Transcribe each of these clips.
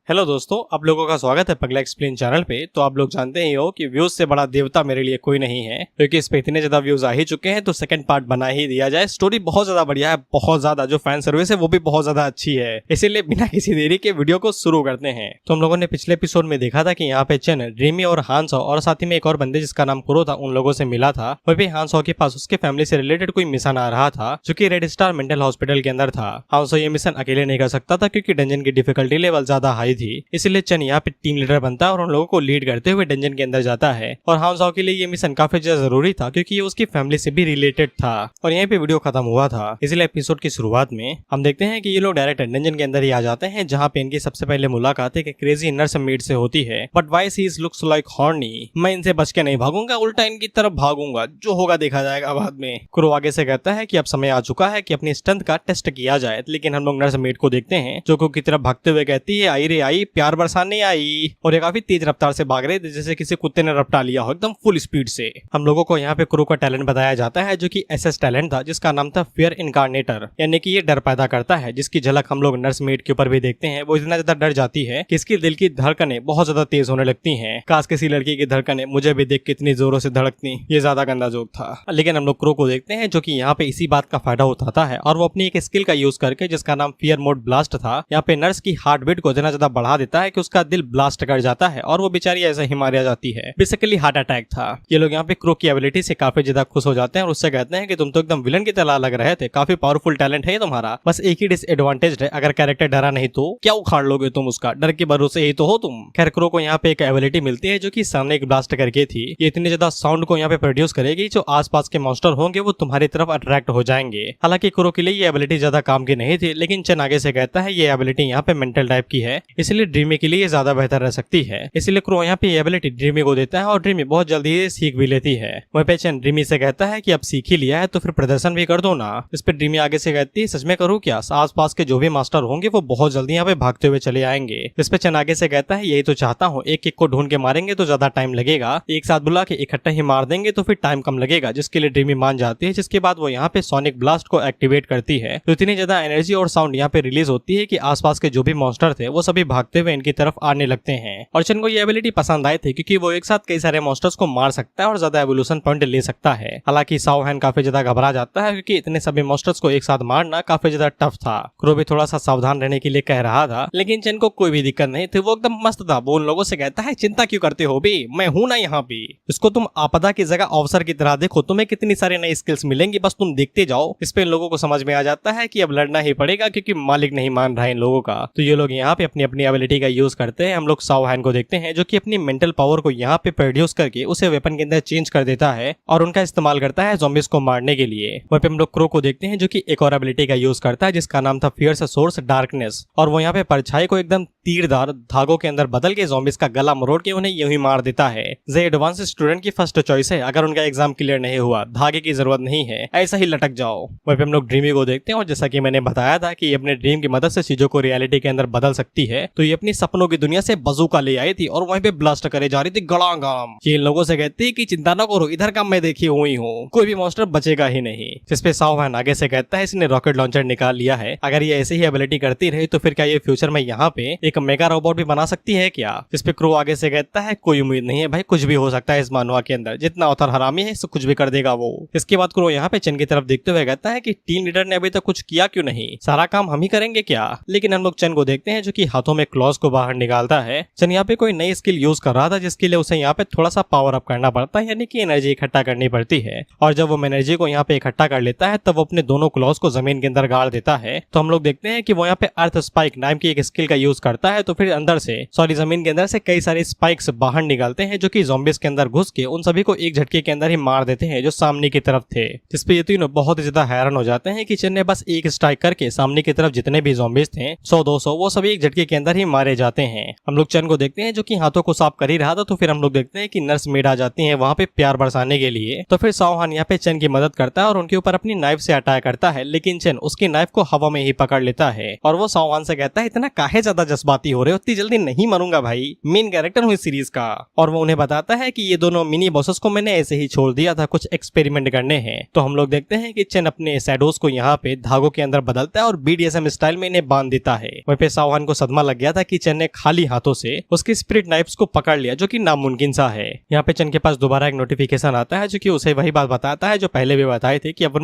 Hello दोस्तों, आप लोगों का स्वागत है पगला एक्सप्लेन चैनल पे। तो आप लोग जानते ही हो कि व्यूज से बड़ा देवता मेरे लिए कोई नहीं है, क्योंकि इस पे इतने ज्यादा व्यूज आ ही चुके हैं तो सेकंड पार्ट बना ही दिया जाए। स्टोरी बहुत ज्यादा बढ़िया है, बहुत ज्यादा जो फैन सर्विस है वो भी बहुत ज्यादा अच्छी है। इसीलिए बिना किसी देरी के वीडियो को शुरू करते हैं। तो हम लोगों ने पिछले एपिसोड में देखा था कि यहाँ पे चेन, ड्रीमी और हांसो और साथ ही में एक और बंदे जिसका नाम कुरो था, उन लोगों से मिला था। वहीं पे हांसो के पास उसके फैमिली से रिलेटेड कोई मिशन आ रहा था जो कि रेड स्टार मेंटल हॉस्पिटल के अंदर था। हांसो ये मिशन अकेले नहीं कर सकता था क्योंकि डंजन की डिफिकल्टी लेवल ज्यादा हाई थी, इसलिए चेन यहाँ पे टीम लीडर बनता है और उन लोगों को लीड करते हुए डंजन के अंदर जाता है। और हांसो के लिए ये मिशन काफी ज्यादा जरूरी था क्योंकि ये उसकी फैमिली से भी रिलेटेड था। और यहीं पे वीडियो खत्म हुआ था। इसलिए एपिसोड की शुरुआत में हम देखते हैं कि ये लोग डायरेक्ट डंजन के अंदर ही आ जाते हैं, जहाँ पे इनकी सबसे पहले मुलाकात एक क्रेजी नर्स मेड से होती है। But why see looks like horny. मैं इनसे बच के नहीं भागूंगा, उल्टा इनकी तरफ भागूंगा, जो होगा देखा जाएगा बाद में। कुरो आगे से कहता है कि अब समय आ चुका है कि अपनी स्ट्रेंथ का टेस्ट किया जाए। लेकिन हम लोग नर्स मेड को देखते हैं जो कुरो की तरफ भागते हुए कहती है, आई रे आई, प्यार बरसाने आई। और ये काफी तेज रफ्तार से भाग रहे थे, जैसे किसी कुत्ते ने रफ्ता लिया हो, एकदम फुल स्पीड से। हम लोगों को यहाँ पे कुरो का टैलेंट बताया जाता है जो कि एसएस टैलेंट था, जिसका नाम था फियर इनकारनेटर, यानी कि ये डर पैदा करता है, जिसकी झलक हम लोग नर्स मेड के ऊपर भी देखते हैं। वो इतना ज्यादा डर जाती है कि इसकी दिल की धड़कनें बहुत ज्यादा तेज होने लगती हैं। काश किसी लड़की की धड़कनें मुझे भी देख कितनी जोरों से धड़कती। ये ज्यादा गंदा जोक था। लेकिन हम लोग कुरो को देखते हैं जो कि यहाँ पे इसी बात का फायदा उठाता है और वो अपनी एक स्किल का यूज करके, जिसका नाम फियर मोड ब्लास्ट था, यहाँ पे नर्स की हार्ट बीट को इतना ज्यादा बढ़ा देता है कि उसका दिल ब्लास्ट कर जाता है और वो बेचारी ऐसे ही मारी जाती है। बेसिकली हार्ट अटैक था। ये लोग यहाँ पे कुरो की एबिलिटी से काफी ज्यादा खुश हो जाते हैं और उससे कहते हैं कि तुम तो एकदम विलन की तरह लग रहे थे, काफी पावरफुल टैलेंट है तुम्हारा, बस एक ही डिसएडवांटेज है, अगर कैरेक्टर डरा नहीं तो क्या उखाड़ लोगे तुम उसका, डर के भरोसे ही तो हो तुम। खैर कुरो को यहाँ पे एक एबिलिटी मिलती है जो कि सामने एक ब्लास्ट करके थी। ये इतनी ज्यादा साउंड को यहाँ पे प्रोड्यूस करेगी जो आसपास के मॉन्स्टर होंगे वो तुम्हारी तरफ अट्रैक्ट हो जाएंगे। हालांकि कुरो के लिए ये एबिलिटी ज्यादा काम की नहीं थी, लेकिन चेन आगे से कहता है ये एबिलिटी यहाँ पे मेंटल टाइप की है, इसलिए ड्रीमी के लिए ज्यादा बेहतर रह सकती है। इसलिए कुरो यहाँ पे एबिलिटी ड्रीमी को देता है और ड्रीमी बहुत जल्दी सीख भी लेती है। वहीं पे चेन ड्रीमी से कहता है कि अब सीख ही लिया है तो फिर प्रदर्शन भी कर दो ना। इस पे ड्रीमी आगे से कहती है, सच में करूँ क्या? आसपास के जो भी मास्टर होंगे वो बहुत जल्दी यहाँ पे भागते हुए चले आएंगे। इस पे चेन आगे से कहता है, यही तो चाहता हूँ, एक एक को ढूंढ के मारेंगे तो ज्यादा टाइम लगेगा, एक साथ बुला के इकट्ठा ही मार देंगे तो फिर टाइम कम लगेगा। जिसके लिए ड्रीमी मान जाती है, जिसके बाद वो यहाँ पे सोनिक ब्लास्ट को एक्टिवेट करती है। तो इतनी ज्यादा एनर्जी और साउंड यहाँ पे रिलीज होती है कि आसपास के जो भी मॉन्स्टर थे वो सभी भागते हुए इनकी तरफ आने लगते हैं। और चेन को ये एबिलिटी पसंद आई थी क्योंकि वो एक साथ कई सारे मॉन्स्टर्स को मार सकता है और ज्यादा एवोल्यूशन पॉइंट ले सकता है। हालांकि साओ हैन काफी ज्यादा घबरा जाता है क्योंकि इतने सभी मॉन्स्टर्स को एक साथ मारना काफी ज्यादा टफ था। कुरो भी थोड़ा सा सावधान रहने के लिए कह रहा था, लेकिन चेन को कोई भी दिक्कत नहीं थी, वो एकदम मस्त था। वो उन लोगों से कहता है, चिंता क्यों करते हो बे, मैं हूं ना यहाँ पे, इसको तुम आपदा की जगह अवसर की तरह देखो, तुम्हें कितनी सारी नई स्किल्स मिलेंगी, बस तुम देखते जाओ। इस पे इन लोगों को समझ में आ जाता है कि अब लड़ना ही पड़ेगा क्योंकि मालिक नहीं मान रहा है इन लोगों का। तो ये लोग यहाँ पे अपनी अपनी एबिलिटी का यूज करते हैं। हम लोग साओ हैन को देखते हैं जो कि अपनी मेंटल पावर को यहाँ पे प्रोड्यूस करके उसे वेपन के अंदर चेंज कर देता है और उनका इस्तेमाल करता है ज़ॉम्बीज को मारने के लिए। वहीं पे हम लोग कुरो को देखते हैं जो कि एक और एबिलिटी का यूज करता है जिसका नाम था फियर्स सोर्स डार्कनेस, और वो यहाँ पे परछाई को एकदम तीरदार धागों के अंदर बदल के ज़ॉम्बीज का गला मरोड़ के उन्हें यूं ही मार देता है। जे एडवांस स्टूडेंट की फर्स्ट चॉइस है, अगर उनका एग्जाम क्लियर नहीं हुआ धागे की जरूरत नहीं है, ऐसा ही लटक जाओ। वहीं पे हम लोग ड्रीमी को देखते हैं और जैसा कि मैंने बताया था कि ये अपने ड्रीम की मदद से चीजों को रियलिटी के अंदर बदल सकती है, तो ये अपनी सपनों की दुनिया से बजूका ले आई थी और वहीं पे ब्लास्ट करे जा रही थी गड़ागाम। ये इन लोगों से कहती है कि चिंता न करो, इधर का मैं देखी हुई हूँ, कोई भी मॉन्स्टर बचेगा ही नहीं। जिसपे साओ हैन आगे से कहता है, इसने रॉकेट लॉन्चर निकाल लिया है, अगर ये ऐसे ही एबिलिटी करती रही तो फिर क्या ये फ्यूचर में यहाँ पे एक मेगा रोबोट भी बना सकती है क्या? जिसपे क्रो आगे से कहता है, कोई उम्मीद नहीं है भाई, कुछ भी हो सकता है इस मानवा के अंदर, जितना अवतार हरामी है कुछ भी कर देगा वो। इसके बाद क्रो यहाँ पे चेन की तरफ देखते हुए कहता है कि टीम लीडर ने अभी तक कुछ किया क्यों नहीं, सारा काम हम ही करेंगे क्या? लेकिन हम लोग चेन को देखते हैं जो कि हाथों में क्लॉज को बाहर निकालता है। चेन यहाँ पे कोई नई स्किल यूज कर रहा था जिसके लिए उसे यहाँ पे थोड़ा सा पावर अप करना पड़ता है, यानी कि एनर्जी इकट्ठा करनी पड़ती है। और जब वो एनर्जी को यहाँ पे इकट्ठा कर लेता है तब वो अपने दोनों क्लॉज को जमीन के अंदर गाड़ देता है। तो हम लोग देखते हैं कि वो यहाँ पे अर्थ स्पाइक नाम की एक स्किल का यूज करता है, तो फिर अंदर से जमीन के अंदर से कई सारे स्पाइक्स बाहर निकलते हैं जो कि ज़ॉम्बीज के अंदर घुस के उन सभी को एक झटके के अंदर ही मार देते हैं जो सामने की तरफ थे। जिसपे ये तीनों बहुत ज्यादा हैरान हो जाते हैं कि चेन ने बस एक स्ट्राइक करके सामने की तरफ जितने भी ज़ॉम्बीज थे 100-200 वो सभी एक झटके के अंदर ही मारे जाते हैं। हम लोग चेन को देखते हैं जो कि हाथों को साफ कर ही रहा था, तो फिर हम लोग देखते हैं कि नर्स मेड आ जाती है वहाँ पे प्यार बरसाने के लिए। तो फिर साओ हैन यहाँ पे चेन की मदद करता है और उनके ऊपर अपनी नाइफ से अटैक करता है, लेकिन चेन उसकी नाइफ को हवा में ही पकड़ लेता है और वो साओ हैन से कहता है, इतना काहे ज्यादा जज्बाती हो रहे हो, इतनी जल्दी नहीं मरूंगा भाई, मेन कैरेक्टर हूँ इस सीरीज का। और वो उन्हें बताता है कि ये दोनों मिनी बॉसेस को मैंने ऐसे ही छोड़ दिया था, कुछ एक्सपेरिमेंट करने हैं। तो हम लोग देखते हैं कि चेन अपने शैडोज को यहाँ पे धागों के अंदर बदलता है और BDSM स्टाइल में इन्हें बांध देता है। वहीं पे साओ हैन को सदमा लग गया था कि चेन ने खाली हाथों से उसकी स्पिरिट नाइफ्स को पकड़ लिया, जो कि नामुमकिन सा है। यहाँ पे चेन के पास दोबारा एक नोटिफिकेशन आता है जो कि उसे वही बात बताता है जो पहले भी बताए थे कि अब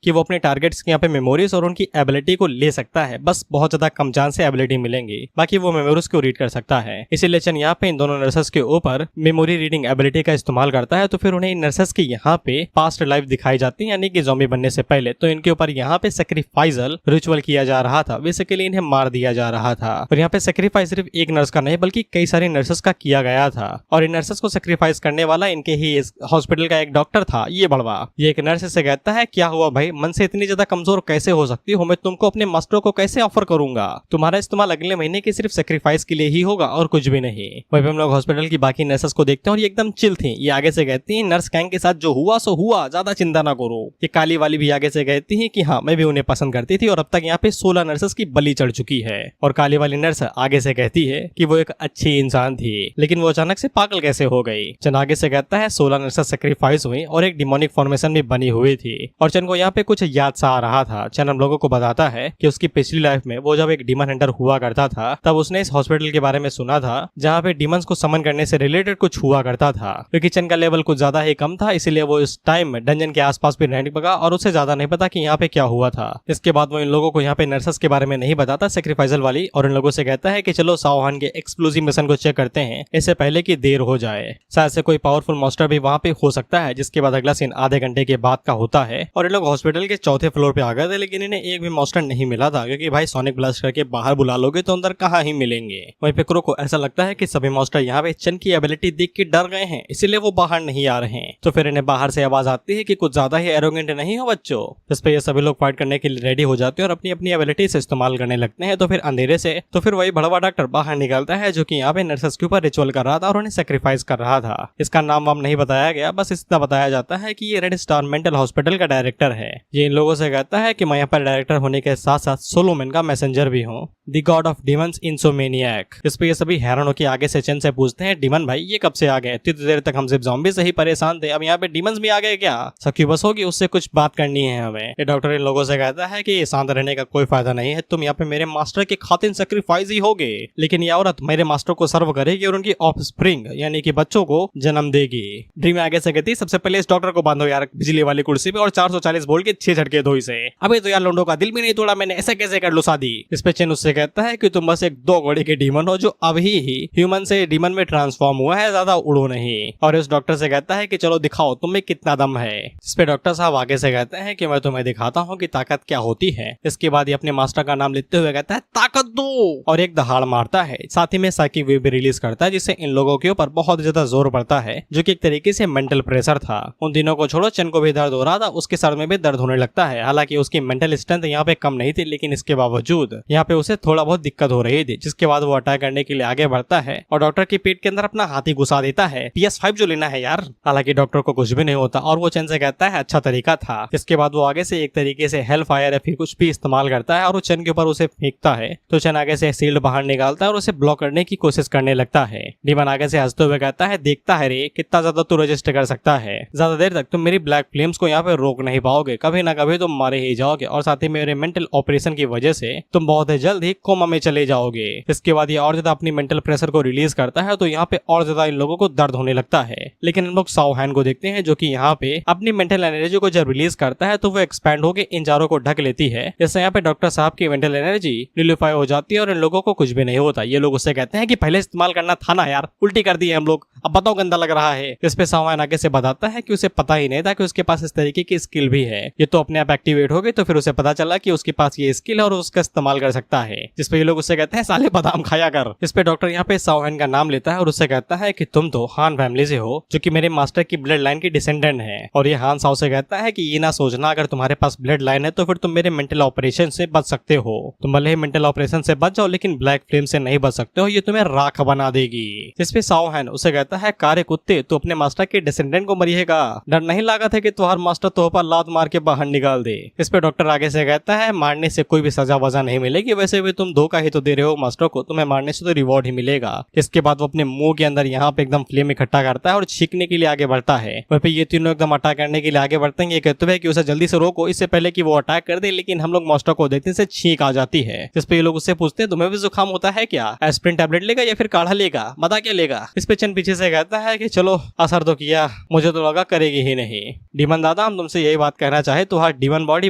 वो अपने टारगेट्स के यहाँ पे मेमोरीज और उनकी एबिलिटी को ले सकता है, बस बहुत ज्यादा कम चांस से एबिलिटी मिलेंगी, बाकी वो मेमोरीज को रीड कर सकता है। इसीलिए चेन यहाँ पे इन दोनों नर्सेस के ऊपर मेमोरी रीडिंग एबिलिटी का इस्तेमाल करता है। तो फिर उन्हें इन नर्सेस की यहाँ पे पास्ट लाइफ दिखाई जाती है, यानी कि ज़ॉम्बी बनने से पहले। तो इनके ऊपर यहाँ पे सैक्रिफाइजल रिचुअल किया जा रहा था, बेसिकली इन्हें मार दिया जा रहा था। और यहाँ पे सैक्रिफाइस सिर्फ एक नर्स का नहीं बल्कि कई सारी नर्सेस का किया गया था, और इन नर्सेस को सैक्रिफाइस करने वाला इनके ही हॉस्पिटल का एक डॉक्टर था, ये बड़वा। ये एक नर्स से कहता है क्या हुआ भाई, मन से इतनी ज्यादा कमजोर कैसे हो सकती हो, मैं तुमको अपने मास्टर को कैसे ऑफर करूंगा, तुम्हारा इस्तेमाल अगले महीने के सिर्फ सैक्रिफाइस के लिए ही होगा और कुछ भी नहीं। वहीं पे हम लोग हॉस्पिटल की बाकी नर्सेस को देखते हैं और ये एकदम चिल थी। ये आगे से कहती हैं नर्स कैंग के साथ जो हुआ सो हुआ, ज्यादा चिंता ना करो। ये काली वाली भी आगे से कहती है कि हाँ मैं भी उन्हें पसंद करती थी और अब तक यहाँ पे 16 नर्सेस की बलि चढ़ चुकी है। और काली वाली नर्स आगे से कहती है कि वो एक अच्छी इंसान थी, लेकिन वो अचानक से पागल कैसे हो गई। चन आगे से कहता है 16 नर्सेस सैक्रिफाइस हुई और एक डिमोनिक फॉर्मेशन भी बनी हुई थी, और चन को यहाँ पे कुछ याद सा आ रहा था। चन हम लोगों को बताता है कि उसकी पिछली लाइफ में वो जब एक डीमन हंटर हुआ करता था तब उसने इस हॉस्पिटल के बारे में सुना था जहाँ पे डीमंस को समन करने से रिलेटेड कुछ हुआ करता था। क्योंकि चन का लेवल कुछ ज्यादा ही कम था, इसीलिए वो इस टाइम डंजन के आसपास भी रहने लगा और उसे ज्यादा नहीं पता कि यहाँ पे क्या हुआ था। इसके बाद वो इन लोगों को यहाँ पे नर्सेस के बारे में नहीं बताता सैक्रिफाइसल वाली, और इन लोगों से कहता है कि चलो सावहान के एक्सप्लोसिव मिशन को चेक करते हैं इससे पहले कि देर हो जाए। शायद से कोई पावरफुल मॉन्स्टर भी वहाँ पे हो सकता है। जिसके बाद अगला सीन आधे घंटे के बाद का होता है और ये लोग हॉस्पिटल के चौथे फ्लोर पे आ गए थे, लेकिन इन्हें एक भी मॉन्स्टर नहीं मिला था, क्योंकि भाई सोनिक ब्लास्ट करके बाहर बुला लोगे तो अंदर कहाँ ही मिलेंगे। वहीं पे क्रो को ऐसा लगता है कि सभी मॉन्स्टर यहाँ पे चन की एबिलिटी देख के डर गए हैं, इसीलिए वो बाहर नहीं आ रहे हैं। तो फिर इन्हें बाहर से आवाज आती है कि कुछ ज्यादा ही एरोगेंट नहीं हो बच्चों। इस पे ये सभी लोग फाइट करने के लिए रेडी हो जाते हैं और अपनी अपनी एबिलिटी से इस्तेमाल करने लगते हैं। तो फिर अंधेरे से वही बड़वा डॉक्टर बाहर निकलता है जो कि यहाँ पे नर्सेस के ऊपर रिचुअल कर रहा था और उन्हें सैक्रिफाइस कर रहा था। इसका नाम वाम नहीं बताया गया, बस इतना बताया जाता है कि ये रेड स्टार मेंटल हॉस्पिटल का डायरेक्टर है। ये इन लोगों से कहता है कि मैं यहाँ पर डायरेक्टर होने के साथ साथ सोलोमन का मैसेंजर भी हूँ, द गॉड ऑफ डिमंस इंसोमेनियाक। इस पे ये सभी हैरान होकर आगे से चेन से पूछते हैं डिमन भाई ये कब से आ गए, इतनी देर तक हम सिर्फ ज़ॉम्बी से ही परेशान थे, अब यहाँ पे डिमंस भी आ गए क्या, सक्यूबस होगी उससे कुछ बात करनी है हमें। ये डॉक्टर इन लोगों से कहता है कि शांत रहने का कोई फायदा नहीं है, तुम यहाँ पे मेरे मास्टर के खातिर सैक्रिफाइस ही होगे, लेकिन ये औरत मेरे मास्टर को सर्व करेगी और उनकी ऑफस्प्रिंग यानी कि बच्चों को जन्म देगी। ड्रीम आगे से कहती सबसे पहले इस डॉक्टर को बांधो यार बिजली वाली कुर्सी पे और 440 बोल के 6 झटके दो इसे। अबे तो यार लोंडो का दिल भी नहीं तोड़ा मैंने, ऐसे कैसे कर लो शादी। इस पे चेन उससे कहता है कि तुम बस एक 2 घोड़े के डीमन हो जो अभी ही ह्यूमन से डीमन में ट्रांसफॉर्म हुआ है, ज्यादा उड़ो नहीं। और इस डॉक्टर से कहता है कि चलो दिखाओ तुम्हें कितना दम है। इस पे डॉक्टर साहब आगे से कहते हैं कि मैं तुम्हें दिखाता हूँ कि ताकत क्या होती है। इसके बाद ये अपने मास्टर का नाम लेते हुए कहता है ताकत दो, और एक दहाड़ मारता है। साथ ही में साइकिक वेव भी रिलीज करता है जिससे इन लोगों के ऊपर बहुत ज्यादा जोर पड़ता है, जो कि एक तरीके से मेंटल प्रेशर था। उन दिनों को छोड़ो, चन को भी दर्द हो रहा था, उसके सर में भी दर्द होने लगता है। हालांकि उसकी मेंटल स्ट्रेंथ यहाँ पे कम नहीं थी, लेकिन इसके बावजूद यहाँ पे उसे थोड़ा बहुत दिक्कत हो रही थी। जिसके बाद वो अटैक करने के लिए आगे बढ़ता है और डॉक्टर की पेट के अंदर अपना हाथी घुसा देता है। PS5 जो लेना है यार। हालांकि डॉक्टर को कुछ भी नहीं होता और वो चन से कहता है अच्छा तरीका था। इसके बाद वो आगे से एक तरीके से हेल फायर या फिर कुछ भी इस्तेमाल करता है और वो चन के ऊपर उसे फेंकता है। तो चन आगे से शील्ड बाहर निकालता है और उसे ब्लॉक करने की कोशिश करने लगता है। डीमन आगे से हंसते हुए कहता है देखता है रे कितना ज्यादा तू रजिस्ट कर सकता है, ज्यादा देर तक तुम मेरी ब्लैक फ्लेम्स को यहाँ पे रोक नहीं पाओगे, कभी ना कभी तुम मारे ही जाओगे और साथ ही मेरे मेंटल ऑपरेशन की वजह से तुम बहुत ही जल्द ही कोमा में चले जाओगे। इसके बाद ये और ज्यादा अपनी मेंटल प्रेशर को रिलीज करता है, तो यहाँ पे और ज्यादा इन लोगों को दर्द होने लगता है। लेकिन हम लोग सावहान को देखते हैं जो कि यहाँ पे अपनी मेंटल एनर्जी को जब रिलीज करता है तो वो एक्सपैंड होकर इन चारों को ढक लेती है, जिससे यहाँ पे डॉक्टर साहब की मेंटल एनर्जी रिलीफाई हो जाती है और इन लोगों को कुछ भी नहीं होता। ये लोग उससे कहते हैं कि पहले इस्तेमाल करना था ना यार, उल्टी कर दी है हम लोग, अब बताओ गंदा लग रहा है। इस पे सावहान आगे से बताता है कि उसे पता ही नहीं था कि उसके पास इस तरीके की स्किल भी है। ये तो अपने आप एक्टिवेट हो गई, तो फिर उसे पता चला कि उसके पास ये स्किल है और उसका इस्तेमाल कर सकता है। जिस पे ये लोग उससे कहते हैं साले बादाम खाया कर। इस पे डॉक्टर यहाँ पे सावहान का नाम लेता है और उससे कहता है कि तुम तो हान फैमिली से हो जो कि मेरे मास्टर की ब्लड लाइन की डिसेंडेंट है। और ये हान साव से कहता है कि ये ना सोचना अगर तुम्हारे पास ब्लड लाइन है तो फिर तुम मेरे मेंटल ऑपरेशन से बच सकते हो। तुम भले ही मेंटल ऑपरेशन से बच जाओ लेकिन ब्लैक फ्लेम से नहीं बच सकते हो, ये तुम्हें राख बना देगी। जिस पे सावहान उसे कहता है कारे कुत्ते तू अपने मास्टर के डिसेंडेंट को मरिएगा, डर नहीं लगा था कि तुम्हारा मास्टर तो पर लात मार के बाहर निकाल दे। इस पे डॉक्टर आगे से कहता है मारने से कोई भी सजा वजा नहीं मिलेगी, वैसे भी तुम धोखा ही तो दे रहे हो मास्टर को, तुम्हें मारने से तो रिवॉर्ड ही मिलेगा। इसके बाद वो अपने मुंह के अंदर यहाँ पे एकदम फ्लेम इकट्ठा करता है और छींकने के लिए आगे बढ़ता है। वहीं पे ये तीनों एकदम अटैक करने के लिए आगे बढ़ते हैं। ये कहते हैं कि उसे जल्दी से रोको इससे पहले कि वो अटैक कर दे, लेकिन हम लोग मास्टर को देखते हैं छींक आ जाती है। जिस पे ये लोग उससे पूछते हैं तुम्हें तुम्हें भी जुकाम होता है क्या? एस्प्रिन टैबलेट लेगा या फिर काढ़ा लेगा? बता क्या लेगा? इस पे चन पीछे से कहता है कि चलो असर तो किया, मुझे तो लगा करेगी ही नहीं। डीमन दादा हम तुमसे यही बात कहना चाहे तो हाँ डीमन बॉडी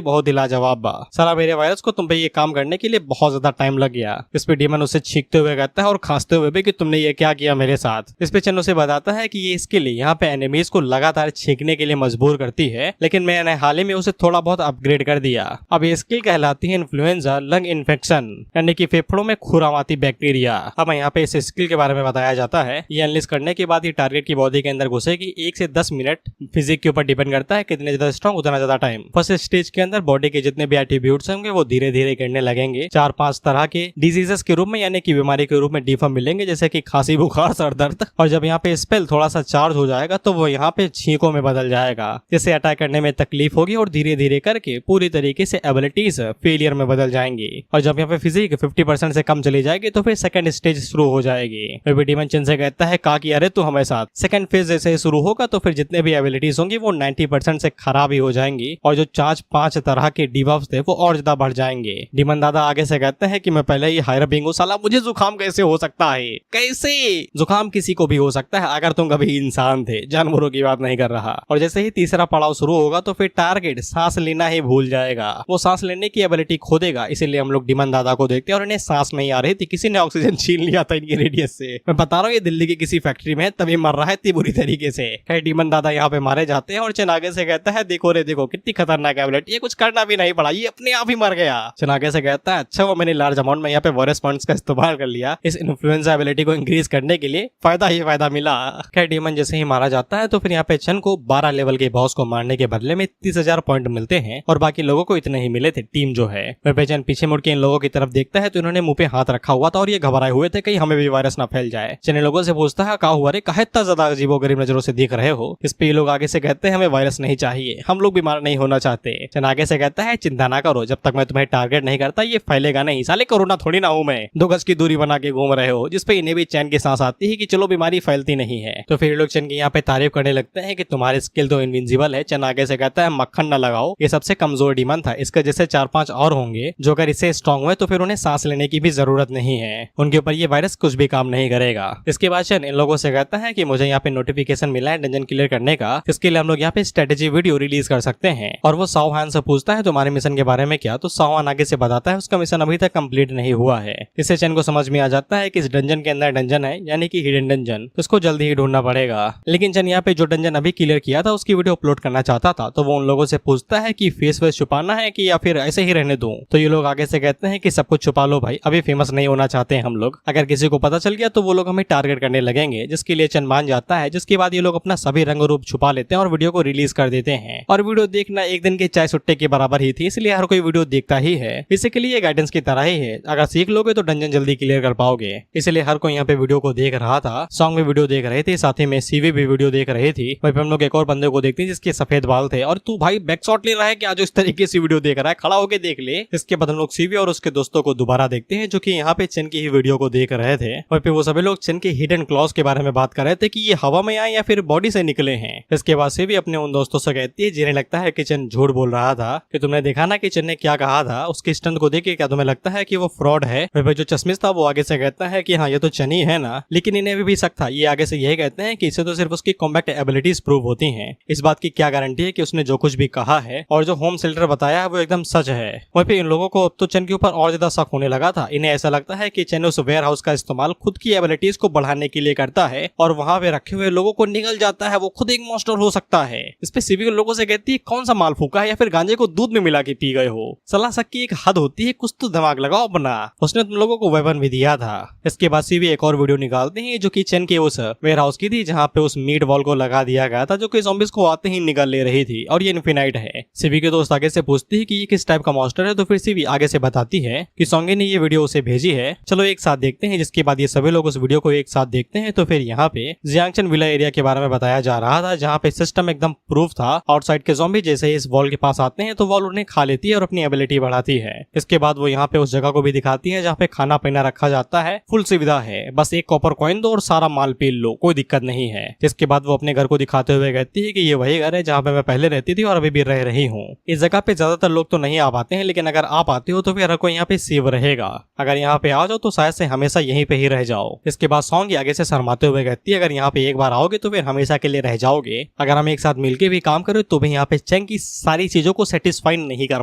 बहुत ही लाजवाब बा। साला मेरे वायरस को तुम पे ये काम करने के लिए बहुत ज्यादा टाइम लग गया। इस पे डीमन उसे छींकते हुए कहता है और खांसते हुए भी कि तुमने ये क्या किया मेरे साथ। इस पे चन उसे बताता है कि ये इसके लिए यहाँ पे एनिमीज को लगातार छींकने के लिए मजबूर करती है, लेकिन मैंने हाल ही में उसे थोड़ा बहुत अपग्रेड कर दिया। अब ये स्किल कहलाती है इन्फ्लुएंजा लंग इन्फेक्शन, यानी कि फेफड़ों में खुरामाती बैक्टीरिया। अब यहाँ पे इस स्किल के बारे में बताया जाता है। ये अनलिस करने के बाद ही टारगेट की बॉडी के अंदर घुसेगी। 1 से 10 मिनट फिजिक के ऊपर डिपेंड करता है, कितने ज्यादा स्ट्रॉन्ग उतना ज्यादा टाइम। फर्स्ट स्टेज के अंदर बॉडी के जितने भी एट्रीब्यूट्स होंगे वो धीरे धीरे गिरने लगेंगे। 4-5 तरह के डिजीजेस के रूप में यानी कि बीमारी के रूप में डिफॉर्म मिलेंगे, जैसे कि खांसी, बुखार, सर दर्द। और जब यहाँ पे स्पेल थोड़ा सा चार्ज हो जाएगा तो वो यहाँ पे छींकों में बदल जाएगा, जिससे अटैक करने में तकलीफ होगी और धीरे धीरे करके पूरी तरीके से एबिलिटीज फेलियर में बदल जाएंगी। और जब यहाँ पे फिजिक 50% से कम चली जाएगी तो फिर सेकंड स्टेज शुरू हो जाएगी। डीमन चन से कहता है का कि अरे तू हमारे साथ। सेकंड फेज जैसे ही शुरू होगा तो फिर जितने भी एबिलिटीज होंगी वो 90% से खराब ही हो जाएंगी और जो 4-5 तरह के डिबफ्स थे वो और ज्यादा बढ़ जाएंगे। डीमन दादा आगे से कहते हैं कि मैं पहले ही हायर बीइंग हूं, साला मुझे जुकाम कैसे हो सकता है? कैसे जुकाम किसी को भी हो सकता है अगर तुम कभी इंसान थे, जानवरों की बात नहीं कर रहा। और जैसे ही तीसरा पड़ाव शुरू होगा तो फिर टारगेट सांस लेना ही भूल जाएगा, वो सांस लेने की एबिलिटी खो देगा। इसीलिए हम लोग डीमन दादा को देखते हैं और इन्हें सांस नहीं आ रही थी, किसी ने ऑक्सीजन छीन लिया था इनकी रेडियस से। मैं बता रहा हूँ ये दिल्ली की किसी फैक्ट्री में तभी मर रहा है इतनी बुरी तरीके से। डीमन दादा यहाँ पे मारे जाते हैं और चन आगे से कहता है देखो रे देखो कितनी खतरनाक एबिलिटी, ये कुछ करना भी नहीं पड़ा, ये अपने आप ही मर गया। चन आगे से कहता है अच्छा वो मैंने लार्ज अमाउंट में यहाँ पे वायरस पॉइंट्स का इस्तेमाल कर लिया, इस इन्फ्लुएंजा एबिलिटी को इंक्रीज करने के लिए फायदा ही फायदा मिला। डीमन जैसे ही मारा जाता है तो फिर यहाँ पे चन को 12 लेवल के बॉस को मारने के बदले में 30,000 पॉइंट मिलते हैं और बाकी लोगों को इतने ही मिले थे। टीम जो है वह चन पीछे मुड़ के इन लोगों की तरफ देखता है तो इन्होंने मुंह पे हाथ रखा हुआ था और ये घबराए हुए थे कहीं हमें भी वायरस ना फैल जाए। चन लोगों से पूछता है का हुआ रे, काहे इतना ज्यादा अजीबोगरीब नजरों से देख रहे हो? इस पे ये लोग आगे से कहते हैं हमें वायरस नहीं चाहिए, हम लोग बीमार नहीं होना चाहते। चन आगे से कहता है चिंता ना करो, जब तक मैं तुम्हें टारगेट नहीं करता ये फैलेगा नहीं, साले कोरोना थोड़ी ना हूं मैं, 2 गज की दूरी बना के घूम रहे हो। जिस पे इन्हें भी चैन की सांस आती है कि चलो बीमारी फैलती नहीं है। तो फिर लोग चन की यहाँ पे तारीफ करने लगते हैं कि तुम्हारी स्किल तो इनविंसिबल है। चन आगे से कहता है मक्खन न लगाओ, ये सबसे कमजोर डीमन था, इसके जैसे 4-5 और होंगे जो अगर इससे स्ट्रॉन्ग हुए तो फिर उन्हें सांस लेने की भी जरूरत नहीं है, उनके ऊपर ये वायरस कुछ भी काम नहीं करेगा। इसके बाद चन इन लोगों से कहता है कि मुझे यहाँ पे नोटिफिकेशन मिला है डंजन क्लियर करने का, इसके लिए हम लोग यहाँ पे स्ट्रेटेजी वीडियो रिलीज कर सकते हैं। और वो सावहान से पूछता है तुम्हारे मिशन के बारे में क्या, तो सावहान आगे से बताता है उसका मिशन अभी तक कंप्लीट नहीं हुआ है। इससे चन को समझ में आ जाता है कि इस डंजन के अंदर डंजन है यानी कि हिडन डंजन, उसको जल्दी ही ढूंढना पड़ेगा। लेकिन चन यहाँ पे जो डंजन अभी क्लियर किया था उसकी वीडियो अपलोड करना चाहता था, तो वो उन लोगों से पूछता है कि फेस वेस छुपाना है कि या फिर ऐसे ही रहने दूं। तो ये लोग आगे से कहते हैं कि सब कुछ छुपा लो भाई, अभी फेमस नहीं होना चाहते हैं हम लोग, अगर किसी को पता चल गया तो वो लोग हमें टारगेट करने लगेंगे। जिसके लिए चन मान जाता है, जिसके बाद ये लोग अपना सभी रंग रूप छुपा लेते हैं और वीडियो को रिलीज कर देते हैं। और वीडियो देखना एक दिन के चाय सुट्टे के बराबर ही थी, इसलिए हर कोई वीडियो देखता ही है। बेसिकली ये गाइडेंस की तरह ही है, अगर सीख लोगे तो डंजन जल्दी क्लियर कर पाओगे। इसलिए हर कोई यहाँ पे वीडियो को देख रहा था, सॉन्ग में वीडियो देख रहे थे, साथ ही में सीवी भी वीडियो देख रहे थी। वहीं पे हम लोग एक और बंदे को देखते हैं जिसके सफेद बाल थे, और तू भाई बैक शॉट ले रहा है क्या जो इस तरीके से वीडियो देख रहा है, खड़ा होके देख ले। इसके बाद हम लोग सीवी और उसके दोस्तों को दोबारा देखते हैं जो कि यहाँ पे चन की ही वीडियो को देख रहे थे। वहीं पे वो सभी लोग चन के हिडन क्लॉज के बारे में बात कर रहे थे कि ये हवा में आए या फिर बॉडी से निकले हैं। इसके बाद सीवी अपने उन दोस्तों से कहती है जिन्हें लगता है कि चन झूठ बोल रहा था, कि तुमने देखा ना कि चन ने क्या कहा था, उसके स्टंट को देख के क्या तुम्हें लगता है कि वो फ्रॉड है? वहीं जो चश्मिश था वो आगे से कहता है कि हाँ ये तो चन ही है ना, लेकिन इन्हें भी शक था। ये आगे से यही कहते हैं कि इससे तो सिर्फ उसकी कॉम्बैट एबिलिटीज प्रूव होती हैं, इस बात की क्या गारंटी है कि उसने जो कुछ भी कहा है और जो होम शेल्टर बताया है वो एकदम सच है। वहीं पे इन लोगों को अब तो चन के ऊपर और ज्यादा शक होने लगा था। इन्हें ऐसा लगता है कि चन उस वेयर हाउस का इस्तेमाल खुद की एबिलिटीज को बढ़ाने के लिए करता है और वहां पे रखे हुए लोगों को निगल जाता है, वो खुद एक मॉन्स्टर हो सकता है। इस पे सीवी लोगों से कहती है कौन सा माल फूका है या फिर गांजे को दूध में मिला के पी गए हो, सलाह शक की एक हद होती है, कुछ तो दिमाग लगाओ अपना, उसने तुम लोगों को वेपन भी दिया था। इसके बाद सीवी एक और वीडियो निकालते हैं जो कि चन के उस वेयर हाउस की थी जहाँ पे उस मीट बॉल को लगा दिया गया था जो कि ज़ॉम्बीज़ को आते ही निकाल ले रही थी, और ये इनफिनाइट है। सीवी के दोस्त आगे से पूछती है कि ये किस टाइप का मॉन्स्टर है, तो फिर सीवी आगे से बताती है कि सोंगे ने ये वीडियो उसे भेजी है, चलो एक साथ देखते हैं। जिसके बाद ये सभी लोग उस वीडियो को एक साथ देखते हैं। तो फिर यहाँ पे जियांगचन विला एरिया के बारे में बताया जा रहा था जहाँ पे सिस्टम एकदम प्रूफ था। आउटसाइड के ज़ॉम्बी जैसे ही इस वॉल के पास आते हैं तो वॉल उन्हें खा लेती है और अपनी एबिलिटी बढ़ाती है। इसके बाद वो यहाँ पे उस जगह को भी दिखाती है जहाँ पे खाना पीना रखा जाता है, फुल सुविधा है, बस एक कॉपर कॉइन दो और सारा माल पी लो, कोई दिक्कत नहीं है। जिसके बाद वो अपने घर को दिखाते हुए कहती है कि ये वही घर है जहाँ पे मैं पहले रहती थी और अभी भी रह रही हूँ। इस जगह पे ज्यादातर लोग तो नहीं आ पाते हैं, लेकिन अगर आप आते हो तो फिर हर कोई यहाँ पे सेव रहेगा। अगर यहाँ पे आ जाओ तो शायद से हमेशा यहीं पे ही रह जाओ। इसके बाद सॉन्ग आगे से शर्माते हुए कहती है, अगर यहाँ पे एक बार आओगे तो फिर हमेशा के लिए रह जाओगे। अगर हम एक साथ मिलके भी काम करें तो भी यहाँ पे चेंग की सारी चीजों को सेटिस्फाई नहीं कर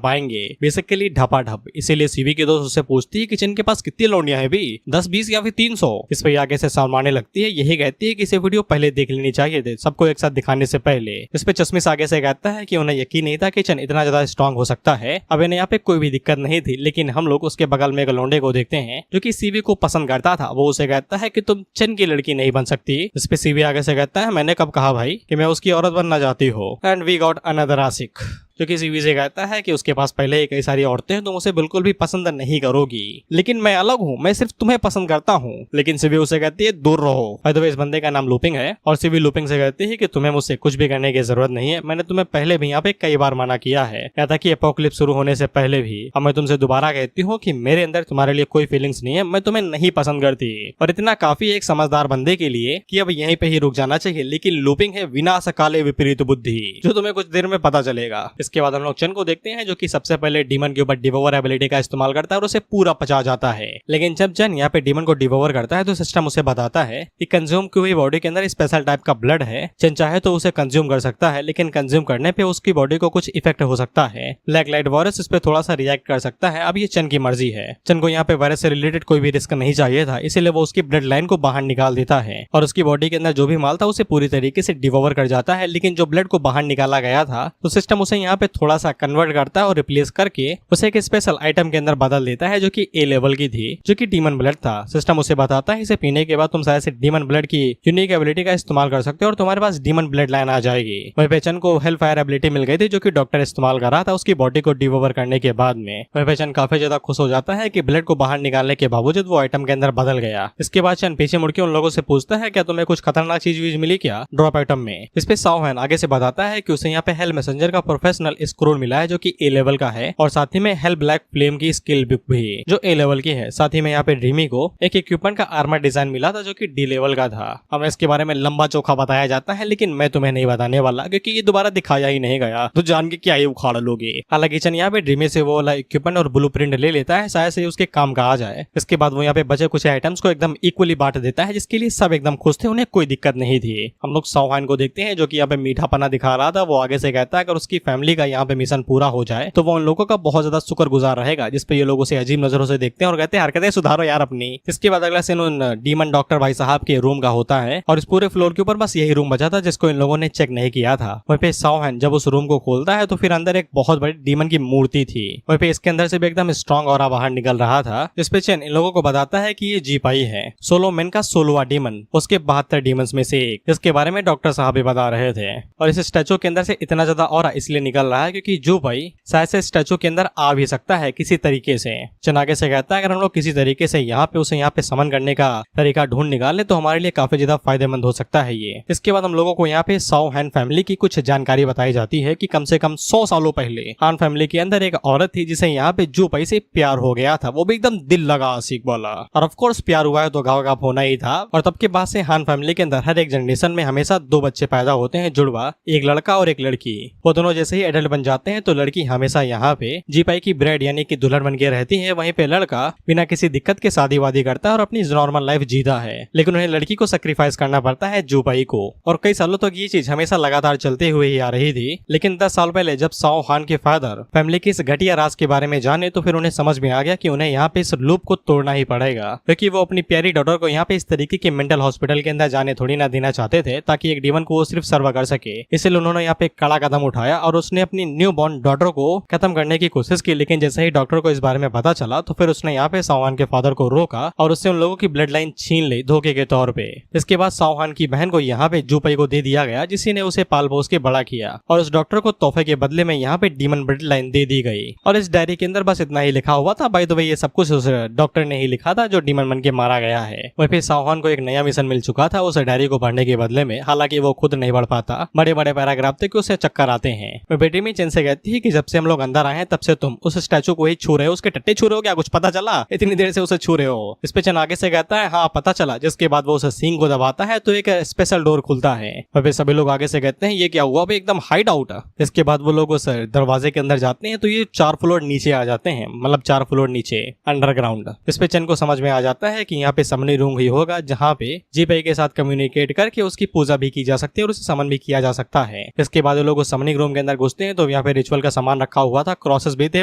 पाएंगे। बेसिकली ढपाढप। इसीलिए सीवी की दोस्त उससे पूछती है कि चेंग के पास कितनी लौंडियां हैं भी, 10 20 या फिर 300। इस पे आगे से शर्माने लगती है, यही कहती है कि इसे वीडियो पहले देख लेनी चाहिए थे, सबको एक साथ दिखाने से पहले। इस पे चश्मिश आगे से कहता है कि उन्हें यकीन नहीं था कि चेंग इतना ज्यादा स्ट्रॉन्ग हो सकता है। अब इन्हें यहाँ पे कोई भी दिक्कत नहीं थी, लेकिन हम लोग उसके बगल में एक लौंडे को देखते हैं जो कि सीवी को पसंद करता था। वो उसे कहता है कि तुम चेन की लड़की नहीं बन सकती। इस पे सीवी आगे से कहता है, मैंने कब कहा भाई कि मैं उसकी औरत बनना चाहती हूँ। एंड वी गॉट अनदर आशिक, जो कि सीवी से कहता है कि उसके पास पहले ही कई सारी औरतें हैं, तुम उसे बिल्कुल भी पसंद नहीं करोगी, लेकिन मैं अलग हूँ, मैं सिर्फ तुम्हें पसंद करता हूँ। लेकिन सीवी उसे कहती है, दूर रहो। बाय द वे इस बंदे का नाम लूपिंग है और सीवी लूपिंग से कहती है कि तुम्हें मुझसे कुछ भी करने की जरूरत नहीं है, मैंने तुम्हें पहले भी यहाँ पे कई बार मना किया है, या था कि एपोकलिप्स शुरू होने से पहले भी। अब मैं तुमसे दोबारा कहती हूँ कि मेरे अंदर तुम्हारे लिए कोई फीलिंग्स नहीं है, मैं तुम्हें नहीं पसंद करती। और इतना काफी एक समझदार बंदे के लिए कि अब यहीं पे ही रुक जाना चाहिए। लेकिन लूपिंग है विनाश काले विपरीत बुद्धि, जो तुम्हें कुछ देर में पता चलेगा। इसके बाद हम लोग चन को देखते हैं जो कि सबसे पहले डीमन के ऊपर डिवोवर एबिलिटी का इस्तेमाल करता है और उसे पूरा पचा जाता है। लेकिन जब जन यहाँ पे डीमन को डिवोवर करता है तो सिस्टम उसे बताता है कि कंज्यूम की हुई बॉडी के अंदर स्पेशल टाइप का ब्लड है। चन चाहे तो उसे कंज्यूम कर सकता है, लेकिन कंज्यूम करने पे उसकी बॉडी को कुछ इफेक्ट हो सकता है। ब्लैक लाइट वायरस इस पे थोड़ा सा रिएक्ट कर सकता है। अब ये चन की मर्जी है। चन को यहाँ पे वायरस से रिलेटेड कोई भी रिस्क नहीं चाहिए था, इसीलिए वो उसकी ब्लड लाइन को बाहर निकाल देता है और उसकी बॉडी के अंदर जो भी माल था उसे पूरी तरीके से डिवोवर कर जाता है। लेकिन जो ब्लड को बाहर निकाला गया था तो सिस्टम उसे यहाँ पे थोड़ा सा कन्वर्ट करता है और रिप्लेस करके उसे एक स्पेशल आइटम के अंदर बदल देता है जो कि ए लेवल की थी, जो कि डीमन ब्लड था। सिस्टम उसे बताता है इसे पीने के बाद तुम शायद से डीमन ब्लड की यूनिक एबिलिटी का इस्तेमाल कर सकते हो और तुम्हारे पास डीमन ब्लड लाइन आ जाएगी। वहीं पे चन को हेल फायर एबिलिटी मिल गई थी जो कि डॉक्टर इस्तेमाल कर रहा था उसकी बॉडी को डिवोवर करने के बाद में। वहीं पे चन काफी ज्यादा खुश हो जाता है कि ब्लड को बाहर निकालने के बावजूद वो आइटम के अंदर बदल गया। इसके बाद चन पीछे मुड़के उन लोगों से पूछता है, क्या तुम्हें कुछ खतरनाक चीज मिली क्या ड्रॉप आइटम में। इस पे साओहैन आगे से बताता है कि उसे यहाँ पे हेल मैसेंजर का प्रोफेशनल स्क्रोल मिला है जो कि ए लेवल का है और साथ ही में हेल ब्लैक फ्लेम की स्किल बुक भी जो ए लेवल की है। साथ ही में यहाँ पे ड्रीमी को एक इक्विपमेंट का आर्मर डिजाइन मिला था जो कि डी लेवल का था। हमें इसके बारे में लंबा चौखा बताया जाता है, लेकिन मैं तुम्हें नहीं बताने वाला क्योंकि ये दोबारा दिखाया ही नहीं गया, तो जान के क्या ये उखाड़ लोगे। हालांकि चन यहाँ पे ड्रीमी से वो वाला इक्विपमेंट और ब्लूप्रिंट ले लेता है, शायद से उसके काम का आ जाए। इसके बाद वो यहाँ पे बचे कुछ आइटम्स को एकदम इक्वली बांट देता है, जिसके लिए सब एकदम खुश थे, उन्हें कोई दिक्कत नहीं थी। हम लोग साओहैन को देखते हैं जो कि यहाँ पे मीठा पना दिखा रहा था। वो आगे से कहता है अगर उसकी फैमिली का यहाँ पे मिशन पूरा हो जाए तो वो उन लोगों का बहुत ज्यादा शुक्रगुजार रहेगा, जिस पे ये लोग उसे अजीब नजरों से देखते हैं और कहते हैं हरकतें सुधारो यार अपनी। इसके बाद अगला सीन उन डीमन डॉक्टर भाई साहब के रूम का होता है और इस पूरे फ्लोर के ऊपर बस यही रूम बचा था जिसको इन लोगों ने चेक नहीं किया था। वहीं पे साओहैन जब उस रूम को खोलता है तो फिर अंदर एक बहुत बड़ी डीमन की मूर्ति थी। वहीं पे इसके अंदर से भी एकदम स्ट्रॉन्ग ऑरा बाहर निकल रहा था, जिस पे चेन इन लोगों को बताता है कि ये जीपाई है, सोलोमैन का 16वां डीमन, उसके 72 डीमंस में से एक, जिसके बारे में डॉक्टर साहब भी बता रहे थे। और इस स्टैचू के अंदर से इतना ज्यादा ऑरा इसलिए निकल रहा है क्योंकि जो भाई शायद से स्टैचू के अंदर आ भी सकता है किसी तरीके से। चन आगे से कहता है अगर हम लोग किसी तरीके से यहाँ पे उसे यहाँ पे समन करने का तरीका ढूंढ निकाले तो हमारे लिए काफी ज्यादा फायदेमंद हो सकता है ये। इसके बाद हम लोगों को यहाँ पे साओहैन फैमिली की कुछ जानकारी बताई जाती है कि कम से कम 100 सालों पहले हान फैमिली के अंदर एक औरत थी जिसे यहाँ पे जूपाई से प्यार हो गया था, वो भी एकदम दिल लगा आशिक वाला। और ऑफ कोर्स प्यार हुआ है तो गाँव गाँव होना ही था। और तब के बाद से हान फैमिली के अंदर हर एक जनरेशन में हमेशा 2 बच्चे पैदा होते हैं, जुड़वा, एक लड़का और एक लड़की। वो दोनों जैसे ही एडल्ट बन जाते हैं तो लड़की हमेशा यहाँ पे जीपाई की ब्राइड यानी कि दुल्हन बन के रहती है। वहीं पे लड़का बिना किसी दिक्कत के शादी वादी करता है और अपनी नॉर्मल लाइफ जीता है, लेकिन उन्हें लड़की को सेक्रीफाइस करना पड़ता है जूपाई को। और कई सालों तक ये चीज हमेशा लगातार चलते हुए ही आ रही थी। लेकिन 10 साल पहले जब साओहैन के फादर फैमिली के इस घटिया राज के बारे में जाने तो फिर उन्हें समझ में आ गया कि उन्हें यहाँ पे इस लूप को तोड़ना ही पड़ेगा, क्योंकि वो अपनी प्यारी डॉटर को यहाँ पे इस तरीके के मेंटल हॉस्पिटल के अंदर जाने थोड़ी ना देना चाहते थे ताकि एक डीमन को वो सिर्फ सर्व कर सके। इसलिए उन्होंने यहाँ पे कड़ा कदम उठाया और उसने अपनी न्यू बॉर्न डॉटर को खत्म करने की कोशिश की। लेकिन जैसे ही डॉक्टर को इस बारे में पता चला तो फिर उसने यहाँ पे साओहैन के फादर को रोका और उससे उन लोगों की ब्लड लाइन छीन ली धोखे के तौर पे। इसके बाद साओहैन की बहन को यहाँ पे जूपाई को दे दिया गया, जिसी ने उसे पाल पोस के बड़ा किया और उस डॉक्टर को तोहफे के बदले में यहाँ पे डीमन ब्लड लाइन दे दी गई। और इस डायरी के अंदर बस इतना ही लिखा हुआ था। बाय द वे ये सब कुछ उस डॉक्टर ने ही लिखा था जो डीमन बन के मारा गया है। वहीं पे साओहैन को एक नया मिशन मिल चुका था उस डायरी को पढ़ने के बदले में। हालांकि वो खुद नहीं पढ़ पाता, बड़े बड़े पैराग्राफ थे कि उसे चक्कर आते हैं। ड्रीमी चेन से कहती है कि जब से हम लोग अंदर आए हैं तब से तुम उस स्टैचू को ही छू रहे हो, उसके टट्टे छू रहे हो क्या, कुछ पता चला इतनी देर से उसे छू रहे हो। इस पे चेन आगे से कहता है हाँ पता चला, जिसके बाद वो उस सींग को दबाता है तो एक स्पेशल डोर खुलता है। और फिर सभी लोग आगे से कहते हैं ये क्या हुआ भाई, एकदम हाइड आउट। इसके बाद वो लोग उस दरवाजे के अंदर जाते हैं तो ये 4 फ्लोर नीचे आ जाते हैं, मतलब 4 फ्लोर नीचे अंडरग्राउंड। इस पे चेन को समझ में आ जाता है कि यहाँ पे समनी रूम ही होगा जहाँ पे जीपे के साथ कम्युनिकेट करके उसकी पूजा भी की जा सकती है और उसे समन भी किया जा सकता है। इसके बाद लोग उस समनिंग रूम के अंदर घुसते हैं तो यहाँ पे रिचुअल का सामान रखा हुआ था, क्रॉसेस भी थे,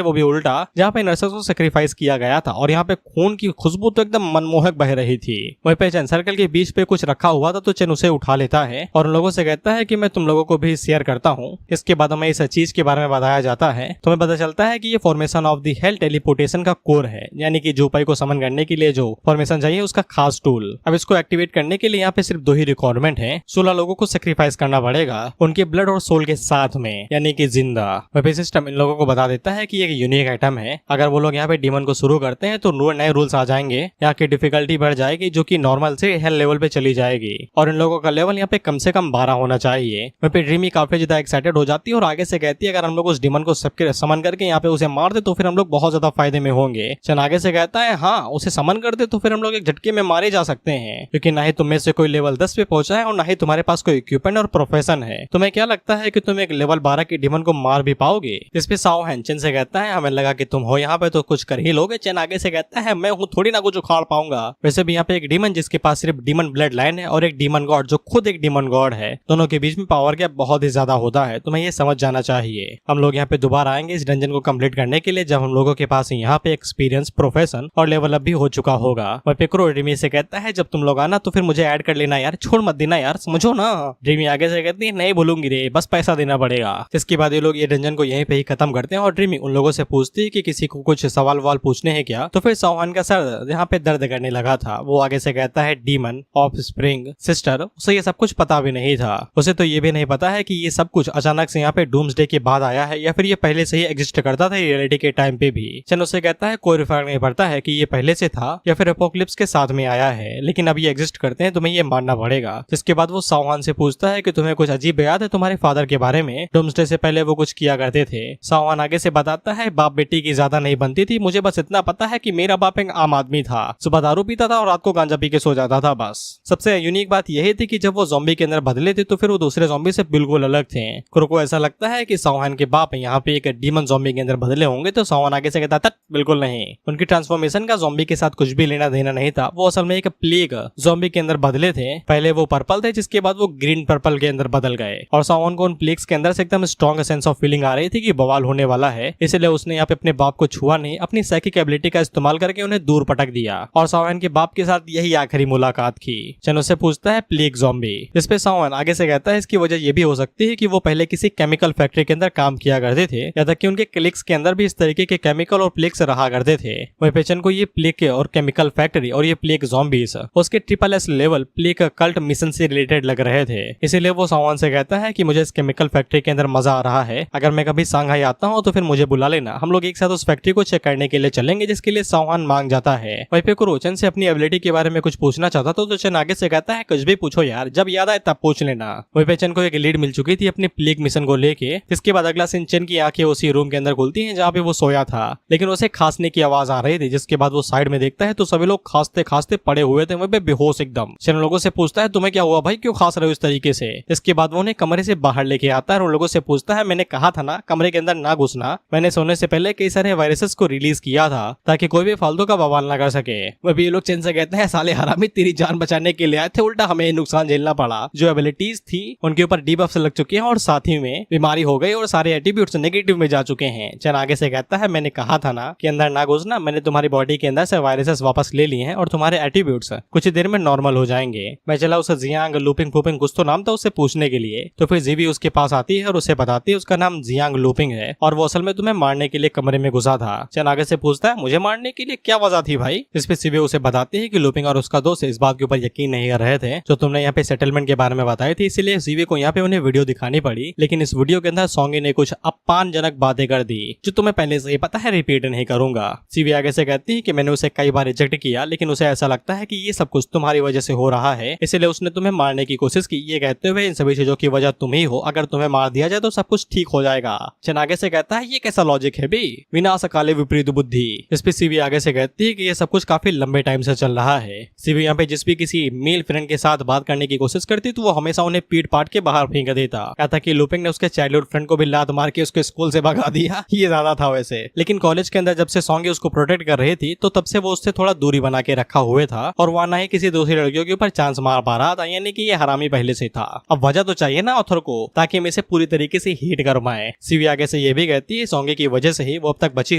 वो भी उल्टा, जहाँ पे नर्सेस को सेक्रीफाइस किया गया था और यहाँ पे खून की खुशबू तो एकदम मनमोहक बह रही थी। वहीं पे चेन सर्कल के बीच पे कुछ रखा हुआ था तो चेन उसे उठा लेता है और उन लोगों से कहता है कि मैं तुम लोगों को भी शेयर करता हूँ। इसके बाद हमें इस चीज के बारे में बताया जाता है तो हमें पता चलता है कि ये formation of the hell teleportation का कोर है, यानी कि जूपाई को समन करने के लिए जो फॉर्मेशन चाहिए उसका खास टूल। अब इसको एक्टिवेट करने के लिए यहाँ पे सिर्फ 2 ही रिक्वायरमेंट है, 16 लोगों को सेक्रीफाइस करना पड़ेगा उनके ब्लड और सोल के साथ में, यानी कि जिंदा। वेपन सिस्टम इन लोगों को बता देता है कि एक यूनिक आइटम है, अगर वो लोग यहाँ पे डीमन को शुरू करते हैं तो नए रूल्स आ जाएंगे, यहाँ की डिफिकल्टी बढ़ जाएगी जो कि नॉर्मल से हेल लेवल पे चली जाएगी और इन लोगों का लेवल यहाँ पे कम से कम 12 होना चाहिए। वहीं पे ड्रीमी काफी ज्यादा एक्साइटेड हो जाती है और आगे से कहती है अगर हम लोग उस डीमन को समन करके यहाँ पे उसे मार दे तो फिर हम लोग बहुत ज्यादा फायदे में होंगे। चन आगे से कहता है हाँ उसे समन कर दे तो फिर हम लोग एक झटके में मारे जा सकते हैं, क्योंकि ना ही तुम में से कोई लेवल 10 पे पहुंचा है और ना ही तुम्हारे पास कोई इक्विपमेंट और प्रोफेशन है। तुम्हें क्या लगता है कि तुम एक लेवल 12 की डीमन को मार भी पाओगे? इस पे साओ हैन चेन से कहता है हमें लगा कि तुम हो यहाँ पे तो कुछ कर ही लोगे। चेन आगे से कहता है मैं हूँ थोड़ी ना कुछ उखाड़ पाऊंगा। वैसे भी यहाँ पे एक डीमन जिसके पास सिर्फ डीमन ब्लड लाइन है और एक डीमन गॉड जो खुद एक डीमन गॉड है, दोनों के बीच में पावर गैप बहुत ही ज्यादा होता है, तुम्हें ये समझ जाना चाहिए। हम लोग यहाँ पे दोबारा आएंगे इस डंजन को कंप्लीट करने के लिए जब हम लोगों के पास यहाँ पे एक्सपीरियंस, प्रोफेशन और लेवल अप भी हो चुका होगा। वह पिक्रो ड्रीमी से कहता है जब तुम लोग आना तो फिर मुझे ऐड कर लेना यार, छोड़ मत देना यार, समझो ना। ड्रीमी आगे से कहती है नहीं बोलूंगी रे, बस पैसा देना पड़ेगा। इसके बाद ये लोग ये डंजन को यहीं पे ही खत्म करते हैं और ड्रीमी उन लोगों से पूछती है कि किसी को कुछ सवाल वाल पूछने हैं क्या। तो फिर सोहान का सर यहाँ पे दर्द करने लगा था। वो आगे से कहता है डीमन, ऑफ स्प्रिंग, सिस्टर, उसे ये सब कुछ पता भी नहीं था। उसे तो ये भी नहीं पता है कि ये सब कुछ अचानक से यहाँ पे डूम्सडे के बाद आया है या फिर ये पहले से ही एग्जिस्ट करता था रियलिटी के टाइम पे भी। चन उसे कहता है कोई फर्क नहीं पड़ता है कि ये पहले से था या फिर एपोक्लिप्स के साथ में आया है, लेकिन अब ये एग्जिस्ट करते हैं, तुम्हें ये मानना पड़ेगा। जिसके बाद वो सावहान से पूछता है कि तुम्हें कुछ अजीब याद है तुम्हारे फादर के बारे में, डूम्सडे से पहले वो कुछ किया करते थे। सावहान आगे से बताता है बाप बेटी की ज्यादा नहीं बनती थी, मुझे बस इतना पता है कि मेरा बाप एक आम आदमी था, सुबह दारू पीता था और रात को गांजा पी के सो जाता था बस। सबसे यूनिक बात यही थी कि जब वो ज़ॉम्बी के अंदर बदले थे तो फिर वो दूसरे ज़ॉम्बी से बिल्कुल अलग थे। क्रो को ऐसा लगता है कि सावहान के बाप यहाँ पे एक डीमन ज़ॉम्बी के अंदर बदले होंगे, तो सावहान आगे से कहता था बिल्कुल नहीं, उनकी ट्रांसफॉर्मेशन का ज़ॉम्बी के साथ कुछ भी लेना देना नहीं था, वो असल में एक प्लेग ज़ॉम्बी के अंदर बदले थे। पहले वो पर्पल थे जिसके बाद वो ग्रीन पर्पल के अंदर बदल गए और सावहान को उन प्लेग्स के अंदर से एकदम स्ट्रॉन्ग सेंस ऑफ फीलिंग आ रही थी कि बवाल होने वाला है, इसलिए उसने यहाँ पे अपने बाप को छुआ नहीं, अपनी साइकिक एबिलिटी का इस्तेमाल करके उन्हें दूर पटक दिया और सावहान के बाप के साथ यही आखिरी मुलाकात की। चन उससे पूछता है प्लेग ज़ॉम्बी, जिस पे सावहान आगे से कहता है इसकी वजह ये भी हो सकती है कि वो पहले किसी केमिकल फैक्ट्री के अंदर काम किया करते थे, या तक कि उनके क्लिक्स के अंदर भी इस तरीके के केमिकल और प्लेग्स रहा करते थे। वही पेचन को ये प्लेग और केमिकल फैक्ट्री और ये प्लेग ज़ॉम्बीज उसके SSS level plague cult mission से रिलेटेड लग रहे थे, इसीलिए वो सावहान से कहता है कि मुझे इस केमिकल फैक्ट्री के अंदर मजा आ रहा है, अगर मैं कभी सांघाई आता हूँ तो फिर मुझे बुला लेना, हम लोग एक साथ उस फैक्ट्री को चेक करने के लिए चलेंगे, जिसके लिए सावहान मांग जाता है। वहीं पे कुरो चन से अपनी एबिलिटी के बारे में कुछ पूछना चाहता तो चन आगे से कहता है कुछ भी पूछो यार, जब याद आए तब पूछ लेना। वहीं पे चन को एक लीड मिल चुकी थी अपनी प्लेग मिशन को लेके, जिसके बाद अगला सीन चन की आंखें उसी रूम के अंदर खुलती हैं जहाँ पे वो सोया था, लेकिन उसे खांसने की आवाज आ रही थी, जिसके बाद वो साइड में देखता है तो सभी लोग खांसते खांसते पड़े हुए थे वहीं पे बेहोश एकदम। चन लोगों से पूछता है तुम्हें क्या हुआ भाई, क्यों खांस रहे हो इस तरीके से। इसके बाद वो उन्हें कमरे से बाहर लेके आता है और उन लोगों से पूछता है मैंने कहा था ना कमरे के अंदर ना घुसना, मैंने सोने से पहले कई सारे वायरसेस को रिलीज किया था ताकि कोई भी फालतू का बवाल ना कर सके। वह भी ये लोग चैन से कहते हैं साले हरामी तेरी जान बचाने के लिए आए थे, उल्टा हमें नुकसान झेलना पड़ा, जो एबिलिटीज थी उनके ऊपर डीबफ्स लग चुके हैं और साथ ही में बीमारी हो गई और सारे एट्रीब्यूट्स नेगेटिव में जा चुके हैं। चैन आगे से कहता है मैंने कहा था ना कि अंदर ना घुसना, मैंने तुम्हारी बॉडी के अंदर से वायरसेस वापस ले लिए हैं और तुम्हारे एट्रीब्यूट्स कुछ देर में नॉर्मल हो जाएंगे। मैं चला उसे जियांग लूपिंग फूपिंग कुछ तो नाम था उससे पूछने के लिए, तो फिर जीवी उसके पास आती है और उसे बताती है उसका नाम जियांग लूपिंग है और वो असल में तुम्हें मारने के लिए कमरे में घुसा था। चैन आगे से पूछता है मुझे मारने के लिए क्या वजह थी भाई। इस पे सीवी उसे बताती है कि लूपिंग और उसका दोस्त इस बात के ऊपर यकीन नहीं कर रहे थे जो तुमने यहाँ पे सेटलमेंट के बारे में बताई थी, इसीलिए सीवी को यहाँ पे उन्हें वीडियो दिखानी पड़ी, लेकिन इस वीडियो के अंदर सोंगी ने कुछ अपमानजनक बातें कर दी जो तुम्हें पहले से ही पता है, रिपीट नहीं करूंगा। सीवी आगे से कहती है कि मैंने उसे कई बार रिजेक्ट किया, लेकिन उसे ऐसा लगता है कि ये सब कुछ तुम्हारी वजह से हो रहा है, इसलिए उसने तुम्हें मारने की कोशिश की, ये कहते हुए इन सभी चीजों की वजह तुम ही हो, अगर तुम्हें मार दिया जाए तो सब कुछ ठीक हो जाएगा। चन आगे से कहता है ये कैसा लॉजिक है बे, विनाश काले विपरीत बुद्धि। इस पे सीवी आगे से कहती है कि ये सब कुछ काफी लंबे टाइम से चल रहा है। सीवी यहाँ पे जिस भी किसी मेल फ्रेंड के साथ बात करने की कोशिश करती तो वो हमेशा उन्हें पीट पाट के बाहर फेंक देता। कहता कि लुपिंग ने उसके चाइल्डहुड फ्रेंड को भी लात मार के उसके स्कूल से भगा दिया, ये ज्यादा था वैसे। लेकिन कॉलेज के अंदर जब से सॉन्गी उसको प्रोटेक्ट कर रही थी तो तब से वो उससे थोड़ा दूरी बना के रखा हुए था और वह ना ही किसी दूसरी लड़कियों के ऊपर चांस मार पा रहा था, यानी कि ये हरामी पहले से था। अब वजह तो चाहिए ना ऑथर को, ताकि हम इसे पूरी तरीके से हिट कर पाए। सीवी आगे से ये भी कहती है सॉन्गी की वजह से ही वो अब तक बची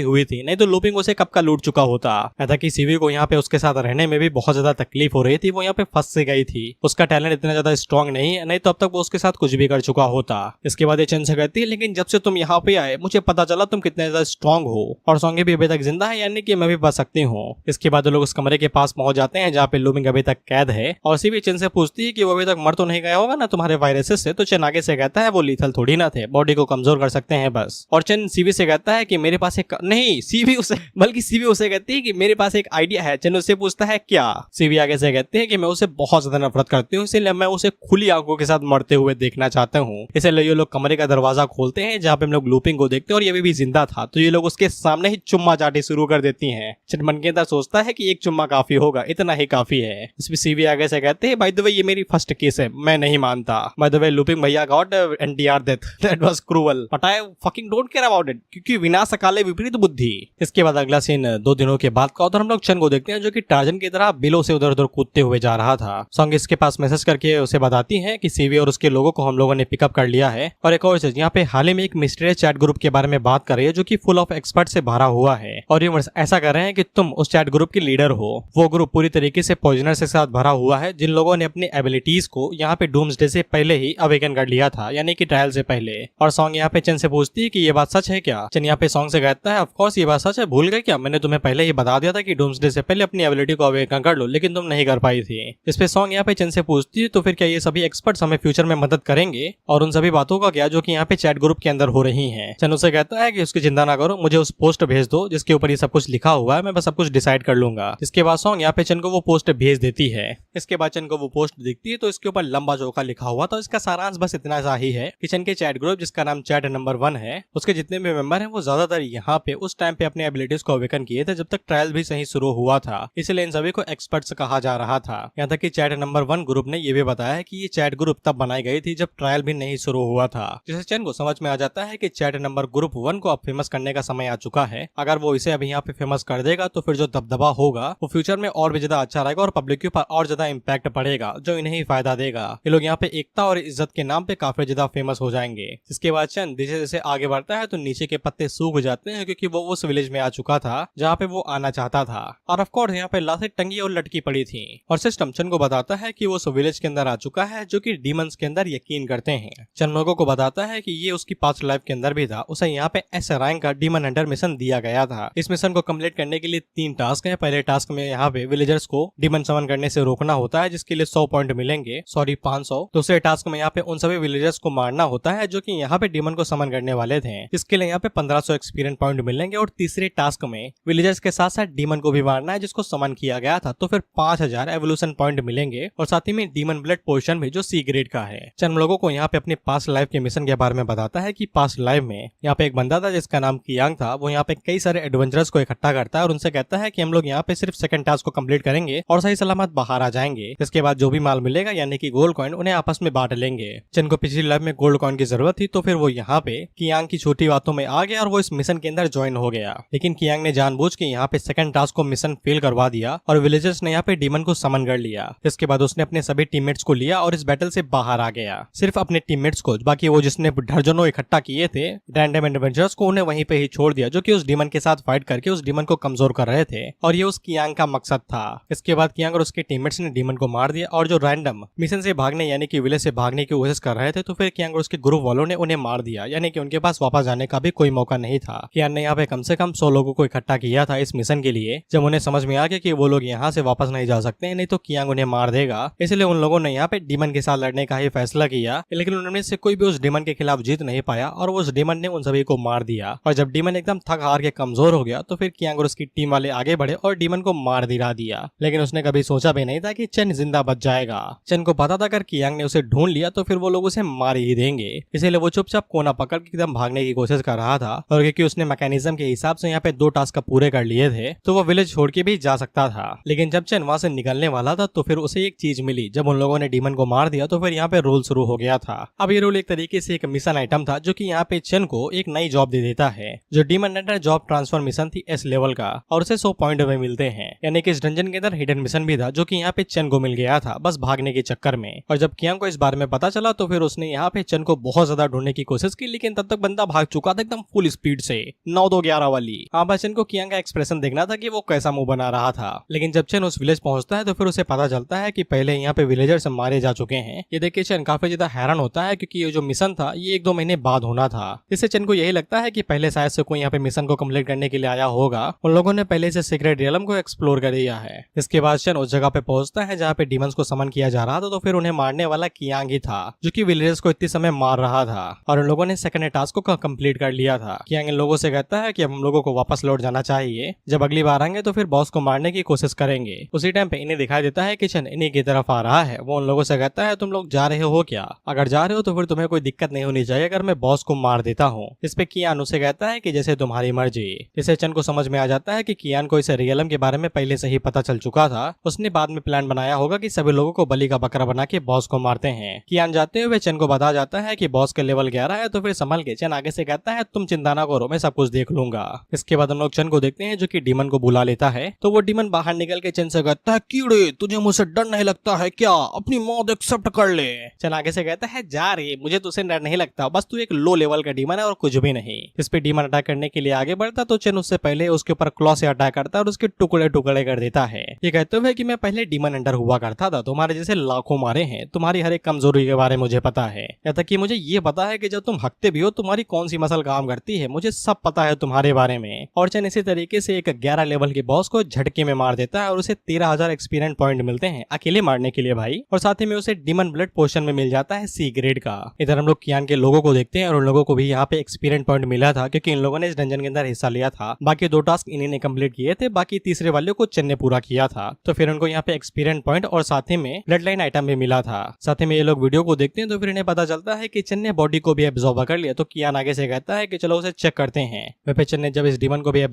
हुई थी, नहीं तो लुपिंग उसे कब का लूट चुका होता। कहता कि सीवी को यहाँ पे उसके साथ रहने में भी बहुत ज्यादा तकलीफ हो रही थी, वो यहाँ पे फंस से गई थी। उसका टैलेंट इतना ज्यादा स्ट्रॉन्ग नहीं तो अब तक वो उसके साथ कुछ भी कर चुका होता। इसके बाद ये चन से कहती है लेकिन जब से तुम यहाँ पे आए मुझे पता चला तुम कितने ज्यादा स्ट्रॉन्ग हो और सॉन्गी भी अभी तक जिंदा है, यानी कि मैं भी बच सकती हूँ। इसके बाद लोग उस कमरे के पास पहुंच जाते हैं जहाँ पे लुपिंग अभी तक कैद है और सीवी चन से पूछती है कि वो अभी तक मर तो नहीं गया होगा ना तुम्हारे वायरसेस से। तो चन आगे से कहता है वो लीथल थोड़ी ना थे, बॉडी को कमजोर कर सकते हैं बस। और चन सीवी से कहता है कि मेरे पास एक नहीं, सीवी उसे कहती है कि मेरे पास एक आइडिया है। चन उससे पूछता है क्या। सीवी आगे से कहते हैं कि मैं उसे बहुत ज्यादा नफरत करती हूँ, इसलिए मैं उसे खुली आंखों के साथ मरते हुए देखना चाहता हूँ। इसलिए ये लोग कमरे का दरवाजा खोलते हैं जहाँ पे हम लोग लुपिंग को देखते हैं और ये भी जिंदा था, तो ये लोग उसके सामने ही चुम्मा चाटी शुरू कर देती हैं। चन मन के अंदर सोचता है कि एक चुम्मा काफी होगा, इतना ही काफी है। इसमें सीवी आगे से कहते हैं बाय द वे ये मेरी फर्स्ट केस है, मैं नहीं मानता। बाय द वे लुपिंग भैया got NTR death, that was cruel but I fucking don't care about it, क्योंकि विनाश काले विपरीत बुद्धि। इसके बाद अगला सीन 2 दिनों के बाद का और हम लोग चन को देखते हैं जो कि टार्जन की तरह बिलों से उधर उधर कूदते हुए जा रहा था। सॉन्ग इसके पास मैसेज करके उसे बताती है कि सीवी और उसके लोगों को हम लोगों ने पिकअप कर लिया है। और एक और चीज, यहाँ पे हाल ही में एक मिस्टीरियस चैट ग्रुप के बारे में बात कर रही है जो कि फुल ऑफ एक्सपर्ट से भरा हुआ है और ये ऐसा कर रहे हैं कि तुम उस चैट ग्रुप की लीडर हो। वो ग्रुप पूरी तरीके से पॉइजनर से साथ भरा हुआ है जिन लोगों ने अपनी एबिलिटीज को यहाँ पे डूम्सडे से पहले ही अवेकन कर लिया था, यानी कि ट्रायल से पहले। और सॉन्ग यहाँ पे चन से पूछती है कि ये बात सच है क्या। चन यहाँ पे सॉन्ग से कहता है ऑफ कोर्स ये बात सच है, भूल गए क्या, मैंने तुम्हें पहले ही बता दिया था कि डूम्सडे से पहले अपनी एबिलिटी को अवेकन कर लो, लेकिन तुम नहीं कर पाई थी। इस पे सॉन्ग यहाँ पे चन से पूछती है तो फिर क्या ये सभी एक्सपर्ट्स हमें फ्यूचर में मदद करेंगे और उन सभी बातों का क्या जो कि यहाँ पे चैट ग्रुप के अंदर हो रही है। चन उसे कहता है कि उसकी चिंता ना करो, मुझे उस पोस्ट भेज दो जिसके ऊपर ये सब कुछ लिखा हुआ है, मैं बस सब कुछ डिसाइड कर लूंगा। इसके बाद सॉन्ग यहाँ पे चन को वो पोस्ट भेज देती है। इसके बाद चन को वो पोस्ट दिखती है तो इसके ऊपर लंबा चौका लिखा हुआ था। इसका सारांश बस इतना सा ही है कि चन के चैट ग्रुप जिसका नाम चैट नंबर 1 है, उसके जितने भी मेंबर हैं वो ज्यादातर यहाँ पे उस टाइम पे अपने एबिलिटीज को अवेकन किए थे जब तक ट्रायल भी सही शुरू हुआ था, इसलिए इन सभी को एक्सपर्ट्स कहा जा रहा था। यहाँ तक कि चैट नंबर 1 ग्रुप ने ये भी बताया कि ये चैट ग्रुप तब बनाई गई थी जब ट्रायल भी नहीं शुरू हुआ था, जिससे चन को समझ में आ जाता है कि चैट नंबर ग्रुप 1 को अब फेमस करने का समय आ चुका है। अगर वो इसे अभी यहाँ पे फेमस कर देगा तो फिर जो दबदबा होगा वो फ्यूचर में और भी ज्यादा अच्छा रहेगा और पब्लिक के ऊपर और ज्यादा इम्पैक्ट पड़ेगा जो इन्हें ही फायदा देगा। ये लोग यहाँ पे एकता और इज्जत के नाम पे काफी ज्यादा फेमस हो जाएंगे। इसके बाद चंद जैसे जैसे आगे बढ़ता है तो नीचे के पत्ते सूख जाते हैं क्योंकि वो उस विलेज में आ चुका था जहाँ पे वो आना चाहता था और ऑफ कोर्स यहाँ पे लाशें टंगी और लटकी पड़ी थी और सिस्टम चंद को बताता है कि वो उस विलेज के अंदर आ चुका है जो कि डीमंस के अंदर यकीन करते हैं। चंद लोगों को बताता है कि ये उसकी पास्ट लाइफ के अंदर भी था, उसे यहाँ पे एस रैंक का डीमन हंटर मिशन दिया गया था। इस मिशन को कंप्लीट करने के लिए 3 टास्क है। पहले टास्क में यहाँ पे विलेजर्स को डीमन समन करने से रोकना होता है जिसके लिए 100 पॉइंट मिलेंगे, सॉरी 500। दूसरे टास्क में यहाँ पे उन सभी विलेजर्स को मारना होता है जो कि यहाँ पे डीमन को समन करने वाले थे, इसके लिए यहाँ पे 1500 एक्सपीरियंस पॉइंट मिलेंगे। और तीसरे टास्क में विलेजर्स के साथ साथ डीमन को भी मारना है जिसको समन किया गया था, तो फिर 5000 एवोल्यूशन पॉइंट मिलेंगे और साथ ही में डीमन ब्लड पोर्शन भी जो सी ग्रेड का है। चंद लोगों को यहाँ पे अपने पास्ट लाइफ के मिशन के बारे में बताता है कि पास्ट लाइफ में यहाँ पे एक बंदा था जिसका नाम कियांग था। वो यहाँ पे कई सारे एडवेंचरर्स को इकट्ठा करता है और उनसे कहता है कि हम लोग यहाँ पे सिर्फ सेकंड टास्क को कंप्लीट करेंगे और सही सलामत बाहर आ जाएंगे। इसके बाद जो भी माल मिलेगा यानी कि गोल्ड कॉइन उन्हें आपस में बांट लेंगे। चंद को पिछली लाइफ में गोल्ड कॉइन की जरूरत थी तो फिर वो यहाँ पे कियांग की छोटी बातों में आ गया और वो इस मिशन के अंदर ज्वाइन हो गया। लेकिन कियांग ने जानबूझ के यहाँ पे सेकंड टास्क को मिशन फेल करवा दिया और विलेजर्स ने यहाँ पे डीमन को समन कर लिया। इसके बाद उसने अपने सभी टीममेट्स को लिया और इस बैटल से बाहर आ गया। सिर्फ अपने टीममेट्स को, बाकी वो जिसने दर्जनों इकट्ठा किए थे रैंडम एडवेंचरर्स को, उन्हें वहीं पे ही छोड़ दिया जो कि उस डीमन के साथ फाइट करके उस डीमन को कमजोर कर रहे थे और ये उस कियांग का मकसद था। इसके बाद कियांग और उसके टीममेट्स ने डीमन को मार दिया और जो रैंडम मिशन से भागने यानी कि विलेज से भागने की कोशिश कर रहे थे तो फिर कियांग और उसके ग्रुप वालों ने उन्हें मार दिया, यानी कि उनके पास वापस जाने का भी कोई मौका नहीं था। कियांग ने यहाँ पे कम से कम 100 लोगों को इकट्ठा किया था इस मिशन के लिए। जब उन्हें समझ में आ गया कि वो लोग यहाँ से वापस नहीं जा सकते नहीं तो कियांग उन्हें मार देगा, इसलिए उन लोगों ने यहाँ पे डीमन के साथ लड़ने का ही फैसला किया। लेकिन उनमें से कोई भी उस डीमन के खिलाफ जीत नहीं पाया और उस डीमन ने उन सभी को मार दिया। और जब डीमन एकदम थक हार के कमजोर हो गया तो फिर कियांग और उसकी टीम वाले आगे बढ़े और डीमन को मार दिला दिया। लेकिन उसने कभी सोचा भी नहीं था कि चन जिंदा बच जाएगा। चन को पता था अगर कियांग ने उसे ढूंढ लिया तो फिर वो लोग उसे मार ही देंगे, इसीलिए वो चुपचाप कोना पकड़ के एकदम भागने की कोशिश कर रहा था, और क्योंकि उसने मैकेनिज्म के हिसाब से यहाँ पे 2 टास्क पूरे कर लिए थे तो वो विलेज छोड़ के भी जा सकता था। लेकिन जब चेन वहां से निकलने वाला था तो फिर उसे एक चीज मिली। जब उन लोगों ने डीमन को मार दिया तो फिर यहाँ पे रोल शुरू हो गया था। अब ये रोल एक तरीके से एक मिशन आइटम था जो कि यहाँ पे चेन को एक नई जॉब दे देता है, जो demon Hunter job transfer mission थी S लेवल का, और उसे 100 पॉइंट में मिलते हैं। यानी कि इस डंजन के अंदर हिडन मिशन भी था जो कि यहाँ पे चेन को मिल गया था बस भागने के चक्कर में। और जब कियांग को इस बारे में पता चला तो फिर उसने यहाँ पे चेन को बहुत ज्यादा ढूंढने की कोशिश की, लेकिन तब तक बंदा भाग चुका था एकदम फुल स्पीड से 9-2-11 वाली। हाँ बस चेन को कियांग का एक्सप्रेशन देखना था कि वो कैसा मुंह बना रहा था। लेकिन जब चेन उस विलेज पहुंचता है तो फिर उसे पता चलता है कि पहले यहाँ पे विलेजर्स मारे जा चुके हैं। ये देख के चेन काफी ज्यादा हैरान होता है क्योंकि ये जो मिशन था ये 1-2 महीने बाद होना था। इससे चेन को यही लगता है कि पहले शायद से कोई यहाँ पे मिशन को कंप्लीट करने के लिए आया होगा, उन लोगों ने पहले से सीक्रेट रियलम को एक्सप्लोर कर लिया है। इसके बाद चेन उस जगह पे पहुंचता है जहाँ पे डीमंस को समन किया जा रहा था, तो फिर उन्हें मारने वाला कियांग ही था जो कि विलेजर्स को इतने समय मार रहा था, और उन लोगों ने सेकंड टास्क को कंप्लीट कर लिया था। कियांग इन लोगों से कहता है कि हम लोगों को वापस लौट जाना चाहिए, जब अगली बार आएंगे तो फिर बॉस को मारने की कोशिश करेंगे। उसी टाइम पे इन्हें दिखाई देता है कि चेन इन्हीं की तरफ आ रहा है। वो उन लोगों से कहता है तुम लोग जा रहे हो क्या? अगर जा रहे हो तो फिर तुम्हें कोई दिक्कत नहीं होनी चाहिए अगर मैं बॉस को मार देता हूँ। इस पे कियान उसे कहता है कि जैसे तुम्हारी मर्जी। इसे चेन को समझ में आ जाता है कि कियान को इस रियलम के बारे में पहले से ही पता चल चुका था। उसने बाद में प्लान बनाया होगा कि सभी लोगों को बलि का बकरा बना के बॉस को मारते हैं। कियान जाते हुए चेन को बता जाता है कि बॉस के लेवल 11 है, तो फिर संभल के। चेन आगे से कहता है तुम चिंता ना करो, मैं सब कुछ देख लूंगा। इसके बाद हम लोग चेन को देखते हैं जो कि डीमन को बुला लेता है, तो वो डीमन बाहर निकल के चेन से कहता है कीड़े तुझे मुझसे डर नहीं लगता है क्या? अपनी मौत एक्सेप्ट कर ले। चेन आगे से कहता है जा रे, मुझे तुझसे डर नहीं लगता, बस तू एक लो लेवल का डीमन है और कुछ भी नहीं। इस पे डीमन अटैक करने के लिए आगे बढ़ता तो चेन उससे पहले उसके ऊपर क्लॉ से अटैक करता है और उसके टुकड़े टुकड़े कर देता है। ये कहते हुए कि मैं पहले डीमन हंटर हुआ करता था, तुम्हारे जैसे लाखों मारे हैं, तुम्हारी हर एक कमजोरी के बारे में मुझे पता है। यहाँ तक कि मुझे ये पता है कि जब तुम हकते भी हो तुम्हारी कौन सी मसल काम करती है, मुझे सब पता है तुम्हारे बारे में। और चेन इसी तरीके से एक 11 लेवल के बॉस को झटके में मार देता है और उसे 13,000 एक्सपीरियंस पॉइंट मिलते हैं अकेले मारने के लिए भाई। और साथ ही में उसे डीमन ब्लड पोशन में मिल जाता है C ग्रेड का। इधर हम लोग कियान के लोगों को देखते हैं और उन लोगों को भी यहाँ पे एक्सपीरियंस पॉइंट मिला था क्योंकि इन लोगों ने इस डंजन के अंदर हिस्सा लिया था। बाकी 2 टास्क इन्हीं ने कंप्लीट किए थे, बाकी तीसरे वाले को चेन ने पूरा किया था, तो फिर उनको यहाँ पे एक्सपीरियंस पॉइंट और साथ ही में ब्लड लाइन आइटम भी मिला था। साथ ही में ये लोग वीडियो को देखते हैं तो फिर इन्हें पता चलता है कि चेन ने बॉडी को भी एब्जॉर्ब कर लिया। तो कियान आगे से कहता है कि चलो उसे चेक करते हैं। वहीं पे चेन ने जब इस डीमन को भी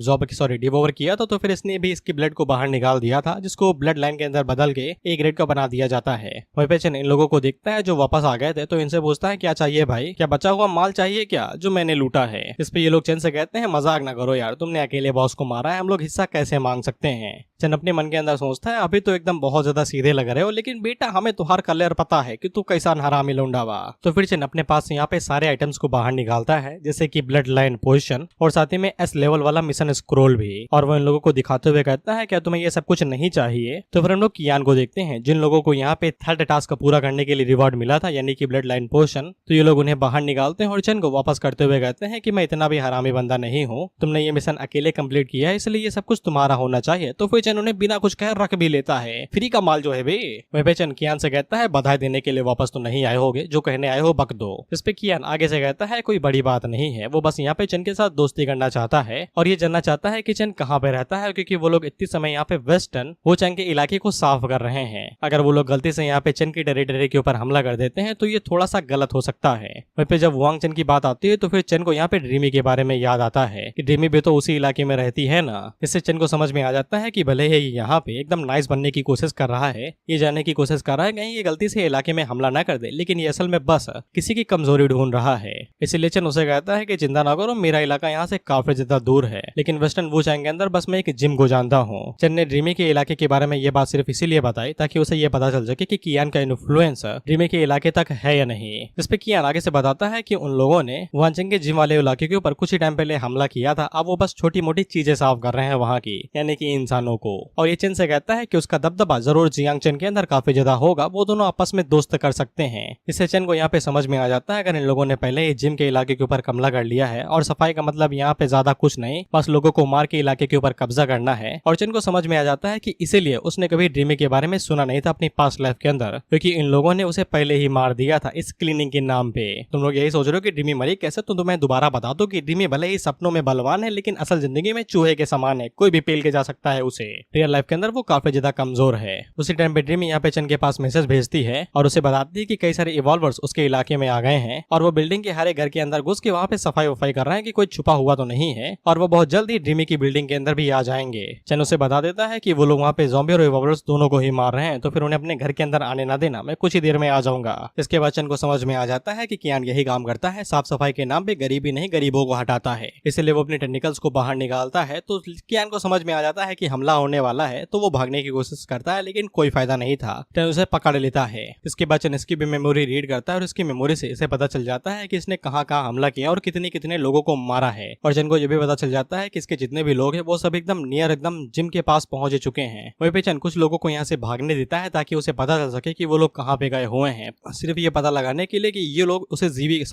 डिवोवर किया था तो फिर इसने भी इसकी ब्लड को बाहर निकाल दिया था, जिसको ब्लड लाइन के अंदर बदल के A ग्रेड का बना दिया जाता है। वहीं पे चेन इन लोगों को देखता है जो वापस आ गए थे, तो इनसे पूछता है क्या चाहिए भाई, क्या बचा हुआ माल चाहिए क्या जो मैंने लूटा है? इस पे ये लोग चेन से कहते हैं मजाक ना करो यार, तुमने अकेले बॉस को मारा है, हम लोग हिस्सा कैसे मांग सकते हैं? चेन अपने मन के अंदर सोचता है अभी तो एकदम बहुत ज्यादा सीधे लग रहे हो, लेकिन बेटा हमें तुहार कलर पता है कि तू कैसा हरामी लौंडा बा। तो फिर चेन अपने पास यहाँ पे सारे आइटम्स को बाहर निकालता है, जैसे कि ब्लड लाइन पोजीशन और साथ ही में S लेवल वाला मिशन स्क्रोल भी, और वो इन लोगों को दिखाते हुए कहता है क्या तुम्हें ये सब कुछ नहीं चाहिए? तो फिर हम लोग कियान को देखते हैं जिन लोगों को यहाँ पे थर्ड टास्क पूरा करने के लिए रिवॉर्ड मिला था, यानी कि ब्लड लाइन पोजीशन। तो ये लोग उन्हें बाहर निकालते हैं और चेन को वापस करते हुए कहते हैं कि मैं इतना भी हरामी बंदा नहीं हूँ, तुमने ये मिशन अकेले कंप्लीट किया है इसलिए ये सब कुछ तुम्हारा होना चाहिए। तो फिर चेन उन्हें बिना कुछ कहे रख भी लेता है, फ्री का माल जो है बे। वहीं पे चेन कियान से कहता है बधाई देने के लिए वापस तो नहीं आए होगे, जो कहने आए हो बक दो। इस पे कियान आगे से कहता है कोई बड़ी बात नहीं है, वो बस यहाँ पे चेन के साथ दोस्ती करना चाहता है और ये जानना चाहता है कि चेन कहाँ पे रहता है, क्योंकि वो लोग इतने समय यहाँ पे वेस्टर्न वो चेन के इलाके को साफ कर रहे हैं। अगर वो लोग गलती से यहाँ पे चेन की टेरिटरी के ऊपर हमला कर देते हैं तो ये थोड़ा सा गलत हो सकता है। वहीं पे जब वांग चेन की बात आती है तो फिर चेन को यहाँ पे ड्रीमी के बारे में याद आता है कि ड्रीमी भी तो उसी इलाके में रहती है ना। इससे चेन को समझ में आ जाता है कि भले ही यहाँ पे एकदम नाइस बनने की कोशिश कर रहा है, ये जानने की कोशिश कर रहा है कहीं ये गलती से इलाके में हमला ना कर दे, लेकिन ये असल में बस किसी की कमजोरी ढूंढ रहा है। इसीलिए चेन उसे कहता है कि चिंता ना करो, मेरा इलाका यहाँ से काफी ज्यादा दूर है, लेकिन वेस्टर्न वो चैन के अंदर बस मैं एक जिम को जानता हूँ। चेन ने ड्रीमी के इलाके के बारे में ये बात सिर्फ इसीलिए बताई ताकि उसे ये पता चल सके कि कियान का इन्फ्लुएंस ड्रीमी के इलाके तक है या नहीं। इस पे कियान आगे से बताता है कि उन लोगों ने वांचेंग के जिम वाले इलाके के ऊपर कुछ ही टाइम पहले हमला किया था, अब वो बस छोटी मोटी चीजें साफ कर रहे हैं वहाँ की, यानी कि इंसानों को। और ये चेन से कहता है कि उसका दबदबा जरूर जियांग चेन के अंदर काफी ज्यादा होगा, वो दोनों आपस में दोस्त कर सकते हैं। इससे चेन को यहाँ पे समझ में आ जाता है अगर इन लोगों ने पहले ही जिम के इलाके के ऊपर हमला कर लिया है, और सफाई का मतलब यहाँ पे ज्यादा कुछ नहीं, बस लोगों को मार के इलाके के ऊपर कब्जा करना है। और चेन को समझ में आ जाता है कि इसीलिए उसने कभी ड्रीमी के बारे में सुना नहीं था अपनी पास्ट लाइफ के अंदर, क्योंकि इन लोगों ने उसे पहले ही मार दिया था इस क्लीनिंग के नाम पे। तुम लोग यही सोच रहे हो कि ड्रीमी मरी कैसे, तो तुम्हें दोबारा बता दो कि ड्रीमी भले ही सपनों में बलवान है, लेकिन असल जिंदगी में चूहे के समान है, कोई भी पेल के जा सकता है उसे। रियल लाइफ के अंदर वो काफी ज्यादा कमजोर है। उसी टाइम पे ड्रीमी यहाँ पे चेन के पास मैसेज भेजती है और उसे बताती है कि कई सारे इवॉल्वर्स उसके इलाके में आ गए हैं और वो बिल्डिंग के हरे घर के अंदर घुस के वहाँ पे सफाई वफाई कर रहे हैं कि कोई छुपा हुआ तो नहीं है, और वो बहुत जल्द ही ड्रीमी की बिल्डिंग के अंदर भी आ जाएंगे। चन उसे बता देता है कि वो लोग वहाँ पे ज़ॉम्बी और रिवॉल्वर्स दोनों को ही मार रहे हैं, तो फिर उन्हें अपने घर के अंदर आने ना देना, मैं कुछ ही देर में आ जाऊंगा। इसके बाद चन को समझ में आ जाता है कि कियान यही काम करता है, साफ सफाई के नाम पे गरीबी नहीं गरीबों को हटाता है, इसलिए वो अपने टेक्निकल्स को बाहर निकालता है। तो कियान को समझ में आ जाता है कि हमला होने वाला है, तो वो भागने की कोशिश करता है, लेकिन कोई फायदा नहीं था। चन उसे पकड़ लेता है। इसके बाद चन इसकी भी मेमोरी रीड करता है और इसकी मेमोरी से इसे पता चल जाता है कि इसने कहाँ कहाँ हमला किया और कितने कितने लोगों को मारा है। और चन को यह भी पता चल जाता है कि इसके जितने भी लोग हैं वो सब एकदम नियर एकदम जिम के पास पहुंच चुके हैं। वहीं पे चन कुछ लोगों को यहाँ से भागने देता है ताकि उसे पता चल सके कि वो लोग कहाँ पे गए हुए हैं, सिर्फ ये पता लगाने के लिए कि ये लोग उसे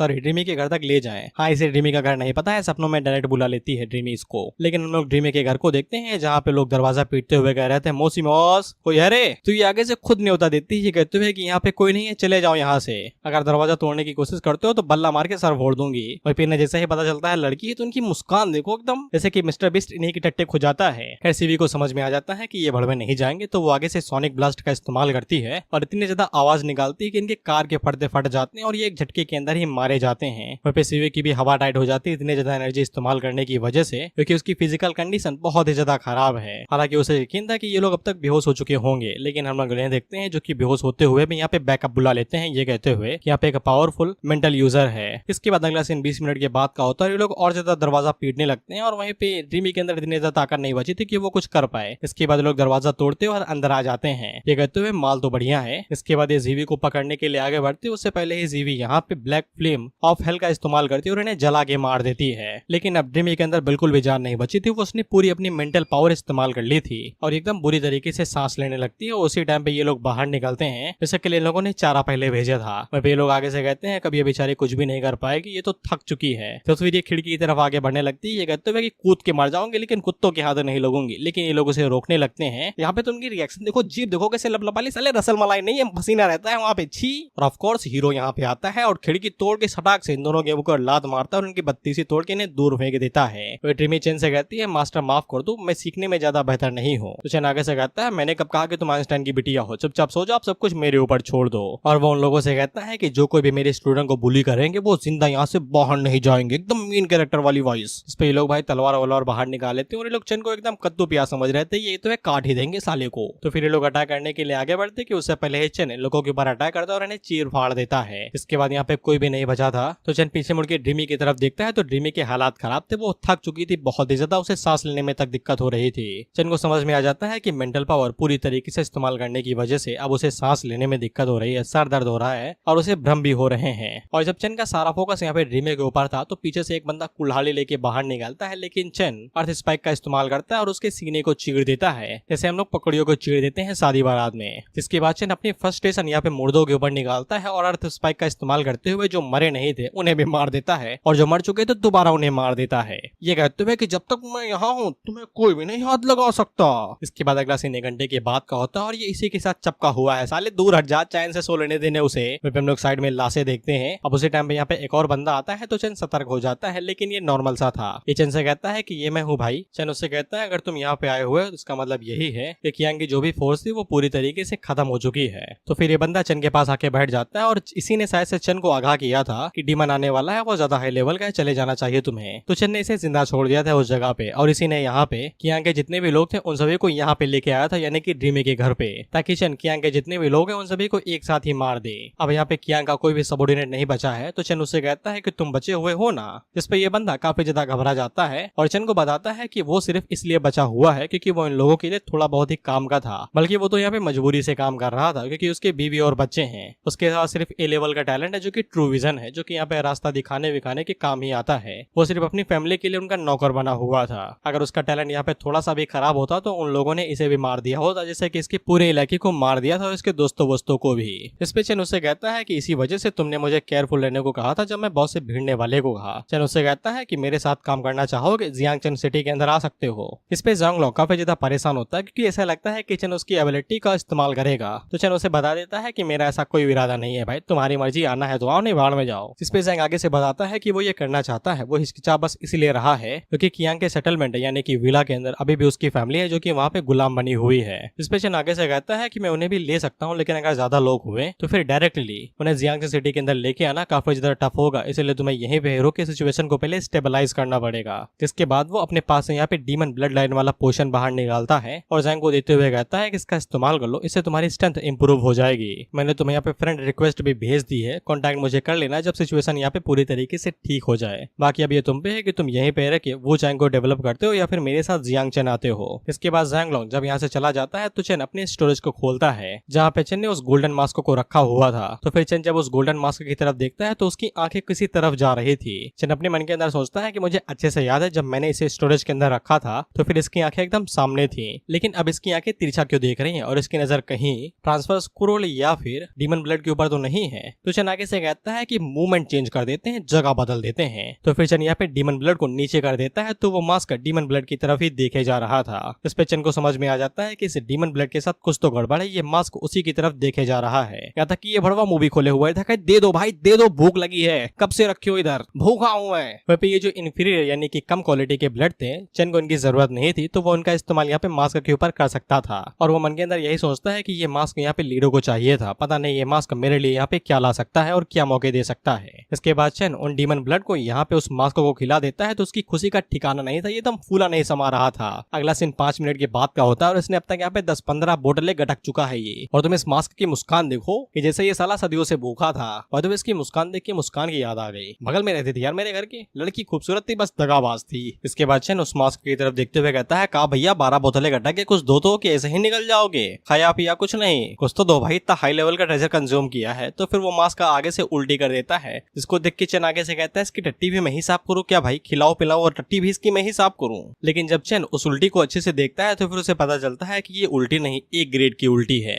ड्रीमी के घर तक ले जाएं। हाँ, इसे ड्रीमी का घर नहीं पता है, सपनों में डायरेक्ट बुला लेती है ड्रीमी इसको। लेकिन हम लोग ड्रीमी के घर को देखते हैं जहाँ पे लोग दरवाजा पीटते हुए कह रहे थे, मौसी मौस कोई है रे? तो ये आगे से खुद न्योता देती है कहते हुए कि यहाँ पे कोई नहीं है, चले जाओ यहाँ से, अगर दरवाजा तोड़ने की कोशिश करते हो तो बल्ला मार के सर फोड़ दूंगी। और फिर जैसे ही पता चलता है लड़की है तो उनकी मुस्कान देखो एकदम जैसे कि मिस्टर बिस्ट इन्हीं की टट्टे खो जाता है। खैर सीवी को समझ में आ जाता है कि ये भड़वे नहीं जाएंगे, तो वो आगे से सोनिक ब्लास्ट का इस्तेमाल करती है और इतनी ज्यादा आवाज निकालती है कि इनके कार के पर्दे फट जाते हैं और ये एक झटके के अंदर ही मारे जाते हैं। वहीं पे सीवी की भी हवा टाइट हो जाती है इतनी ज्यादा एनर्जी इस्तेमाल करने की वजह से, क्योंकि उसकी फिजिकल कंडीशन बहुत ही ज्यादा खराब है। हालांकि उसे यकीन था कि ये लोग अब तक बेहोश हो चुके होंगे, लेकिन हम लोग इन्हें देखते हैं जो कि बेहोश होते हुए भी यहाँ पे बैकअप बुला लेते हैं, ये कहते हुए कि यहाँ पे एक पावरफुल मेंटल यूजर है। इसके बाद अगला सीन 20 मिनट के बाद का होता है। ये लोग और ज्यादा दरवाजा पीटने लगते हैं और वहीं पे ड्रीमी के अंदर इतनी ज्यादा ताकत नहीं बची थी कि वो कुछ कर पाए। इसके बाद लोग दरवाजा तोड़ते और अंदर आ जाते हैं, ये कहते हुए माल तो बढ़िया है। इसके बाद ये जीवी को पकड़ने के लिए आगे बढ़ते, उससे पहले ही जीवी यहाँ पे ब्लैक फ्लेम ऑफ हेल का इस्तेमाल करती है और इन्हें जला के मार देती है। लेकिन अब ड्रीमी के अंदर बिल्कुल भी जान नहीं बची थी, वो उसने पूरी अपनी मेंटल पावर इस्तेमाल कर ली थी और एकदम बुरी तरीके से सांस लेने लगती है। उसी टाइम पे ये लोग बाहर निकलते हैं, जैसे के लिए लोगों ने चारा पहले भेजा था। ये लोग आगे से कहते हैं कभी ये बेचारी कुछ भी नहीं कर पाएगी, ये तो थक चुकी है। तो फिर ये खिड़की की तरफ आगे बढ़ने लगती है, ये कहते हुए कि कूद के मर जाऊंगी लेकिन कुत्तों के हाथ नहीं लगूंगी। लेकिन ये लोग उसे रोकने लगते हैं। यहाँ पे तो उनकी रिएक्शन देखो, जीप देखो कैसे लपलपाली, साले रसल मलाई नहीं है, पसीना रहता है वहाँ पे, छी। और ऑफ कोर्स हीरो यहाँ पे आता है और खिड़की तोड़ के सटाक से इन दोनों के ऊपर लात मारता है और उनकी बत्ती से तोड़ के इन्हें दूर फेंक देता है। तो ड्रीमी चेन से कहती है मास्टर माफ कर दो, मैं सीखने में ज्यादा बेहतर नहीं हूँ। तो चेन आगे से कहता है मैंने कब कहा कि तुम आइंस्टाइन की बिटिया हो, चुपचाप सो जाओ, आप सब कुछ मेरे ऊपर छोड़ दो। और वो उन लोगों से कहता है कि जो कोई भी मेरे स्टूडेंट को बुली करेंगे वो जिंदा यहाँ से बाहर नहीं जाएंगे, एकदम मीन कैरेक्टर वाली वॉइस। इस पे ये लोग भाई तलवार वलवार बाहर निकाल लेते हैं और ये लोग चेन को एकदम कद्दू प्याज समझ रहे थे, ये तो है काट ही देंगे साले को। तो फिर ये लोग अटैक करने के लिए आगे बढ़ते कि उससे पहले चेन लोगों के ऊपर अटैक करता है और इन्हें चीर फाड़ देता है। इसके बाद यहाँ पे कोई भी नहीं बचा था, तो चेन पीछे मुड़ के ड्रीमी की तरफ देखता है तो ड्रीमी के हालात खराब थे, वो थक चुकी थी बहुत ही ज्यादा, उसे सांस लेने में तक दिक्कत हो रही थी। चेन को समझ में आ जाता है कि मेंटल पावर पूरी तरीके से इस्तेमाल करने की वजह से अब उसे सांस लेने में दिक्कत हो रही है, सर दर्द हो रहा है और उसे भ्रम भी हो रहे हैं। और जब चेन का सारा फोकस यहाँ पे ड्रीमी के ऊपर था तो पीछे से एक बंदा कुल्हाड़ी लेके बाहर निकलता है, लेकिन चेन अर्थ स्पाइक का इस्तेमाल करता है और उसके सीने को चीर देता है, जैसे हम लोग पकड़ियों को चीर देते हैं शादी बारात में। जिसके बाद चेन अपनी फर्स्ट स्टेशन यहाँ पे मुर्दों के ऊपर निकालता है और अर्थ स्पाइक का इस्तेमाल करते हुए जो मरे नहीं थे उन्हें भी मार देता है और जो मर चुके थे दोबारा उन्हें मार देता है, ये कहते हुए कि जब तक मैं यहाँ हूँ तुम्हें कोई भी नहीं हाथ लगा सकता। इसके बाद अगला सीन 1 घंटे के बाद का होता है और ये इसी के साथ चपका हुआ है, साले दूर हट जा, चैन से सो लेने देने उसे। हम लोग साइड में लाशें देखते हैं। अब उसी टाइम पे यहाँ पे एक और बंदा आता है तो चैन सतर्क हो जाता है, लेकिन ये नॉर्मल सा था। ये चैन से कहता है कि ये मैं हूँ भाई। चैन उससे कहता है अगर तुम यहाँ पे आए हुए हो इसका मतलब यही है कि कियांग की जो भी फोर्स थी वो पूरी तरीके से खत्म हो चुकी है। तो फिर ये बंदा चैन के पास आके बैठ जाता है और इसी ने शायद से चैन को आगाह किया था कि डीमन आने वाला है, वो ज्यादा हाई लेवल का है, चले जाना चाहिए तुम्हें। तो चैन ने इसे जिंदा छोड़ दिया था उस जगह पे और इसी ने यहाँ पे कियांग के जितने भी लोग थे उन सभी को यहाँ पे लेके आया था, यानी कि ड्रीमी के घर पे, ताकि चैन कियांग के जितने भी लोग हैं उन सभी को एक साथ ही मार दे। अब यहाँ पे कियांग का कोई भी सबॉर्डिनेट नहीं बचा है, तो चैन उससे कहता है कि तुम बचे हुए हो ना। जिस पे ये बंदा काफी ज्यादा घबरा जाता है और चैन को बताता है कि वो सिर्फ इसलिए बचा हुआ है क्योंकि वो इन लोगों के लिए थोड़ा बहुत ही काम का था, बल्कि वो तो यहाँ पे मजबूरी से काम कर रहा था क्योंकि उसके बीवी और बच्चे हैं। उसके साथ सिर्फ ए लेवल का टैलेंट है जो कि ट्रू विजन है, जो कि यहाँ पे रास्ता दिखाने विखाने के काम ही आता है। वो सिर्फ अपनी फैमिली के लिए उनका नौकर बना हुआ था। अगर उसका टैलेंट यहाँ पे थोड़ा सा भी खराब होता तो उन लोगों ने इसे भी मार दिया होता, जैसे कि इसके पूरे इलाके को मार दिया था और इसके दोस्तों वोस्तों को भी। इस पे चैन उससे कहता है कि इसी वजह से तुमने मुझे केयरफुल रहने को कहा था जब मैं बॉस से भिड़ने वाले को कहा। चैन उससे कहता है कि मेरे साथ काम करना चाहोगे, जियांगचन सिटी के अंदर आ सकते हो। इस पे ज़ोंगलॉन्ग काफी ज्यादा परेशान होता है क्योंकि ऐसा लगता है कि चैन उसकी एबिलिटी का इस्तेमाल करेगा। तो चैन उसे बता देता है कि मेरा ऐसा कोई इरादा नहीं है भाई, तुम्हारी मर्जी, आना है तो आओ, नहीं बाढ़ में जाओ। इस पे ज़ोंग आगे से बताता है कि वो ये करना चाहता है, वो हिचकिचा बस इसलिए रहा है क्योंकि कियांग के सेटलमेंट यानी कि विला के अंदर अभी भी उसकी फैमिली है जो कि वहाँ पे गुलाम बनी हुई है। इस पे चैन आगे से कहता है कि मैं उन्हें भी ले सकता हूँ, लेकिन अगर ज्यादा लोग हुए तो फिर डायरेक्टली उन्हें जियांगचन सिटी के अंदर लेके लेके आना काफी ज्यादा टफ होगा, इसलिए तुम्हें यहीं पे हीरो की सिचुएशन को पहले स्टेबलाइज करना पड़ेगा। जिसके बाद वो अपने पास से यहाँ पे डीमन ब्लड लाइन वाला पोशन बाहर निकालता है और जैंग को देते हुए कहता है कि इसका इस्तेमाल कर लो, इससे तुम्हारी स्ट्रेंथ इंप्रूव हो जाएगी। मैंने तुम्हें यहाँ पे फ्रेंड रिक्वेस्ट भी भेज दी है, कॉन्टैक्ट मुझे कर लेना जब सिचुएशन यहाँ पे पूरी तरीके से ठीक हो जाए। बाकी अब ये तुम पे है कि तुम यहीं पे रह के वो जैंग को डेवलप करते हो या फिर मेरे साथ जियांग चेन आते हो। इसके बाद जैंग लॉन्ग जब यहाँ से चला जाता है तो चेन अपने स्टोरेज को खोलता है जहाँ पे चेन ने उस गोल्डन मास्क को रखा हुआ था। तो फिर चेन जब उस गोल्डन मास्क की तरफ देखता है तो उसकी आंखें किसी तरफ जा रही थी। चेन अपने मन के अंदर सोचता है कि मुझे अच्छे से याद है जब मैंने इसे स्टोरेज के अंदर रखा था तो फिर इसकी आंखें एकदम सामने थी, लेकिन अब इसकी आंखें तिरछा क्यों देख रही हैं और इसकी नजर कहीं ट्रांसफर स्क्रोल या फिर डीमन ब्लड के ऊपर तो नहीं है। तो चेन आगे से कहता है कि मूवमेंट चेंज कर देते हैं, जगह बदल देते हैं। तो फिर चेन यहाँ पे डीमन ब्लड को नीचे कर देता है तो वो मास्क डीमन ब्लड की तरफ ही देखे जा रहा था। इस पे चेन को समझ में आ जाता है कि इस डीमन ब्लड के साथ कुछ तो गड़बड़ है, ये मास्क उसी की तरफ देखे जा रहा है। यहाँ तक कि ये भड़वा मुंह भी खोले हुआ था, दे दो भाई दे दो, भूख लगी है, कब से रखे हो इधर, भूखा हूं मैं। वहीं पे ये जो इंफीरियर यानी कि कम क्वालिटी के ब्लड थे, चेन को इनकी जरूरत नहीं थी तो वो उनका इस्तेमाल यहाँ पे मास्क के ऊपर कर सकता था और वो मन के अंदर यही सोचता है कि ये मास्क यहाँ पे लीडो को चाहिए था, पता नहीं ये मास्क मेरे लिए यहाँ पे क्या ला सकता है और क्या मौके दे सकता है। इसके बाद चेन उन डीमन ब्लड को यहाँ पे उस मास्क को खिला देता है तो उसकी खुशी का ठिकाना नहीं था, ये एकदम फूला नहीं समा रहा था। अगला सीन 5 मिनट के बाद का होता है और इसने अब तक यहाँ पे 10-15 बोतलें गटक चुका है ये। और तुम इस मास्क की मुस्कान देखो कि जैसे ये साला सदियों से भूखा था। और तुम इसकी मुस्कान देख के मुस्कान की याद आ गई, बगल में रहती थी यार मेरे घर की लड़की, खूबसूरत थी बस दगाबाज थी। इसके बाद चेन उस मास्क की तरफ देखते हुए कहता है, कहा भैया 12 बोतलें गटक के कुछ दो तो कि ऐसे ही निकल जाओगे, खाया पिया कुछ नहीं, कुछ तो दो भाई, इतना हाई लेवल का ट्रेजर कंज्यूम किया है। तो फिर वो मास्क आगे से उल्टी कर देता है, जिसको देख के चेन आगे से कहता है इसकी टट्टी भी मैं ही साफ करूँ क्या भाई, खिलाओ पिलाओ और टट्टी भी इसकी मैं ही साफ करूँ। लेकिन जब चेन उस उल्टी को अच्छे से देखता है तो फिर उसे पता चलता है कि ये उल्टी नहीं A ग्रेड की उल्टी है।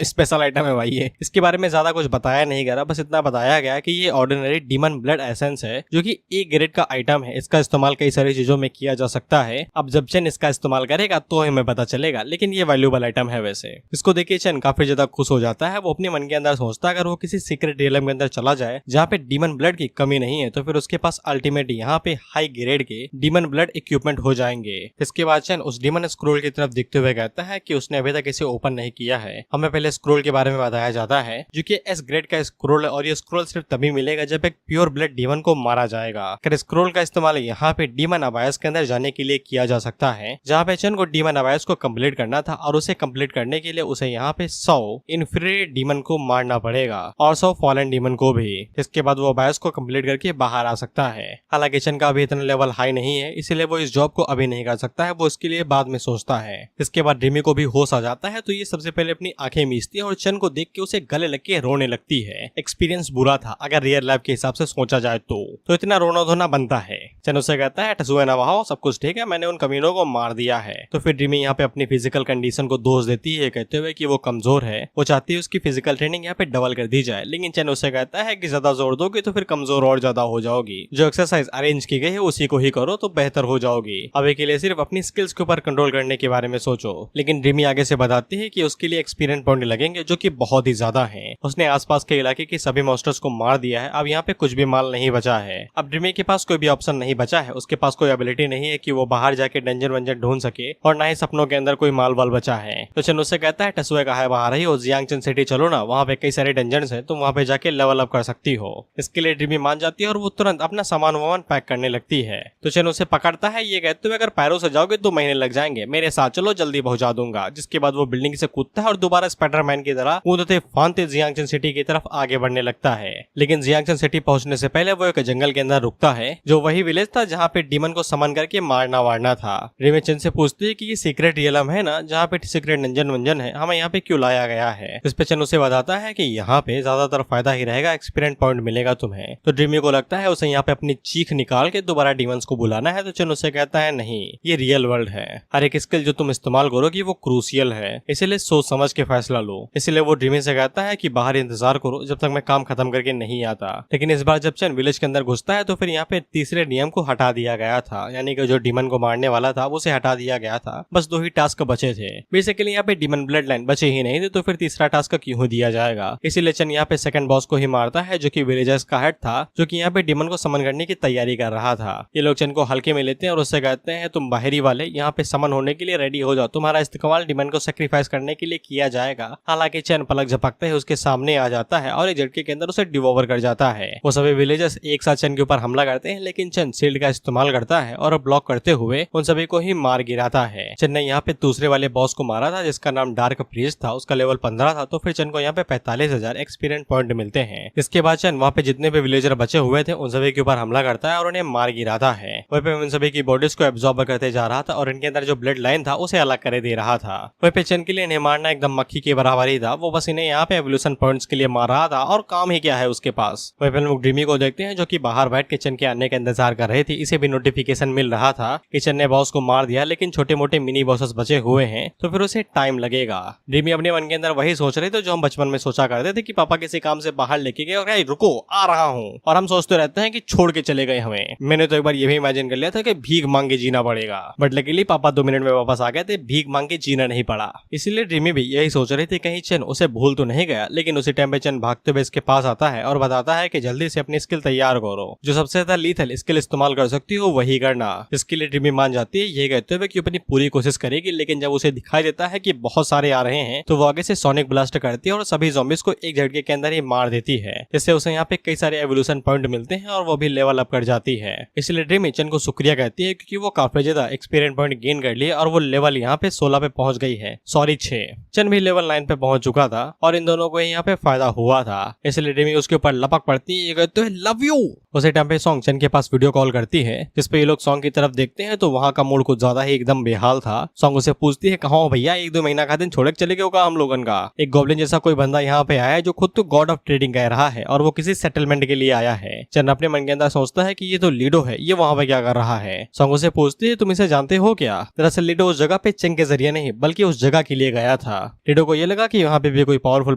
स्पेशल आइटम है भाई ये। इसके बारे में ज्यादा कुछ बताया नहीं गया, बस इतना बताया गया कि ये ऑर्डिनरी डीमन ब्लड एसेंस है जो कि A ग्रेड का आइटम है। इसका इस्तेमाल कई सारी चीजों में किया जा सकता है। अब जब चेन इसका इस्तेमाल करेगा तो हमें पता चलेगा, लेकिन ये वैल्यूएबल आइटम है। वैसे इसको देखिए चेन काफी ज्यादा खुश हो जाता है। वो अपने मन के अंदर सोचता है अगर वो किसी सीक्रेट रियलम के अंदर चला जाए जहाँ पे डीमन ब्लड की कमी नहीं है तो फिर उसके पास अल्टीमेट यहाँ पे हाई ग्रेड के डीमन ब्लड इक्विपमेंट हो जाएंगे। इसके बाद चेन उस डीमन स्क्रोल की तरफ देखते हुए कहता है कि उसने अभी तक इसे ओपन नहीं किया है। हमें पहले स्क्रोल के बारे में बताया जाता है जो कि S ग्रेड का स्क्रोल है और ये स्क्रोल सिर्फ तभी मिलेगा जब एक प्योर ब्लड डीमन को मारा जाएगा। अगर स्क्रोल का इस्तेमाल यहाँ पे डीमन अबायस के अंदर जाने के लिए किया जा सकता है, जहाँ पे चेन को डीमन अबायस को कंप्लीट करना था और उसे कंप्लीट करने के लिए उसे यहाँ पे 100 इन्फीरियर डीमन को मारना पड़ेगा और 100 फॉलन डीमन को भी। इसके बाद वो अबायस को कंप्लीट करके बाहर आ सकता है। हालांकि चेन का अभी इतना लेवल हाई नहीं है, इसलिए वो इस जॉब को अभी नहीं कर सकता है, वो इसके लिए बाद में सोचता है। इसके बाद ड्रीमी को भी होश आ जाता है तो ये सबसे पहले अपनी आंखें मीचती है और चेन को देख के उसे गले लग के रोने लगती है। एक्सपीरियंस बुरा था अगर रियल लाइफ के हिसाब से सोचा जाए तो इतना रोना धोना बनता है। चेन उसे कहता है टसुए ना बहाओ, सब कुछ ठीक है, मैंने उन कमीनों को मार दिया है। तो फिर ड्रीमी यहाँ पे अपनी फिजिकल कंडीशन को दोष देती है कहते हुए कि वो कमजोर है, वो चाहती है उसकी फिजिकल ट्रेनिंग यहाँ पे डबल कर दी जाए। लेकिन चेन उसे कहता है कि ज्यादा जोर दोगे तो फिर कमजोर और ज्यादा हो जाओगी, जो एक्सरसाइज अरेंज की गई है उसी को ही करो तो बेहतर हो जाओगी। अभी के लिए सिर्फ अपनी स्किल्स के ऊपर कंट्रोल करने के बारे में सोचो। लेकिन ड्रीमी आगे से बताती है कि उसके लिए एक्सपीरियंस पॉइंट लगेंगे जो कि बहुत ही ज्यादा हैं। उसने आसपास के इलाके के सभी मॉन्स्टर्स को मार दिया है, अब यहाँ पे कुछ भी माल नहीं बचा है। अब ड्रीमी के पास कोई भी ऑप्शन नहीं बचा है, उसके पास कोई एबिलिटी नहीं है कि वो बाहर जाके डंजन वंजन ढूंढ सके और ना ही सपनों के अंदर कोई माल वाल बचा है। तो चेन उससे कहता है टसुए का है बाहर ही हो, जियांगचन सिटी चलो ना, वहाँ पे कई सारे डंजन है, तुम वहाँ पे जाके लेवल अप कर सकती हो। इसके लिए ड्रीमी मान जाती है और वो तुरंत अपना सामान वामान पैक करने लगती है। तो चेन उसे पकड़ता है, ये कहते हुए अगर पैरों से जाओगे 2 महीने लग जाएंगे, मेरे साथ चलो जल्दी पहुंचा दूंगा। जिसके बाद वो बिल्डिंग से कूदता है और दोबारा स्पाइडरमैन की तरह कूदते फांदते जियांगचन सिटी की तरफ आगे बढ़ने लगता है। लेकिन जियांगचन सिटी पहुंचने से पहले वो एक जंगल के अंदर रुकता है जो वही विलेज था जहाँ पे डीमन को समन करके मारना वारना था। ड्रीमी चेन से पूछती है कि ये सीक्रेट रियलम है ना जहाँ पे सीक्रेट डंजन वंजन है, हमें यहाँ पे क्यों लाया गया है। इस पे चेन उसे बताता है कि यहाँ पे ज्यादातर फायदा ही रहेगा, एक्सपीरियंस पॉइंट मिलेगा तुम्हें। तो ड्रीमी को लगता है उसे यहाँ पे अपनी चीख निकाल के दोबारा डीमंस को बुलाना है। तो चेन उसे कहता है नहीं, ये रियल वर्ल्ड है, हर एक स्किल जो तुम इस्तेमाल करोगी वो क्रूशियल है, इसलिए सोच समझ के फैसला लो। इसलिए वो ड्रीमी से कहता है कि बाहर इंतजार करो जब तक मैं काम खत्म करके नहीं आता। लेकिन इस बार जब चेन विलेज के अंदर घुसता है तो फिर यहाँ पे तीसरे नियम को हटा दिया गया था, यानी कि जो डीमन को मारने वाला था उसे हटा दिया गया था, बस 2 ही टास्क बचे थे। बेसिकली यहाँ पे डीमन ब्लड लाइन बचे ही नहीं थे तो फिर तीसरा टास्क क्यों दिया जाएगा। इसीलिए चेन यहाँ पे सेकंड बॉस को ही मारता है जो कि विलेजर्स का हेड था, जो कि यहाँ पे डीमन को समन करने की तैयारी कर रहा था। ये लोग चेन को हल्के में लेते हैं और उससे कहते हैं तुम बाहरी वाले यहाँ पे समन होने के लिए रेडी हो जाओ, तुम्हारा इस्तेमाल डीमन को सेक्रीफाइस करने के लिए किया जाएगा। हालांकि चेन पलक झपकते ही उसके सामने आ जाता है और एक झटके के अंदर उसे डिवोवर कर जाता है। वो सभी विलेजर्स एक साथ चन के ऊपर हमला करते हैं, लेकिन चन शील्ड का इस्तेमाल करता है और ब्लॉक करते हुए उन सभी को ही मार गिराता है। चन ने यहाँ पे दूसरे वाले बॉस को मारा था जिसका नाम डार्क प्रीस्ट था, उसका लेवल 15 था, तो फिर चन को यहाँ पे 45,000 एक्सपीरियंस पॉइंट मिलते हैं। इसके बाद चन वहाँ पे जितने भी विलेजर बचे हुए थे उन सभी के ऊपर हमला करता है और उन्हें मार गिराता है। वहीं पे उन सभी की बॉडीज को एब्जॉर्ब करते जा रहा था और इनके अंदर जो ब्लड लाइन था उसे अलग कर दे रहा था। वहीं पे चन के लिए इन्हें मारना एकदम मक्खी के बराबर ही था, वो बस इन्हें यहाँ पे एवोल्यूशन पॉइंट्स के लिए मार रहा था और काम ही क्या है उसके पास। वहीं पे लोग ड्रीमी को देखते हैं जो कि बाहर बैठ के चन के आने का इंतजार कर रहे थे। इसे भी नोटिफिकेशन मिल रहा था कि चन ने बॉस को मार दिया, लेकिन छोटे मोटे मिनी बॉसेस बचे हुए हैं तो फिर उसे टाइम लगेगा। ड्रीमी अपने मन के अंदर वही सोच रहे थे जो हम बचपन में सोचा करते थे कि पापा किसी काम से बाहर लेके गए और रुको आ रहा हूँ, और हम सोचते रहते हैं कि छोड़ के चले गए हमें। मैंने तो एक बार ये भी इमेजिन कर लिया था कि भीख मांग के जीना पड़ेगा, बट लकीली पापा 2 मिनट में वापस आ गए थे, भीख मांग के जीना नहीं पड़ा। इसीलिए ड्रीमी भी यही सोच रही थी कहीं चन उसे भूल तो नहीं गया। लेकिन उसी टाइम पे चन भागते हुए इसके पास आता है और बताता है कि जल्दी से अपनी स्किल तैयार करो, जो सबसे ज्यादा लीथल स्किल इस्तेमाल कर सकती हो वही करना। इसके लिए ड्रीमी मान जाती है, ये कहते हुए कि अपनी पूरी कोशिश करेगी। लेकिन जब उसे दिखाई देता है कि बहुत सारे आ रहे हैं तो वो आगे से सोनिक ब्लास्ट करती है और सभी ज़ॉम्बीज को एक झटके के अंदर ही मार देती है, जिससे उसे यहाँ पे कई सारे एवोल्यूशन पॉइंट मिलते हैं और वो भी लेवल अप कर जाती है। इसलिए ड्रीमी चन को शुक्रिया कहती है क्योंकि वो काफी ज्यादा एक्सपीरियंस पॉइंट गेन कर लिए और वो लेवल यहाँ पे 16 पे पहुंच गई है, सॉरी 6। चन भी लेवल 9 पे पहुंच चुका था और इन दोनों को यहाँ पे फायदा हुआ था। इसलिए ड्रीमी उसके ऊपर लपक पड़ती है, ये कहते हैं लव यू। उसी टाइम पे सॉन्ग चन के पास वीडियो कॉल करती है, जिसपे ये लोग सॉन्ग की तरफ देखते हैं तो वहाँ का मूड कुछ ज्यादा ही एकदम बेहाल था। सॉन्ग उसे पूछती है कहाँ हो भैया, 1-2 महीना का दिन छोड़ के चले गए होगा हम लोगन का। एक गॉब्लिन जैसा कोई बंदा यहाँ पे आया है जो खुद तो गॉड ऑफ ट्रेडिंग कह रहा है और वो किसी सेटलमेंट के लिए आया है। चन अपने मन के अंदर सोचता है कि ये तो लीडो है, ये वहाँ पे क्या कर रहा है। सॉन्ग उसे पूछती है तुम इसे जानते हो क्या। दरअसल लीडो उस जगह पे चन के जरिए नहीं बल्कि उस जगह के लिए गया था। लीडो को ये लगा कि यहाँ पे भी कोई पावरफुल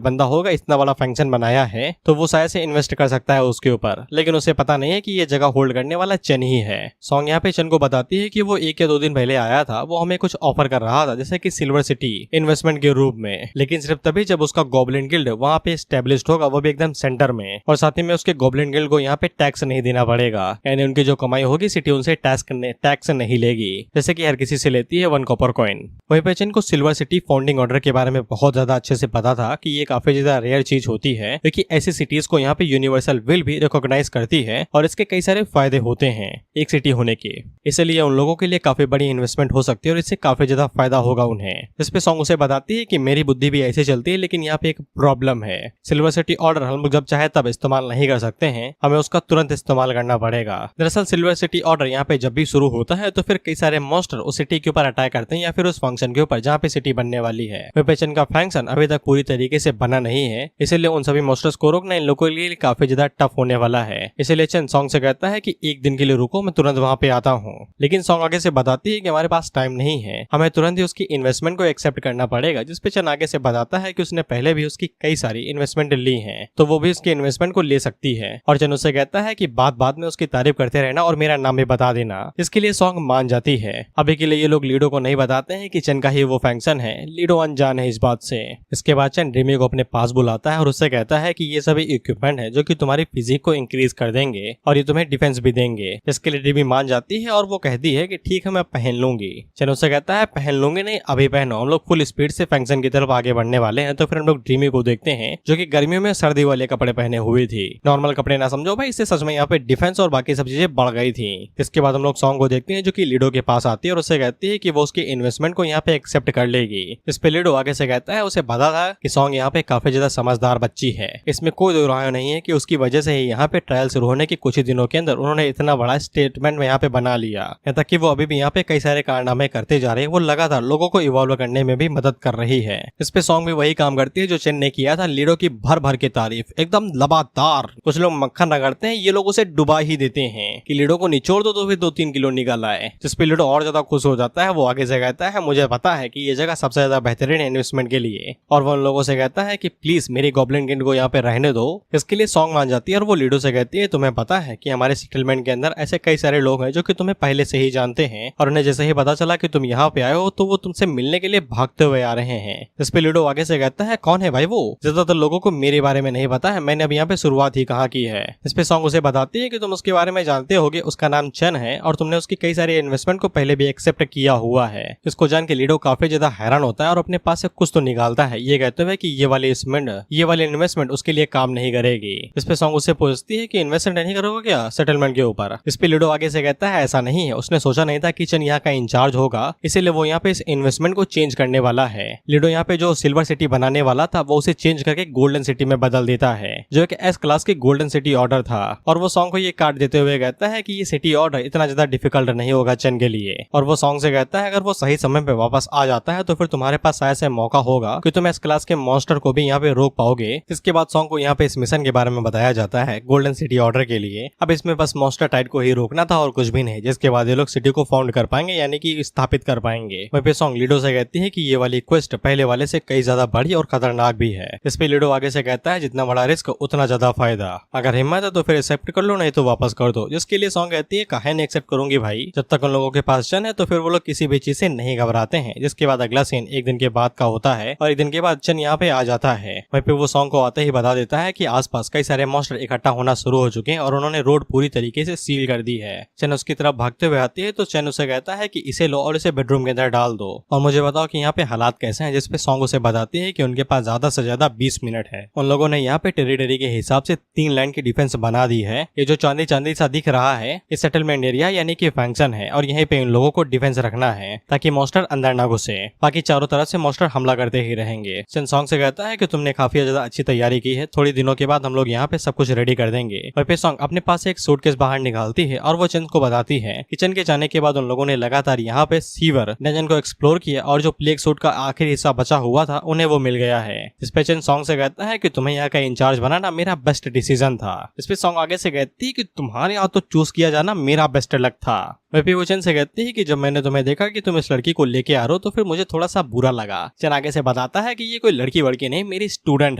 बंदा होगा, इतना बड़ा फंक्शन बनाया है तो वो शायद से इन्वेस्ट कर सकता है उसके ऊपर, लेकिन उसे पता नहीं है कि ये जगह होल्ड करने वाला चन ही है। सॉन्ग यहाँ पे चन को बताती है कि वो 1 या 2 दिन पहले आया था, वो हमें कुछ ऑफर कर रहा था जैसे कि सिल्वर सिटी इन्वेस्टमेंट के रूप में, लेकिन सिर्फ तभी जब उसका गॉब्लिन गिल्ड वहाँ पे एस्टेब्लिश्ड होगा, वो भी एकदम सेंटर में, और साथ ही में उसके गॉब्लिन गिल्ड को यहाँ पे टैक्स नहीं देना पड़ेगा, यानी उनकी जो कमाई होगी सिटी उनसे टैक्स नहीं लेगी, जैसे कि हर किसी से लेती है 1 कॉपर कॉइन। वहीं पे चन को सिल्वर सिटी फाउंडिंग ऑर्डर के बारे में बहुत ज्यादा अच्छे से पता था कि ये काफी ज्यादा रेयर चीज होती है, क्योंकि ऐसी सिटीज को यहाँ पे यूनिवर्सल विल भी रिकॉग्नाइज करती है और इसके कई सारे फायदे होते हैं एक सिटी होने के। इसलिए उन लोगों के लिए काफी बड़ी इन्वेस्टमेंट हो सकती है और इससे काफी ज्यादा फायदा होगा उन्हें। इस पे सॉन्ग उसे बताती है कि मेरी बुद्धि भी ऐसे चलती है, लेकिन यहाँ पे एक प्रॉब्लम है, सिल्वर सिटी ऑर्डर हम लोग जब चाहे तब इस्तेमाल नहीं कर सकते हैं, हमें उसका तुरंत इस्तेमाल करना पड़ेगा। दरअसल सिल्वर सिटी ऑर्डर यहाँ पे जब भी शुरू होता है तो फिर कई सारे मॉन्स्टर उस सिटी के ऊपर अटैक करते हैं या फिर उस फंक्शन के ऊपर जहाँ पे सिटी बनने वाली है। वहीं चन का फंक्शन अभी तक पूरी तरीके से बना नहीं है, इसलिए उन सभी मॉन्स्टर्स को रोकना इन लोगों के लिए काफी ज्यादा टफ होने वाला है। इसलिए चन सॉन्ग से कहता है कि 1 दिन के लिए रुको, मैं तुरंत वहाँ पे आता हूँ। लेकिन सॉन्ग आगे से बताती है कि हमारे पास टाइम नहीं है, हमें तुरंत ही उसकी इन्वेस्टमेंट को एक्सेप्ट करना पड़ेगा, जिसपे चन आगे से बताता है कि उसने पहले भी उसकी कई सारी इन्वेस्टमेंट ली है तो वो भी उसकी इन्वेस्टमेंट को ले सकती है। और चन उससे कहता है कि बात में उसकी तारीफ करते रहना और मेरा नाम भी बता देना। इसके लिए सॉन्ग मान जाती है। अभी के लिए ये लोग लीडो को नहीं बताते हैं कि चन का ही वो फंक्शन है, लीडो अनजान है इस बात से। इसके बाद चन ड्रीमी को अपने पास बुलाता है और उससे कहता है कि ये सभी इक्विपमेंट है जो कि तुम्हारी फिजिक को इंक्रीज कर देंगे और ये तुम्हें डिफेंस भी देंगे। इसके लिए ड्रीमी मान जाती है और वो कहती है कि ठीक है मैं पहन लूंगी। चन उससे कहता है पहन लूंगी नहीं, अभी पहनो, हम लोग फुल स्पीड से फंक्शन की तरफ आगे बढ़ने वाले हैं। तो फिर हम लोग ड्रीमी को देखते हैं जो कि गर्मियों में सर्दी वाले कपड़े पहने हुए थी, नॉर्मल कपड़े ना समझो भाई, इससे सच में यहाँ पे डिफेंस और बाकी सब चीजें बढ़ गई थी। इसके बाद हम लोग सॉन्ग को देखते हैं जो कि लीडो के पास आती है और उससे कहती है कि वो उसकी इन्वेस्टमेंट को यहाँ पे एक्सेप्ट कर लेगी। इस पे लीडो आगे से कहता है उसे पता था कि सॉन्ग यहाँ पे काफी ज्यादा समझदार बच्ची है, इसमें कोई दो राय नहीं है कि उसकी वजह से ही यहाँ पे ट्रायल शुरू होने के कुछ ही दिनों के अंदर उन्होंने इतना बड़ा स्टेटमेंट यहाँ पे बना लिया, यहाँ तक कि वो अभी भी यहाँ पे कई सारे कारनामे करते जा रहे हैं। वो लगातार लोगों को इवॉल्व करने में भी मदद कर रही है। इस पे सॉन्ग भी वही काम करती है जो चेन ने किया था, लीडो की भर भर के तारीफ एकदम लगातार। कुछ लोग मक्खन रगड़ते हैं, ये लोग उसे डुबा ही देते हैं कि लीडो को निचोड़ दो तो फिर 2-3 किलो निकल आए, जिस पे लीडो और ज्यादा खुश हो जाता है। वो आगे से कहता है मुझे पता है कि ये जगह सबसे ज्यादा बेहतरीन इन्वेस्टमेंट के लिए, और वो उन लोगों से कहता है कि प्लीज मेरी गॉब्लिन गिल्ड को यहाँ पे रहने दो। इसके लिए सॉन्ग मान जाती है और वो लीडो से कहती है तुम्हें तुम्हें पता है कि हमारे सेटलमेंट के अंदर ऐसे कई सारे लोग हैं जो कि तुम्हें पहले से ही जानते हैं, और उन्हें जैसे ही पता चला कि तुम यहाँ पे आए हो तो वो तुमसे मिलने के लिए भागते हुए आ रहे हैं। इस पे लीडो आगे से कहता है, कौन है भाई वो? ज्यादातर लोगों को मेरे बारे में नहीं पता है, मैंने अब यहाँ पे शुरुआत ही कहाँ की है। इस पे सॉन्ग उसे बताती है कि तुम उसके बारे में जानते होगे, उसका नाम चन है और तुमने उसकी कई सारी इन्वेस्टमेंट को पहले भी एक्सेप्ट किया हुआ है। इसको जान के लीडो काफी ज्यादा हैरान होता है और अपने पास से कुछ तो निकालता है, ये कहते हुए कि ये वाली इन्वेस्टमेंट उसके लिए काम नहीं करेगी। इस पे सॉन्ग उससे पूछती है कि इन्वेस्टमेंट नहीं करोगे क्या सेटलमेंट के ऊपर? इस पे लीडो आगे से कहता है, ऐसा नहीं है, उसने सोचा नहीं था कि चन यहाँ का इंचार्ज होगा, इसीलिए वो यहाँ पे इस इन्वेस्टमेंट को चेंज करने वाला है। लीडो यहाँ पे जो सिल्वर सिटी बनाने वाला था वो उसे चेंज करके गोल्डन सिटी में बदल देता है, जो एक एस क्लास की गोल्डन सिटी ऑर्डर था। और वो सॉन्ग को ये काट देते हुए कहता है कि ये सिटी ऑर्डर इतना ज्यादा डिफिकल्ट नहीं होगा चन के लिए। और वो सॉन्ग से कहता है, अगर वो सही समय पे वापस आ जाता है तो फिर तुम्हारे पास ऐसा मौका होगा कि तुम एस क्लास के मॉन्स्टर को भी यहाँ पे रोक पाओगे। इसके बाद सॉन्ग को यहाँ पे इस मिशन के बारे में बताया जाता है गोल्डन सिटी ऑर्डर के लिए। अब इसमें बस मॉन्स्टर टाइड को ही रोकना था और कुछ भी नहीं, जिसके बाद ये लोग सिटी को फाउंड कर पाएंगे, यानी कि स्थापित कर पाएंगे। वहीं पे सॉन्ग लीडो से कहती है कि ये वाली क्वेस्ट पहले वाले से कई ज्यादा बड़ी और खतरनाक भी है। इस पे लीडो आगे से कहता है, जितना बड़ा रिस्क उतना ज्यादा फायदा, अगर हिम्मत है तो फिर एक्सेप्ट कर लो, नहीं तो वापस कर दो। जिसके लिए सॉन्ग कहती है, काहे नहीं एक्सेप्ट करूंगी भाई, जब तक उन लोगों के पास चन है तो फिर वो लोग किसी भी चीज से नहीं घबराते हैं। जिसके बाद अगला सीन एक दिन के बाद का होता है और एक दिन के बाद चन यहाँ पे आ जाता है। वहीं पे वो सॉन्ग को आते ही बता देता है कि आसपास कई सारे मॉन्स्टर इकट्ठा होना शुरू हो चुके हैं और उन्होंने रोड पूरी तरीके से सील कर दी है। चन उसकी तरफ भागते हुए आती है तो चन उसे कहता है कि इसे लो और इसे बेडरूम के अंदर डाल दो और मुझे बताओ कि यहाँ पे हालात कैसे हैं। जिसपे सॉन्ग उसे बताती है कि उनके पास ज्यादा से ज्यादा 20 मिनट है। उन लोगों ने यहाँ पे टेरिटरी के हिसाब से 3 लाइन की डिफेंस बना दी है। ये जो चांदी चांदी सा दिख रहा है ये सेटलमेंट एरिया यानी कि फंक्शन है और यहीं पे इन लोगों को डिफेंस रखना है ताकि मॉन्स्टर अंदर ना घुसे, बाकी चारों तरफ से मॉन्स्टर हमला करते ही रहेंगे। चन सॉन्ग से कहता है कि तुमने काफी ज्यादा अच्छी तैयारी की है, थोड़ी दिनों के बाद हम लोग यहाँ पे सब कुछ रेडी कर देंगे। वहीं पे सॉन्ग अपने पास एक सूटकेस बाहर निकालती है और वो चन को बताती है कि चन के जाने के बाद उन लोगों ने लगातार यहाँ पे सीवर डंजन को एक्सप्लोर किया और जो प्लेग सूट का आखिरी हिस्सा बचा हुआ था उन्हें वो मिल गया है। इस पे चन सॉन्ग से कहता है कि तुम्हें यहाँ का इंचार्ज बनाना मेरा बेस्ट डिसीजन था। इस पे सॉन्ग आगे से कहती है कि तुम्हारे यहाँ तो चूज किया जाना मेरा बेस्ट लक था। वही वो चन से कहती है कि जब मैंने तुम्हें देखा कि तुम इस लड़की को लेके आ रहे हो तो फिर मुझे थोड़ा सा बुरा लगा। चन आगे से बताता है कि ये कोई लड़की वड़की नहीं, मेरी स्टूडेंट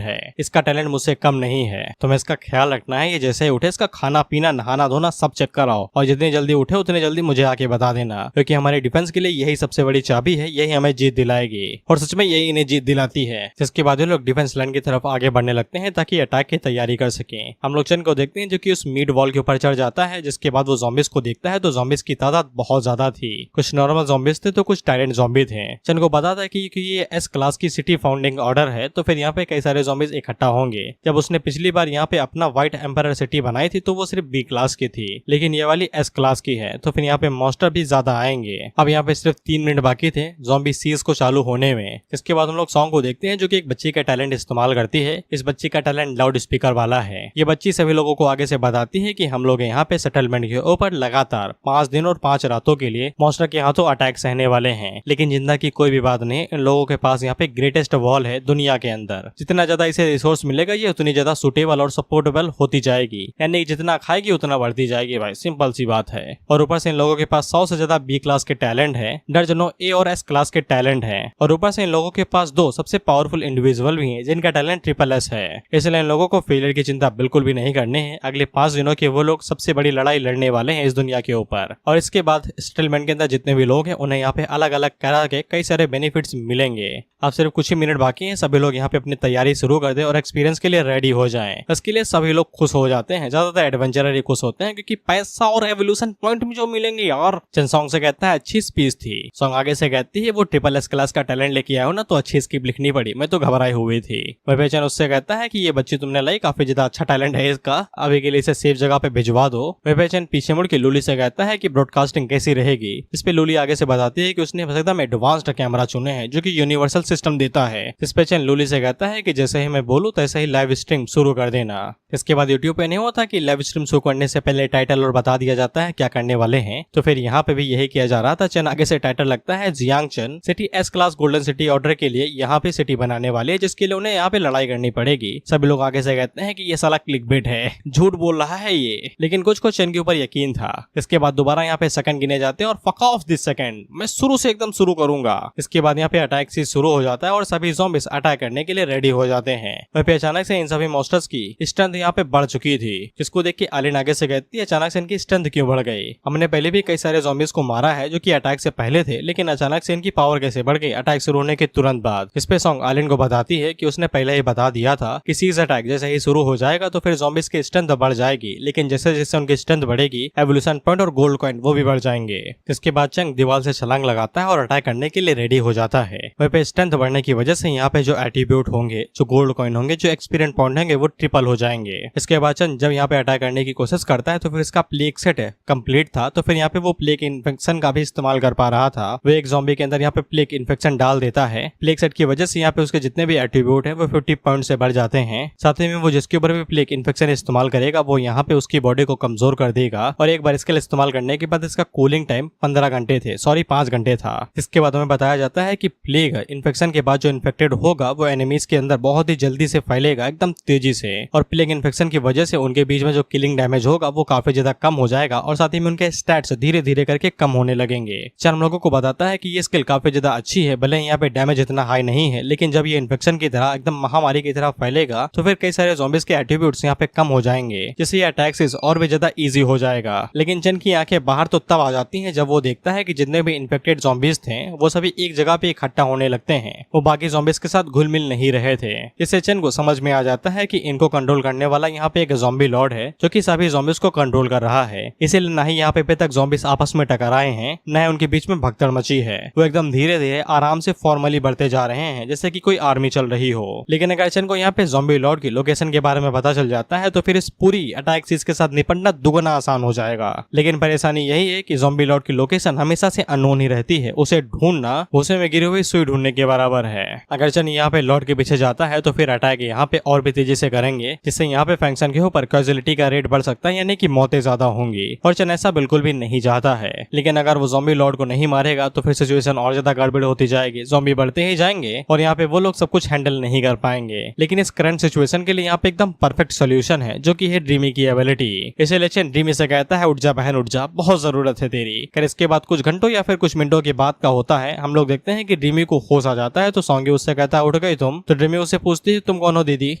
है, इसका टैलेंट मुझसे कम नहीं है, तुम्हें इसका ख्याल रखना है। ये जैसे ही उठे इसका खाना पीना नहाना धोना सब चेक कराओ और जितनी जल्दी उठे उतनी जल्दी मुझे आके बता देना, क्योंकि हमारे डिफेंस के लिए यही सबसे बड़ी चाबी है, यही हमें जीत दिलाएगी। और सच में यही इन्हें जीत दिलाती है। जिसके बाद लोग डिफेंस लाइन की तरफ आगे बढ़ने लगते हैं ताकि अटैक की तैयारी कर सके। हम लोग चन को देखते हैं जो कि उस मीट वॉल के ऊपर चढ़ जाता है। जिसके बाद वो ज़ॉम्बीज को देखता है तो ज़ॉम्बीज की तादाद बहुत ज्यादा थी, कुछ नॉर्मल ज़ॉम्बीज थे तो कुछ टायरेंट ज़ॉम्बी थे। चन को बताता है कि ये एस क्लास की सिटी फाउंडिंग ऑर्डर है तो फिर यहाँ पे कई सारे ज़ॉम्बीज इकट्ठा होंगे। जब उसने पिछली बार यहाँ पे अपना व्हाइट एम्पायर सिटी बनाई थी तो वो सिर्फ बी क्लास की थी, लेकिन ये वाली एस क्लास की है तो फिर यहाँ पे मॉन्स्टर भी ज्यादा आएंगे। अब यहाँ पे सिर्फ 3 मिनट बाकी थे ज़ॉम्बी सीज को चालू होने में। इसके बाद हम लोग सॉन्ग को देखते हैं जो कि एक बच्ची का टैलेंट इस्तेमाल करती है। इस बच्ची का टैलेंट लाउड स्पीकर वाला है। ये बच्ची सभी लोगों को आगे से बताती है कि हम लोग यहाँ पे सेटलमेंट के ऊपर लगातार 5 दिन और 5 रातों के लिए मॉन्स्टर के हाथों अटैक सहने वाले हैं, लेकिन जिंदा की कोई भी बात नहीं। इन लोगों के पास यहाँ पे ग्रेटेस्ट वॉल है दुनिया के अंदर। जितना ज्यादा इसे रिसोर्स मिलेगा ये उतनी ज्यादा सुटेबल और सपोर्टेबल होती जाएगी, यानी जितना खाएगी उतना बढ़ती जाएगी भाई, सिंपल सी बात है। और ऊपर से इन लोगों के पास 100 से ज्यादा बी क्लास के टैलेंट है, दर्जनों ए और एस क्लास के टैलेंट है और ऊपर से इन लोगों के पास 2 सबसे पावरफुल इंडिविजुअल भी हैं जिनका टैलेंट ट्रिपल एस है। इसलिए इन लोगों को फेलियर की चिंता बिल्कुल भी नहीं करनी है। अगले 5 दिनों के वो लोग सबसे बड़ी लड़ाई लड़ने वाले हैं इस दुनिया के ऊपर। और इसके बाद सेटलमेंट के अंदर जितने भी लोग हैं उन्हें यहाँ पे अलग अलग तरह के कई सारे बेनिफिट्स मिलेंगे। अब सिर्फ कुछ ही मिनट बाकी हैं, सभी लोग यहाँ पे अपनी तैयारी शुरू कर दें और एक्सपीरियंस के लिए रेडी हो जाएं। इसके लिए सभी लोग खुश हो जाते हैं, ज्यादातर एडवेंचरर ही खुश होते हैं क्योंकि पैसा और एवोल्यूशन पॉइंट में जो मिलेंगे यार। चन सॉन्ग से कहता है अच्छी स्पीच थी। सॉन्ग आगे से कहती है वो ट्रिपल एस क्लास का टैलेंट लेके आया हो ना तो अच्छी स्किप लिखनी पड़ी, मैं तो घबराई हुई थी। वही चन उससे कहता है कि ये बच्ची तुमने लाई, काफी ज्यादा अच्छा टैलेंट है इसका, अभी के लिए इसे सेफ जगह पे भिजवा दो। वही चन पीछे मुड़ के लूली से कहता है कि ब्रॉडकास्टिंग कैसी रहेगी। इस पे लूली आगे से बताती है कि उसने एकदम एडवांस्ड कैमरा चुने हैं जो कि यूनिवर्सल सिस्टम देता है। इस पे चन लूली से कहता है कि जैसे ही मैं बोलूं तैसे ही लाइव स्ट्रीम शुरू कर देना। इसके बाद यूट्यूब पे नहीं होता कि लाइव स्ट्रीम शुरू करने से पहले टाइटल और बता दिया जाता है क्या करने वाले हैं, तो फिर यहाँ पे भी यही किया जा रहा था। चन आगे से टाइटल लगता है जियांग चन city S class golden city order के लिए यहाँ पे सिटी बनाने वाले, जिसके लिए उन्हें यहाँ पे लड़ाई करनी पड़ेगी। सभी लोग आगे से कहते हैं कि ये साला क्लिकबेट है, झूठ बोल रहा है ये, लेकिन कुछ को चन के ऊपर यकीन था। इसके बाद दोबारा यहाँ पे सेकंड गिने जाते हैं और फक ऑफ दिस सेकंड, मैं शुरू से एकदम शुरू करूंगा। इसके बाद यहाँ पे अटैक से शुरू हो जाता है और सभी ज़ॉम्बीज अटैक करने के लिए रेडी हो जाते हैं। वहीं पे अचानक से इन सभी मॉन्स्टर्स की स्ट्रेंथ यहाँ पे बढ़ चुकी थी, जिसको देख के आलिन आगे से कहती है अचानक से इनकी स्ट्रेंथ क्यों बढ़ गई। हमने पहले भी कई सारे ज़ॉम्बीज को मारा है जो कि अटैक से पहले थे, लेकिन अचानक से इनकी पावर कैसे बढ़ गई अटैक शुरू होने के तुरंत बाद। इस पे सॉन्ग आलिन को बताती है कि उसने पहले ही बता दिया था कि सीज अटैक जैसे ही शुरू हो जाएगा तो फिर ज़ॉम्बीज की स्ट्रेंथ बढ़ जाएगी, लेकिन जैसे जैसे उनकी स्ट्रेंथ बढ़ेगी एवोल्यूशन पॉइंट और गोल्ड कॉइन वो भी बढ़ जाएंगे। इसके बाद चंग दीवार से छलांग लगाता है और अटैक करने के लिए रेडी हो जाता है। वहीं पे स्ट्रेंथ बढ़ने की वजह से यहाँ पे जो एट्रीब्यूट होंगे, जो गोल्ड कॉइन होंगे, जो एक्सपीरियंस पॉइंट होंगे वो ट्रिपल हो जाएंगे। इसके बाद चंग जब यहाँ पे अटैक करने की कोशिश करता है तो फिर इसका प्लेग सेट कंप्लीट था, तो फिर यहाँ पे वो प्लेग इन्फेक्शन का भी इस्तेमाल कर पा रहा था। वो एक ज़ॉम्बी के अंदर यहाँ पे प्लेग इन्फेक्शन डाल देता है। प्लेग सेट की वजह से यहाँ पे उसके जितने भी एट्रीब्यूट है वो 50 पॉइंट से बढ़ जाते हैं। साथ ही में वो जिसके ऊपर भी प्लेग इन्फेक्शन इस्तेमाल करेगा वो यहाँ पे उसकी बॉडी को कमजोर कर देगा, और एक बार इसके इस्तेमाल करने के बाद इसका कूलिंग टाइम 15 घंटे थे, सॉरी 5 घंटे था। इसके बाद हमें बताया जाता है कि प्लेग इन्फेक्शन के बाद जो इन्फेक्टेड होगा वो एनिमीज के अंदर बहुत ही जल्दी से फैलेगा, एकदम तेजी से, और प्लेग इन्फेक्शन की वजह से उनके बीच में जो किलिंग डैमेज होगा वो काफी ज्यादा कम हो जाएगा, और साथ ही में उनके स्टैट्स धीरे धीरे करके कम होने लगेंगे। चंग हम लोगों को बताता है कि ये स्किल काफी ज्यादा अच्छी है, भले यहाँ पे डैमेज इतना हाई नहीं है, लेकिन जब ये इन्फेक्शन की तरह एकदम महामारी की तरह फैलेगा तो फिर कई सारे ज़ॉम्बीज के एट्रीब्यूट्स यहाँ पे कम हो जाएंगे, जिससे ये अटैक्स और भी ज्यादा इजी हो जाएगा। लेकिन चंग की आंखें बाहर तो तब आ जाती हैं जब वो देखता है कि जितने भी इन्फेक्टेड ज़ॉम्बीज थे वो सभी एक जगह पे इकट्ठा होने लगते हैं, वो बाकी ज़ॉम्बीज के साथ घुल मिल नहीं रहे थे। इससे चंग को समझ में आ जाता है कि इनको कंट्रोल करने वाला यहाँ पे एक ज़ॉम्बी लॉर्ड है जो कि सभी ज़ॉम्बीज को कंट्रोल कर रहा है। इसीलिए ना ही यहाँ पे अभी तक ज़ॉम्बीज आपस में टकराए हैं, न ही उनके बीच में भगदड़ मची है। वो एकदम धीरे धीरे आराम से फॉर्मली बढ़ते जा रहे हैं जैसे कि कोई आर्मी चल रही हो। लेकिन अगर चंग को यहाँ पे ज़ॉम्बी लॉर्ड की लोकेशन के बारे में पता चल जाता है तो फिर इस पूरी अटैक सीज के साथ निपटना दुगना आसान हो जाएगा। लेकिन परेशानी यही है कि ज़ॉम्बी लॉर्ड की लोकेशन हमेशा से अननोन ही रहती है, उसे ढूंढना भूसे में गिरी हुई सुई ढूंढने के बराबर है। अगर चंग यहाँ पे लॉर्ड के पीछे जाता है तो फिर अटैक यहाँ पे और भी तेजी से करेंगे, जिससे यहाँ पे फैंक्शन के ऊपर कैजुअलिटी का रेट बढ़ सकता है, यानी कि मौतें ज्यादा होंगी, और चंग ऐसा बिल्कुल भी नहीं चाहता है। लेकिन अगर वो ज़ॉम्बी लॉर्ड को नहीं मारेगा तो फिर सिचुएशन और ज्यादा गड़बड़ होती जाएगी, ज़ॉम्बी बढ़ते ही जाएंगे और यहाँ पे वो लोग सब कुछ हैंडल नहीं कर पाएंगे। लेकिन इस करंट सिचुएशन के लिए यहाँ पे एकदम परफेक्ट सोल्यूशन है, जो कि है ड्रीमी की एबिलिटी। इसलिए चंग ड्रीमी से कहता है उठ जा बहन उठ जा, बहुत जरूरत है तेरी। फिर इसके बाद कुछ घंटों या फिर कुछ मिनटों के बाद का होता है, हम लोग देखते हैं कि ड्रीमी को होश आ जाता है, तो सॉन्गी उससे कहता है उठ गई तुम? तो ड्रीमी उससे पूछती है तुम कौन हो दीदी?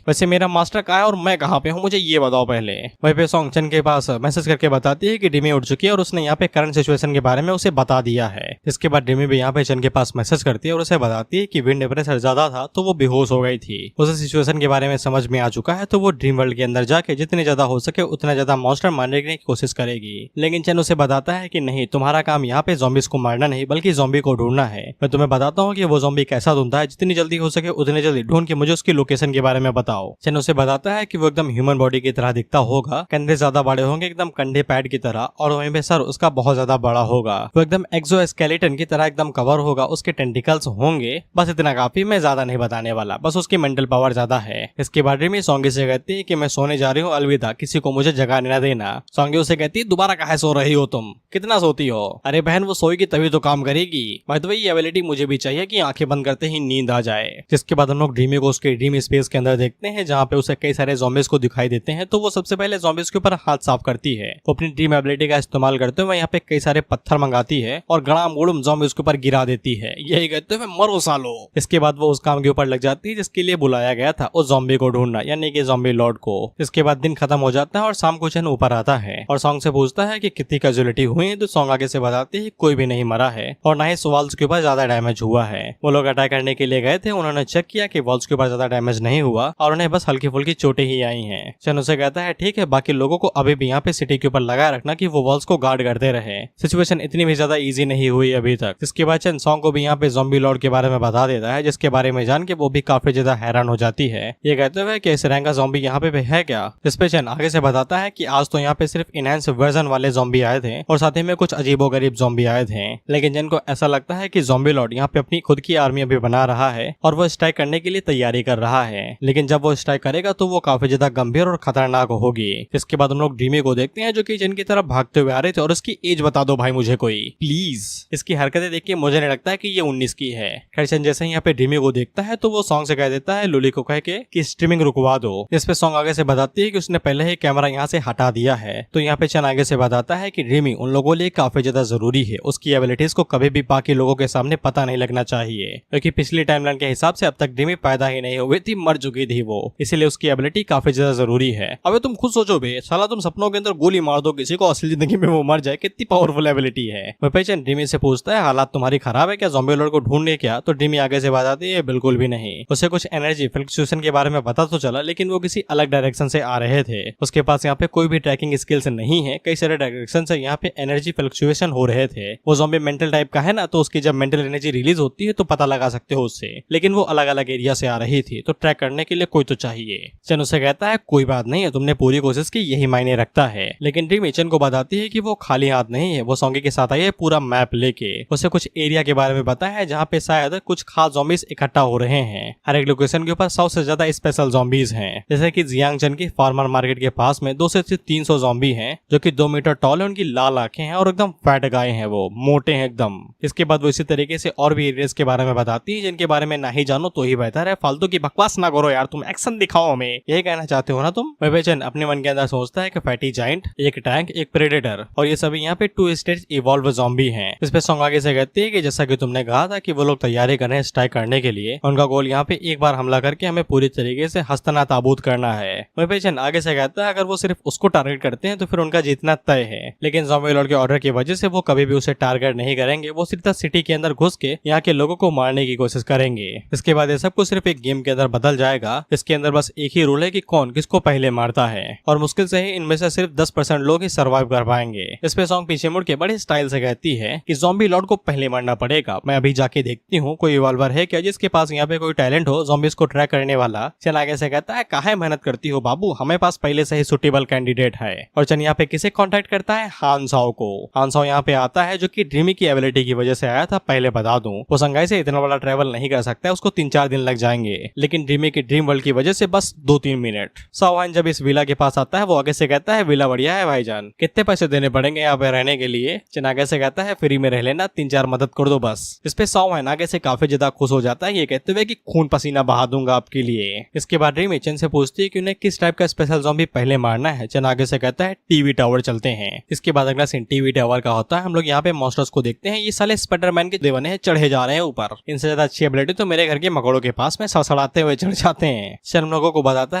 वैसे मेरा मास्टर कहाँ है और मैं कहाँ पे हूँ, मुझे ये बताओ पहले। वहीं पे सॉन्ग चंग के पास मैसेज करके बताती है कि ड्रीमी उठ चुकी है और उसने यहाँ पे करंट सिचुएशन के बारे में उसे बता दिया है। इसके बाद ड्रीमी भी यहाँ पे चंग के पास मैसेज करती है और उसे बताती है कि विंड प्रेशर ज्यादा था तो वो बेहोश हो गई थी। उसे सिचुएशन के बारे में समझ में आ चुका है, तो वो ड्रीम वर्ल्ड के अंदर जाके जितने ज्यादा हो सके उतना ज्यादा मॉन्स्टर मारने की कोशिश करेगी। लेकिन चंग उसे बताता है कि नहीं, तुम्हारा काम यहाँ पे ज़ॉम्बीज को मारना नहीं बल्कि ज़ॉम्बी को ढूंढना है। मैं तुम्हें बताता हूँ कि वो ज़ॉम्बी कैसा ढूंढता है, जितनी जल्दी हो सके उतनी जल्दी ढूंढ के मुझे उसकी लोकेशन के बारे में बताओ। चंग उसे बताता है कि वो एकदम ह्यूमन बॉडी की तरह दिखता होगा, कंधे ज्यादा बड़े होंगे एकदम कंधे पैड की तरह, और वहीं पे सर उसका बहुत ज्यादा बड़ा होगा। वो एकदम एक्सोस्केलेटन की तरह एकदम कवर होगा, उसके टेंटिकल्स होंगे, बस इतना काफी, मैं ज्यादा नहीं बताने वाला, बस उसकी मेंटल पावर ज्यादा है। इसके बाद ड्रीमी सॉन्गी से कहती है कि मैं सोने जा रही हूँ, अलविदा, किसी को मुझे जगाने न देना। सॉन्गी उसे कहती है दोबारा कहाँ सो रही हो तुम, कितना सोती हो? अरे बहन वो सोएगी तभी तो काम करेगी। भाई तो ये एबिलिटी मुझे भी चाहिए कि आंखें बंद करते ही नींद आ जाए। जिसके बाद हम लोग ड्रीमी को उसके ड्रीम स्पेस के अंदर देखते हैं, जहाँ पे उसे कई सारे ज़ॉम्बीज को दिखाई देते हैं। तो वो सबसे पहले ज़ॉम्बीज के ऊपर हाथ साफ करती है, वो अपनी ड्रीम एबिलिटी का इस्तेमाल करते हुए यहाँ पे कई सारे पत्थर मंगाती है और गड़ाम गुड़म ज़ॉम्बीज के ऊपर गिरा देती है, यही कहते हुए मरो सालो। इसके बाद वो उस काम के ऊपर लग जाती है जिसके लिए बुलाया गया था, उस ज़ॉम्बी को ढूंढना, यानी कि ज़ॉम्बी लॉर्ड को। इसके बाद दिन खत्म हो जाता है और शाम को चंग ऊपर आता है और सॉन्ग से पूछता है कि कितनी कैजुअलिटी हुई है, तो सॉन्ग आगे से बताती है कोई भी नहीं मरा है और ना ही वॉल्स के ऊपर ज्यादा डैमेज हुआ है। वो लोग अटैक करने के लिए गए थे, उन्होंने चेक किया कि वॉल्स के ऊपर ज्यादा डैमेज नहीं हुआ और उन्हें बस हल्की फुल्की चोटें ही आई हैं। चंग उसे कहता है ठीक है, बाकी लोगों को अभी भी यहाँ पे सिटी के ऊपर लगाए रखना कि वो वॉल्स को गार्ड करते रहे। सिचुएशन इतनी भी ज्यादा इजी नहीं हुई अभी तक। इसके बाद चंग सॉन्ग को भी यहाँ पे ज़ॉम्बी लॉर्ड के बारे में बता देता है, जिसके बारे में जान के वो भी काफी ज्यादा हैरान हो जाती है। ये कहते हुए कि इस रैंक का ज़ॉम्बी यहाँ पे है क्या। इस पे चंग आगे से बताता है कि आज तो यहाँ पे सिर्फ इनहैंस वर्जन वाले ज़ॉम्बी आए थे और साथ ही में कुछ अजीबोगरीब ज़ॉम्बी आए थे। लेकिन चंग को ऐसा लगता है कि ज़ॉम्बी लॉर्ड यहाँ पे अपनी खुद की आर्मी अभी बना रहा है और वो स्ट्राइक करने के लिए तैयारी कर रहा है। लेकिन जब वो स्ट्राइक करेगा तो वो काफी ज्यादा गंभीर और खतरनाक होगी। इसके बाद हम लोग ड्रीमी को देखते हैं जो कि चंग की तरफ भागते हुए आ रहे थे, और उसकी एज बता दो भाई मुझे कोई प्लीज। इसकी हरकतें देख के मुझे नहीं लगता है कि ये 19 की है। खैर चंग जैसे ही यहाँ पे ड्रीमी को देखता है तो वो सॉन्ग से कह देता है लुली को कह के कि स्ट्रीमिंग रुकवा दो। इस पे सॉन्ग आगे से बताती है कि उसने पहले ही कैमरा यहाँ से हटा दिया है। तो यहाँ पे चंग आगे से बताता है कि ड्रीमी उन लोगों लिए काफी ज्यादा जरूरी है, उसकी एबिलिटीज को कभी भी बाकी लोगों के सामने पता नहीं लगना चाहिए, क्योंकि पिछली टाइमलाइन के हिसाब से अब तक ड्रीमी पैदा ही नहीं हुई थी, मर चुकी थी वो, इसीलिए उसकी एबिलिटी काफी काफी ज्यादा जरूरी है। अब तुम खुद सोचो बे, साला तुम सपनों के अंदर गोली मार दो किसी को, असली जिंदगी में वो मर जाए, कितनी पावरफुल एबिलिटी है। वह पेचन ड्रीमी से पूछता है हालात तुम्हारी खराब है क्या, ज़ॉम्बी लॉर्ड को ढूंढने क्या? तो ड्रीमी आगे से बताती है बिल्कुल भी नहीं। उसे कुछ एनर्जी फ्लक्चुएशन के बारे में पता तो चला, लेकिन वो किसी अलग डायरेक्शन से आ रहे थे। उसके पास यहाँ पे कोई भी ट्रैकिंग स्किल्स नहीं है, कई सारे डायरेक्शन से यहाँ पे एनर्जी फ्लक्चुएशन हो रहे थे। वो ज़ॉम्बी मेंटल टाइप का है ना, तो उसकी जब मेंटल एनर्जी रिलीज होती है तो पता लगा सकते हो उससे, लेकिन वो अलग अलग एरिया से आ रही थी, तो ट्रैक करने के लिए कोई तो चाहिए। चन उसे कहता है कोई बात नहीं है, तुमने पूरी कोशिश की, यही मायने रखता है। लेकिन ड्रीमी चन को बताती है कि वो खाली हाथ नहीं है, वो सॉन्गी के साथ आई है पूरा मैप लेके। उसे कुछ एरिया के बारे में पता है जहाँ पे शायद कुछ खास ज़ॉम्बीज इकट्ठा हो रहे हैं। हर एक लोकेशन के ऊपर 100 से ज्यादा स्पेशल ज़ॉम्बीज हैं, जैसे कि जियांगचन की फार्मर मार्केट के पास में 200 से 300 ज़ॉम्बी हैं जो कि 2 मीटर टॉल है, उनकी लाल आंखें हैं और एकदम फैट गाय हैं, वो मोटे हैं एकदम। इसके बाद वो इसी तरीके से और भी एरियाज के बारे में बताती है जिनके बारे में ना ही जानो तो ही बेहतर है, फालतू की बकवास ना करो यार, तुम एक्शन दिखाओ हमें, यही कहना चाहते हो ना तुम। विवेचन अपने मन के अंदर सोचता है कि फैटी जाइंट, एक टैंक, एक प्रेडेटर, और ये सभी यहाँ पे 2 स्टेज इवॉल्व ज़ॉम्बी हैं। इस पे सॉन्ग आगे से कहती है कि जैसा कि तुमने कहा था कि वो लोग तैयारी कर रहे हैं स्ट्राइक करने के लिए, उनका गोल यहाँ पे एक बार हमला करके हमें पूरी तरीके से हस्तना ताबूत करना है। विवेचन आगे से कहता है अगर वो सिर्फ उसको टारगेट करते हैं तो फिर उनका जीतना तय है, लेकिन ज़ॉम्बी लॉर्ड के ऑर्डर की वजह से वो कभी भी उसे टारगेट नहीं करेंगे, वो सिर्फ सिटी के अंदर घुस के यहाँ के लोगों को मारने की कोशिश करेंगे। इसके बाद ये सब कुछ सिर्फ एक गेम के अंदर बदल जाएगा, इसके अंदर बस एक ही रूल है कि कौन किसको पहले मारता है, और मुश्किल से ही इनमें से सिर्फ 10% लोग ही सर्वाइव कर पाएंगे। इस पे सॉन्ग पीछे मुड़ के बड़े स्टाइल से कहती है कि ज़ॉम्बी लॉर्ड को पहले मारना पड़ेगा, मैं अभी जाके देखती हूँ कोई इवॉल्वर है क्या जिसके पास यहाँ पे कोई टैलेंट हो ज़ॉम्बीज को ट्रैक करने वाला। चन आगे से कहता है काहे मेहनत करती हो बाबू, हमें पास पहले से ही सुटेबल कैंडिडेट है। और चन यहाँ पे किसे कॉन्टेक्ट करता है, हान साओ को। हान साओ यहाँ पे आता है जो कि ड्रीमी की एबिलिटी की वजह से आया था, पहले बता दूं वो संघाई से इतना बड़ा ट्रेवल नहीं कर सकता है, उसको 3-4 दिन लग जाएंगे, लेकिन ड्रीमी की ड्रीम वर्ल्ड की वजह से बस 2-3 मिनट। साओहान जब इस विला के पास आता है वो आगे से कहता है विला बढ़िया है भाईजान, कितने पैसे देने पड़ेंगे यहाँ पे रहने के लिए? चन आगे से कहता है फ्री में रह लेना, 3-4 मदद कर दो बस। इस पे साओहान आगे से काफी ज्यादा खुश हो जाता है, ये कहते हुए कि खून पसीना बहा दूंगा आपके लिए। इसके बाद ड्रीमी चन से पूछती है कि उन्हें किस टाइप का स्पेशल ज़ॉम्बी पहले मारना है। चन आगे से कहता है टीवी टावर चलते हैं। इसके बाद अगला सीन टीवी टावर का होता है, हम लोग यहाँ पे मॉन्स्टर्स को देखते हैं, ये साले स्पाइडरमैन के देवने हैं, चढ़े जा रहे हैं ऊपर, इनसे ज्यादा अच्छी एबिलिटी तो मेरे घर के मकोड़ों के पास में सड़सड़ाते हुए चढ़ जाते हैं। चन हम लोगों को बताता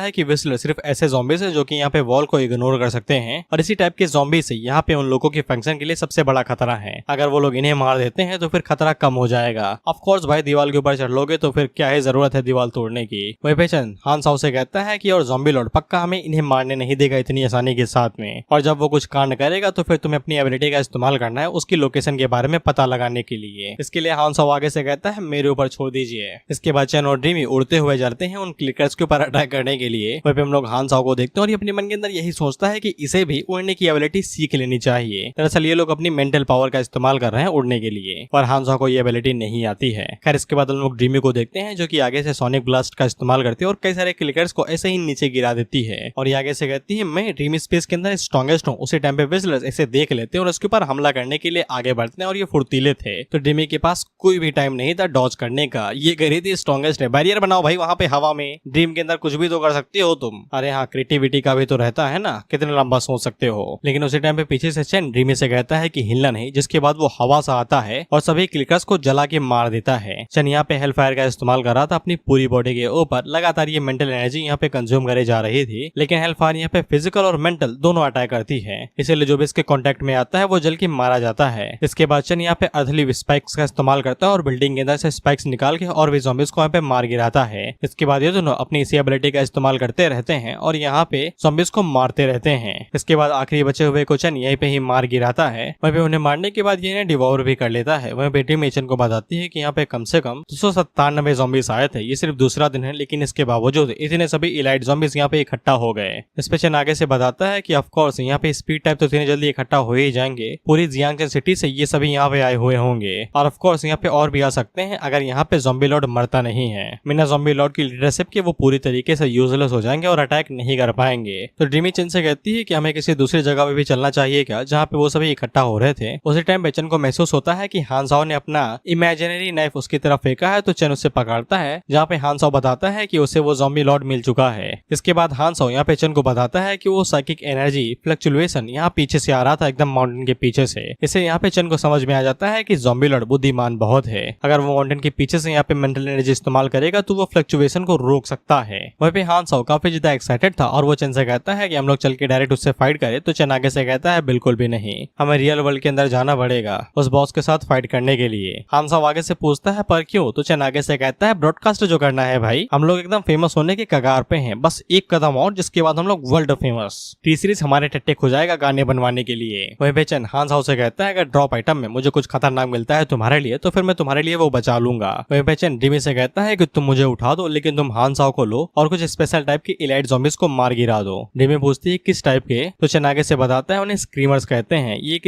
है कि विस्लर सिर्फ ऐसे ज़ॉम्बीज हैं जो कि यहाँ पे वॉल को इग्नोर कर सकते हैं, और इसी टाइप के ज़ॉम्बी से यहाँ पे उन लोगों के फंक्शन के लिए सबसे बड़ा खतरा है, अगर वो लोग इन्हें मार देते हैं तो फिर खतरा कम हो जाएगा। ऑफ कोर्स भाई दीवार के ऊपर चढ़ लोगे तो फिर क्या है जरूरत है दीवार तोड़ने की। वही पेचन हान साओ से कहता है कि और ज़ॉम्बी लॉर्ड पक्का हमें इन्हें मारने नहीं देगा इतनी आसानी के साथ में, और जब वो कुछ कांड करेगा तो फिर तुम्हें अपनी एबिलिटी का इस्तेमाल करना है उसकी लोकेशन के बारे में पता लगाने के लिए। इसके लिए हान साओ आगे से कहता है मेरे ऊपर छोड़ दीजिए। इसके बाद चन और ड्रीमी उड़ते हुए जाते हैं उन क्लिकर्स के ऊपर अटैक करने के लिए। वहीं पे हम लोग हान साओ को देखते हैं और ये अपने मन के अंदर यही सोचता है कि इसे भी उड़ने की एबिलिटी सीख लेनी चाहिए। दरअसल ये लोग अपनी मेंटल पावर का इस्तेमाल कर रहे हैं उड़ने के लिए, और हान साओ को ये एबिलिटी नहीं आती है। खैर इसके बाद हम लोग ड्रीमी को देखते हैं जो कि आगे से सोनिक ब्लास्ट का इस्तेमाल करती है और कई सारे क्लिकर्स को ऐसे ही नीचे गिरा देती है, और ये आगे से कहती है मैं ड्रीमी स्पेस के अंदर स्ट्रॉन्गेस्ट हूँ। उसी टाइम पे विजिलर्स इसे देख लेते हैं और उसके ऊपर हमला करने के लिए आगे बढ़ते हैं, और ये फुर्तीले थे तो ड्रीमी के पास कोई भी टाइम नहीं था डॉज करने का। ये कह रही थी स्ट्रॉन्गेस्ट है, बैरियर बनाओ भाई वहां पे हवा में, ड्रीम के अंदर कुछ भी तो कर सकते हो तुम। अरे हाँ क्रिएटिविटी का भी तो रहता है ना, कितने लंबा सोच सकते हो। लेकिन उसी टाइम पे पीछे से चैन ड्रीमी से कहता है कि हिलना नहीं, जिसके बाद वो हवा सा आता है और सभी क्लिकर्स को जला के मार देता है। चैन यहाँ पे हेल फायर का इस्तेमाल कर रहा था अपनी पूरी बॉडी के ऊपर, लगातार ये मेंटल एनर्जी यहाँ पे कंज्यूम करे जा रही थी, लेकिन हेल फायर यहाँ पे फिजिकल और मेंटल दोनों अटैक करती है, इसलिए जो भी इसके कांटेक्ट में आता है वो जल के मारा जाता है। इसके बाद चैन यहाँ पे अर्थलीव स्पाइक्स का इस्तेमाल करता है और बिल्डिंग के अंदर से स्पाइक्स निकाल के और भी ज़ॉम्बीज को यहाँ पे मार गिराता है। इसके बाद ये दोनों अपनी इसी एबिलिटी का इस्तेमाल करते रहते हैं और यहाँ पे ज़ॉम्बीज को मारते रहते हैं। इसके बाद आखिरी बचे हुए को चैन यहीं पे ही मार गिराता है। वहीं पे उन्हें मारने के बाद ये इन्हें डिवोर भी कर लेता है। वहीं बेटी मेचन को बताती है कि यहाँ पे कम से कम 297 ज़ॉम्बीज आए थे, ये सिर्फ दूसरा दिन है, लेकिन इसके बावजूद इतने सभी इलाइट ज़ॉम्बीज यहाँ पे इकट्ठा हो गए। इस पे चैन आगे से बताता है कि ऑफ कोर्स यहाँ पे स्पीड टाइप तो इतने जल्दी इकट्ठा हो ही जाएंगे, पूरी जियांगचन सिटी से ये सभी यहाँ पे आए हुए होंगे, और ऑफ कोर्स यहाँ पे और भी आ सकते हैं अगर यहाँ पे ज़ॉम्बी लॉर्ड मरता नहीं है। बिना ज़ॉम्बी लॉर्ड की लीडरशिप के वो पूरी तरीके से यूजलेस हो जाएंगे और अटैक नहीं कर पाएंगे। तो ड्रीमी चन से कहती है कि हमें किसी दूसरी जगह पे भी चलना चाहिए क्या जहाँ पे वो सभी इकट्ठा हो रहे थे। उसी टाइम पे चन को महसूस होता है कि हान साओ ने अपना इमेजिनरी नाइफ उसकी तरफ फेंका है, तो चन उससे पकड़ता है, जहाँ पे हान साओ बताता है कि उसे वो ज़ॉम्बी लॉर्ड मिल चुका है। इसके बाद हान साओ यहाँ पे चन को बताता है कि वो साइकिक एनर्जी फ्लक्चुएशन यहाँ पीछे से आ रहा था, एकदम माउंटेन के पीछे से। इसे यहाँ पे चन को समझ में आ जाता है कि ज़ॉम्बी लॉर्ड बुद्धिमान बहुत है, अगर वो माउंटेन के पीछे से यहाँ पे मेंटल एनर्जी इस्तेमाल करेगा तो वो फ्लक्चुएशन को रोक सकता है। वहीं पे हान साओ काफी काफी ज्यादा एक्साइटेड था और वो चेन से कहता है कि हम लोग चल के डायरेक्ट उससे फाइट करें, तो चेन आगे से कहता है बिल्कुल भी नहीं, हमें रियल वर्ल्ड के अंदर जाना पड़ेगा उस बॉस के साथ फाइट करने के लिए। हानसाओ आगे से पूछता है पर क्यों, तो चेन आगे से कहता है ब्रॉडकास्ट जो करना है भाई, हम लोग एकदम फेमस होने के कगार पे हैं, बस एक कदम और जिसके बाद हम लोग वर्ल्ड फेमस। टी सीरीज हमारे टट्टे हो जाएगा गाने बनवाने के लिए। वही पे चेन हानसाओ से कहता है अगर ड्रॉप आइटम में मुझे कुछ खतरनाक मिलता है तुम्हारे लिए तो फिर मैं तुम्हारे लिए वो बचा लूंगा। वही पे चेन डिमी से कहता है कि तुम मुझे उठा दो लेकिन तुम हानसाओ को लो और कुछ स्पेशल टाइप की इलाइट ज़ॉम्बीज को मार गिरा दो। डिमी पूछती है किस टाइप के, तो चेन आगे से बताता है उन्हें स्क्रीमर्स कहते हैं, ये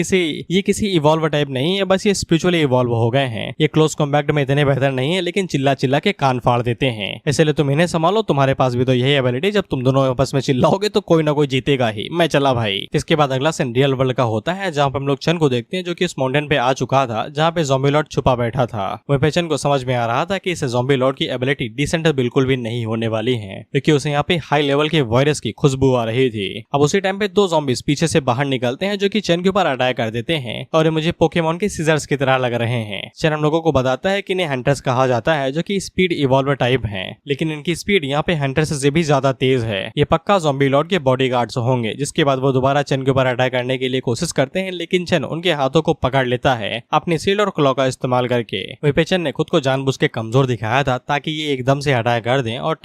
किसी इवॉल्व टाइप नहीं है, बस ये स्पिरिचुअली इवॉल्व हो गए हैं, ये क्लोज कॉम्बैक्ट में इतने बेहतर नहीं है लेकिन चिल्ला चिल्ला के कान फाड़ देते हैं, इसलिए तुम इन्हें संभालो, तुम्हारे पास भी तो यही एबिलिटी, जब तुम दोनों आपस में चिल्लाओगे तो कोई ना कोई जीतेगा ही, मैं चला भाई। इसके बाद अगला सीन रियल वर्ल्ड का होता है जहाँ पे हम लोग चेन को देखते हैं जो कि इस माउंटेन पे आ चुका था जहाँ पे ज़ॉम्बी लॉर्ड छुपा बैठा था। वहीं पे चेन को समझ में आ रहा था कि इस ज़ॉम्बी लॉर्ड की एबिलिटी डिसेंट बिल्कुल भी नहीं होने वाली है क्योंकि उसे यहाँ पे हाई लेवल के वायरस की खुशबू आ रही थी। अब उसी टाइम पे दो ज़ॉम्बीज पीछे से बाहर निकलते हैं जो कि चेन के ऊपर अटैक कर देते हैं और ये मुझे पोकेमॉन के सीजर्स की तरह लग रहे हैं। चेन हम लोगों को बताता है कि इन्हें हंटर्स कहा जाता है जो कि स्पीड इवॉल्वर टाइप है, लेकिन इनकी स्पीड यहाँ पे हंटर्स से भी ज्यादा तेज है। ये पक्का ज़ॉम्बी लॉर्ड के बॉडीगार्ड्स होंगे। जिसके बाद वो दोबारा चेन के ऊपर अटैक करने के लिए कोशिश करते हैं लेकिन चेन उनके हाथों को पकड़ लेता है अपनी शील्ड और क्लॉ का इस्तेमाल करके। वहीं पे चेन ने खुद को जानबूझ के कमजोर दिखाया था ताकि ये एकदम से अटैक कर दें और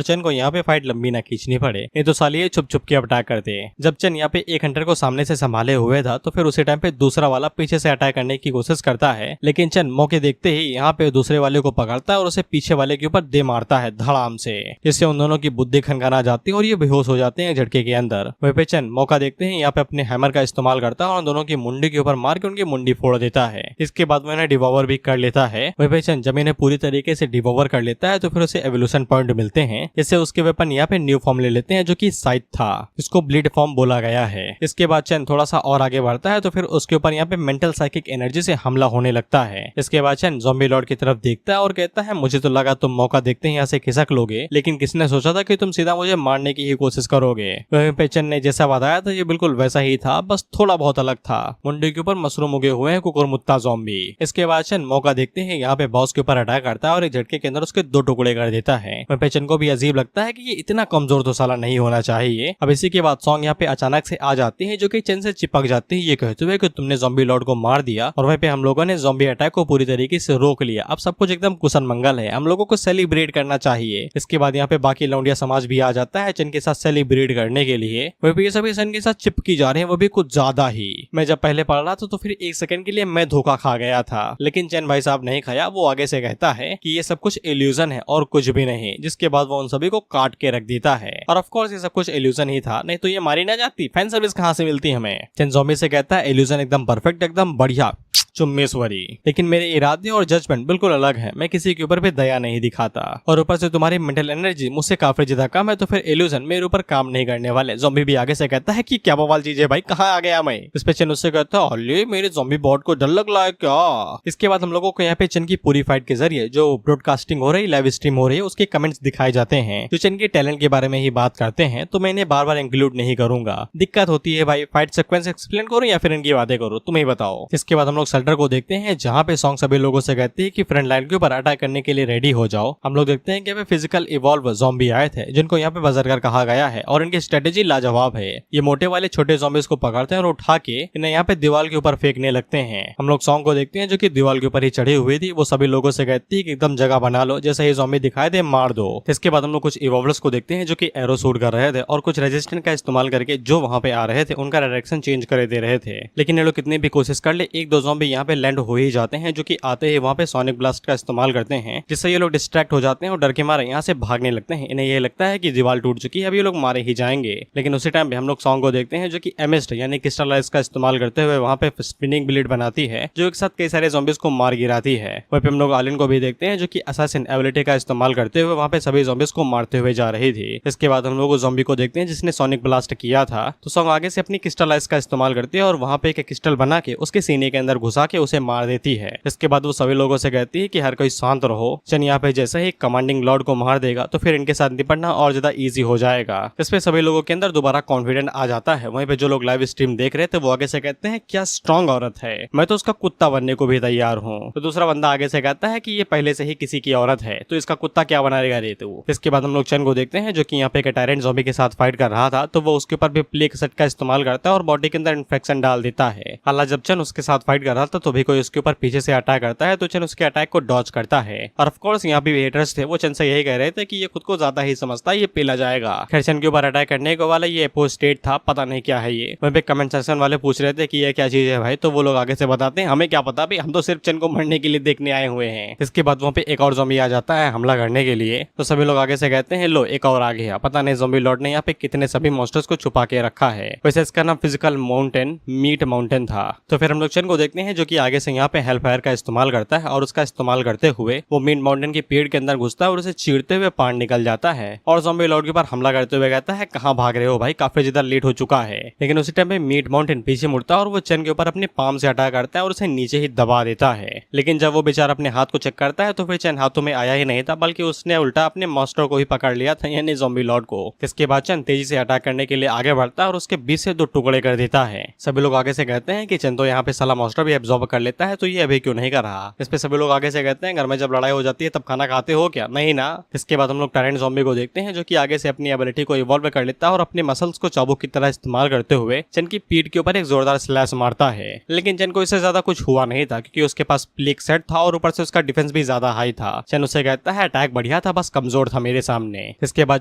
चेन को यहाँ पे फाइट लंबी न खींचनी पड़े, नहीं तो साली ये छुप छुप के अटैक करते। जब चेन यहाँ पे एक हंटर को सामने से संभाले हुए था तो फिर उसी टाइम पे दूसरा वाला पीछे से अटैक करने की कोशिश करता है, लेकिन चेन मौके देखते ही यहाँ पे दूसरे वाले को पकड़ता है और उसे पीछे वाले के ऊपर दे मारता है धड़ाम से, जिससे उन दोनों की बुद्धि खनखना जाती है और ये बेहोश हो जाते हैं झटके के अंदर। वहीं पे चेन मौका देखते हैं यहाँ पे अपने हैमर का इस्तेमाल करता है और उन दोनों की मुंडी के ऊपर मार के उनकी मुंडी फोड़ देता है। इसके बाद वो इन्हें डिवोवर भी कर लेता है। वहीं पे चेन जब इन्हें पूरी तरीके से डिवोवर कर लेता है तो फिर उसे एवोल्यूशन पॉइंट मिलते हैं, जिससे उसके वेपन यहाँ पे न्यू फॉर्म ले लेते हैं जो कि साइथ था, इसको ब्लीड फॉर्म बोला गया है। इसके बाद चेन थोड़ा सा और आगे बढ़ता है तो फिर उसके ऊपर यहाँ पे मेंटल साइकिक एनर्जी से हमला होने लगता है। इसके बाद चेन ज़ॉम्बी लॉर्ड की तरफ देखता है और कहता है मुझे तो लगा तुम मौका देखते ही यहाँ से खिसक लोगे, लेकिन किसने सोचा था कि तुम सीधा मुझे मारने की ही कोशिश करोगे। वहीं पे चेन ने जैसा बताया था ये बिल्कुल वैसा ही था, बस थोड़ा बहुत अलग था। मुंडी के ऊपर मशरूम उगे हुए हैं कुकुरमुत्ता ज़ॉम्बी। इसके बाद चेन मौका देखते हैं यहाँ पे बॉस के ऊपर अटैक करता है और एक झटके के अंदर उसके दो टुकड़े कर देता है। वहीं पे चेन को भी अजीब लगता है कि ये इतना कमजोर तो साला नहीं होना चाहिए। अब इसी के बाद सॉन्ग यहाँ पे अचानक से आ जाती है जो कि चेन से चिपक जाती है ये कहते हुए कि तुमने ज़ॉम्बी लॉर्ड को मार दिया और वहीं पे हम लोगों ने ज़ॉम्बी अटैक को पूरी तरीके से रोक लिया, अब सब कुछ एकदम कुशन मंगल है, हम लोगों को सेलिब्रेट करना चाहिए। इसके बाद यहाँ पे बाकी लौंडिया समाज भी आ जाता है चेन के साथ सेलिब्रेट करने के लिए। वहीं पे ये सभी चेन के साथ चिपकी जा रहे हैं, वो भी कुछ ज्यादा ही। मैं जब पहले पढ़ रहा था तो फिर एक सेकंड के लिए मैं धोखा खा गया था, लेकिन चेन भाई साहब नहीं खाया। वो आगे से कहता है कि ये सब कुछ इल्यूजन है और कुछ भी नहीं, जिसके बाद वो उन सभी को काट के रख देता है। और ऑफ कोर्स ये सब कुछ इल्यूजन ही था, नहीं तो ये मारी ना जाती, फैन सर्विस कहाँ से मिलती हमें। चेन ज़ॉम्बी से कहता है इल्यूजन एकदम परफेक्ट, एकदम बढ़िया चुम्मेश्वरी, लेकिन मेरे इरादे और जजमेंट बिल्कुल अलग है, मैं किसी के ऊपर भी दया नहीं दिखाता और ऊपर से तुम्हारी मेंटल एनर्जी मुझसे काफी ज्यादा कम है, तो फिर इल्यूजन मेरे ऊपर काम नहीं करने वाले। ज़ॉम्बी भी आगे से कहता है कि क्या बवाल चीज है भाई, कहाँ आ गया मैं। इस पे चेन उससे कहता है अरे मेरे ज़ॉम्बी बॉट को डर लग रहा है क्या। इसके बाद हम लोगों को यहाँ पे चेन की पूरी फाइट के जरिए जो ब्रॉडकास्टिंग हो रही, लाइव स्ट्रीम हो रही है, उसके कमेंट्स दिखाए जाते हैं जो चेन के टैलेंट के बारे में ही बात करते हैं, तो मैं इन्हें बार बार इंक्लूड नहीं करूंगा, दिक्कत होती है भाई। फाइट सीक्वेंस एक्सप्लेन करूं या फिर इनकी बातें करूं, तुम ही बताओ। इसके बाद हम लोग शेल्टर को देखते हैं जहाँ पे सॉन्ग सभी लोगों से कहती है कि फ्रंट लाइन के ऊपर अटैक करने के लिए रेडी हो जाओ। हम लोग देखते हैं कि यहाँ पे फिजिकल इवॉल्व ज़ॉम्बी आए थे जिनको यहाँ पे बजरगर कहा गया है और इनकी स्ट्रेटेजी लाजवाब है। ये मोटे वाले छोटे ज़ॉम्बीज को पकड़ते हैं और उठा के इन्हें यहाँ पे दीवार के ऊपर फेंकने लगते हैं। हम लोग सॉन्ग को देखते हैं जो कि दीवार के ऊपर ही चढ़ी हुई थी, वो सभी लोगों से कहती है कि एकदम जगह बना लो, जैसे ये ज़ॉम्बी दिखाई दे मार दो। इसके बाद हम लोग कुछ इवॉल्वर्स को देखते हैं जो कि एरो शूट कर रहे थे और कुछ रेजिस्टेंट का इस्तेमाल करके जो वहाँ पे आ रहे थे उनका डायरेक्शन चेंज कर दे रहे थे, लेकिन ये लोग कितनी भी कोशिश कर ले एक दो ज़ॉम्बी यहाँ पे लैंड हो ही जाते हैं जो कि आते ही वहाँ पे सोनिक ब्लास्ट का इस्तेमाल करते हैं, जिससे ये लोग डिस्ट्रैक्ट हो जाते हैं और डर के मारे यहाँ से भागने लगते हैं। इन्हें ये लगता है कि दीवार टूट चुकी है, अब ये लोग मारे ही जाएंगे, लेकिन उसी टाइम पे हम लोग सॉन्ग को देखते हैं जो कि एमिस्ट यानी क्रिस्टलाइज का इस्तेमाल करते हुए वहाँ पे स्पिनिंग ब्लेड बनाती है जो एक साथ कई सारे ज़ॉम्बीज को मार गिराती है। वहीं पे हम लोग आलिन को भी देखते हैं जो कि असैसिन एबिलिटी का इस्तेमाल करते हुए वहाँ पे सभी ज़ॉम्बीज को मारते हुए जा रही थी। इसके बाद हम लोग ज़ॉम्बी को देखते हैं जिसने सोनिक ब्लास्ट किया था, तो सॉन्ग आगे से अपनी क्रिस्टलाइज का इस्तेमाल करती है और वहाँ पे एक क्रिस्टल बना के उसके सीने के अंदर घुसा घुसा के उसे मार देती है। इसके बाद वो सभी लोगों से कहती है कि हर कोई शांत रहो। चन यहाँ पे जैसे ही कमांडिंग लॉर्ड को मार देगा तो फिर इनके साथ निपटना और ज्यादा इजी हो जाएगा। इस पे सभी लोगों के अंदर दोबारा कॉन्फिडेंट आ जाता है। वहीं पे जो लोग लाइव स्ट्रीम देख रहे थे वो आगे से कहते हैं क्या स्ट्रॉन्ग औरत है, मैं तो उसका कुत्ता बनने को भी तैयार हूँ। तो दूसरा बंदा आगे से कहता है कि ये पहले से ही किसी की औरत है तो इसका कुत्ता क्या बनाएगा रे तू। इसके बाद हम लोग चन को देखते हैं जो कि यहाँ पे एक टायरेंट ज़ॉम्बी के साथ फाइट कर रहा था, तो वो उसके ऊपर भी प्लेग सेट का इस्तेमाल करता है और बॉडी के अंदर इन्फेक्शन डाल देता है। हालांकि जब चन उसके साथ फाइट कर रहा था तो भी कोई उसके ऊपर पीछे से अटैक करता है तो चन उसके अटैक को डॉज करता है। और ऑफकोर्स यहाँ पे हेटर्स थे वो चन से यही कह रहे थे कि ये खुद को ज्यादा ही समझता है, ये पेला जाएगा। खैर चन के ऊपर अटैक करने को वाला ये एपोस्टेट था, पता नहीं क्या है ये। वहीं पे कमेंट सेक्शन वाले पूछ रहे थे कि ये क्या चीज है भाई, तो वो लोग आगे से बताते हैं हमें क्या पता भी, हम तो सिर्फ चन को मरने के लिए देखने आए हुए हैं। इसके बाद वहाँ पे एक और ज़ॉम्बी आ जाता है हमला करने के लिए, तो सभी लोग आगे से कहते हैं लो एक और आ गया। पता नहीं ज़ॉम्बी लॉर्ड ने यहाँ पे कितने सभी मॉन्स्टर्स को छुपा के रखा है। वैसे इसका नाम फिजिकल माउंटेन मीट माउंटेन था। तो फिर हम लोग चन को देखते हैं जो कि आगे से यहाँ पे हेलफायर का इस्तेमाल करता है और उसका इस्तेमाल करते हुए वो मीट माउंटेन के पेड़ के अंदर घुसता है और उसे चीरते हुए पार निकल जाता है और ज़ॉम्बी लॉर्ड के ऊपर हमला करते हुए कहता है कहाँ भाग रहे हो भाई, काफी ज्यादा लेट हो चुका है। लेकिन उसी टाइम पे मीट माउंटेन पीछे मुड़ता है और वो चन के ऊपर अपने पाम से अटैक करता है और उसे नीचे ही दबा देता है। लेकिन जब वो बेचारा अपने हाथ को चेक करता है तो फिर चन हाथों में आया ही नहीं था, बल्कि उसने उल्टा अपने मास्टर को ही पकड़ लिया था, यानी ज़ॉम्बी लॉर्ड को। इसके बाद चन तेजी से अटैक करने के लिए आगे बढ़ता है और उसके बीच से 2 टुकड़े कर देता है। सभी लोग आगे से कहते हैं कि चन तो यहाँ पे साला मास्टर भी एब्जॉर्ब कर लेता है तो ये अभी क्यों नहीं कर रहा। इस पे सभी लोग आगे से कहते हैं घर में जब लड़ाई हो जाती है तब खाना खाते हो क्या, नहीं ना। इसके बाद हम लोग टायरेंट ज़ॉम्बी को देखते हैं जो कि आगे से अपनी एबिलिटी को इवॉल्व कर लेता है और अपने मसल्स को चाबुक की तरह इस्तेमाल करते हुए चन की पीठ के ऊपर एक जोरदार स्लैश मारता है। लेकिन चन को इससे ज्यादा कुछ हुआ नहीं था क्योंकि उसके पास प्लेग सेट था और ऊपर से उसका डिफेंस भी ज्यादा हाई था। चन उसे कहता है अटैक बढ़िया था, बस कमजोर था मेरे सामने। इसके बाद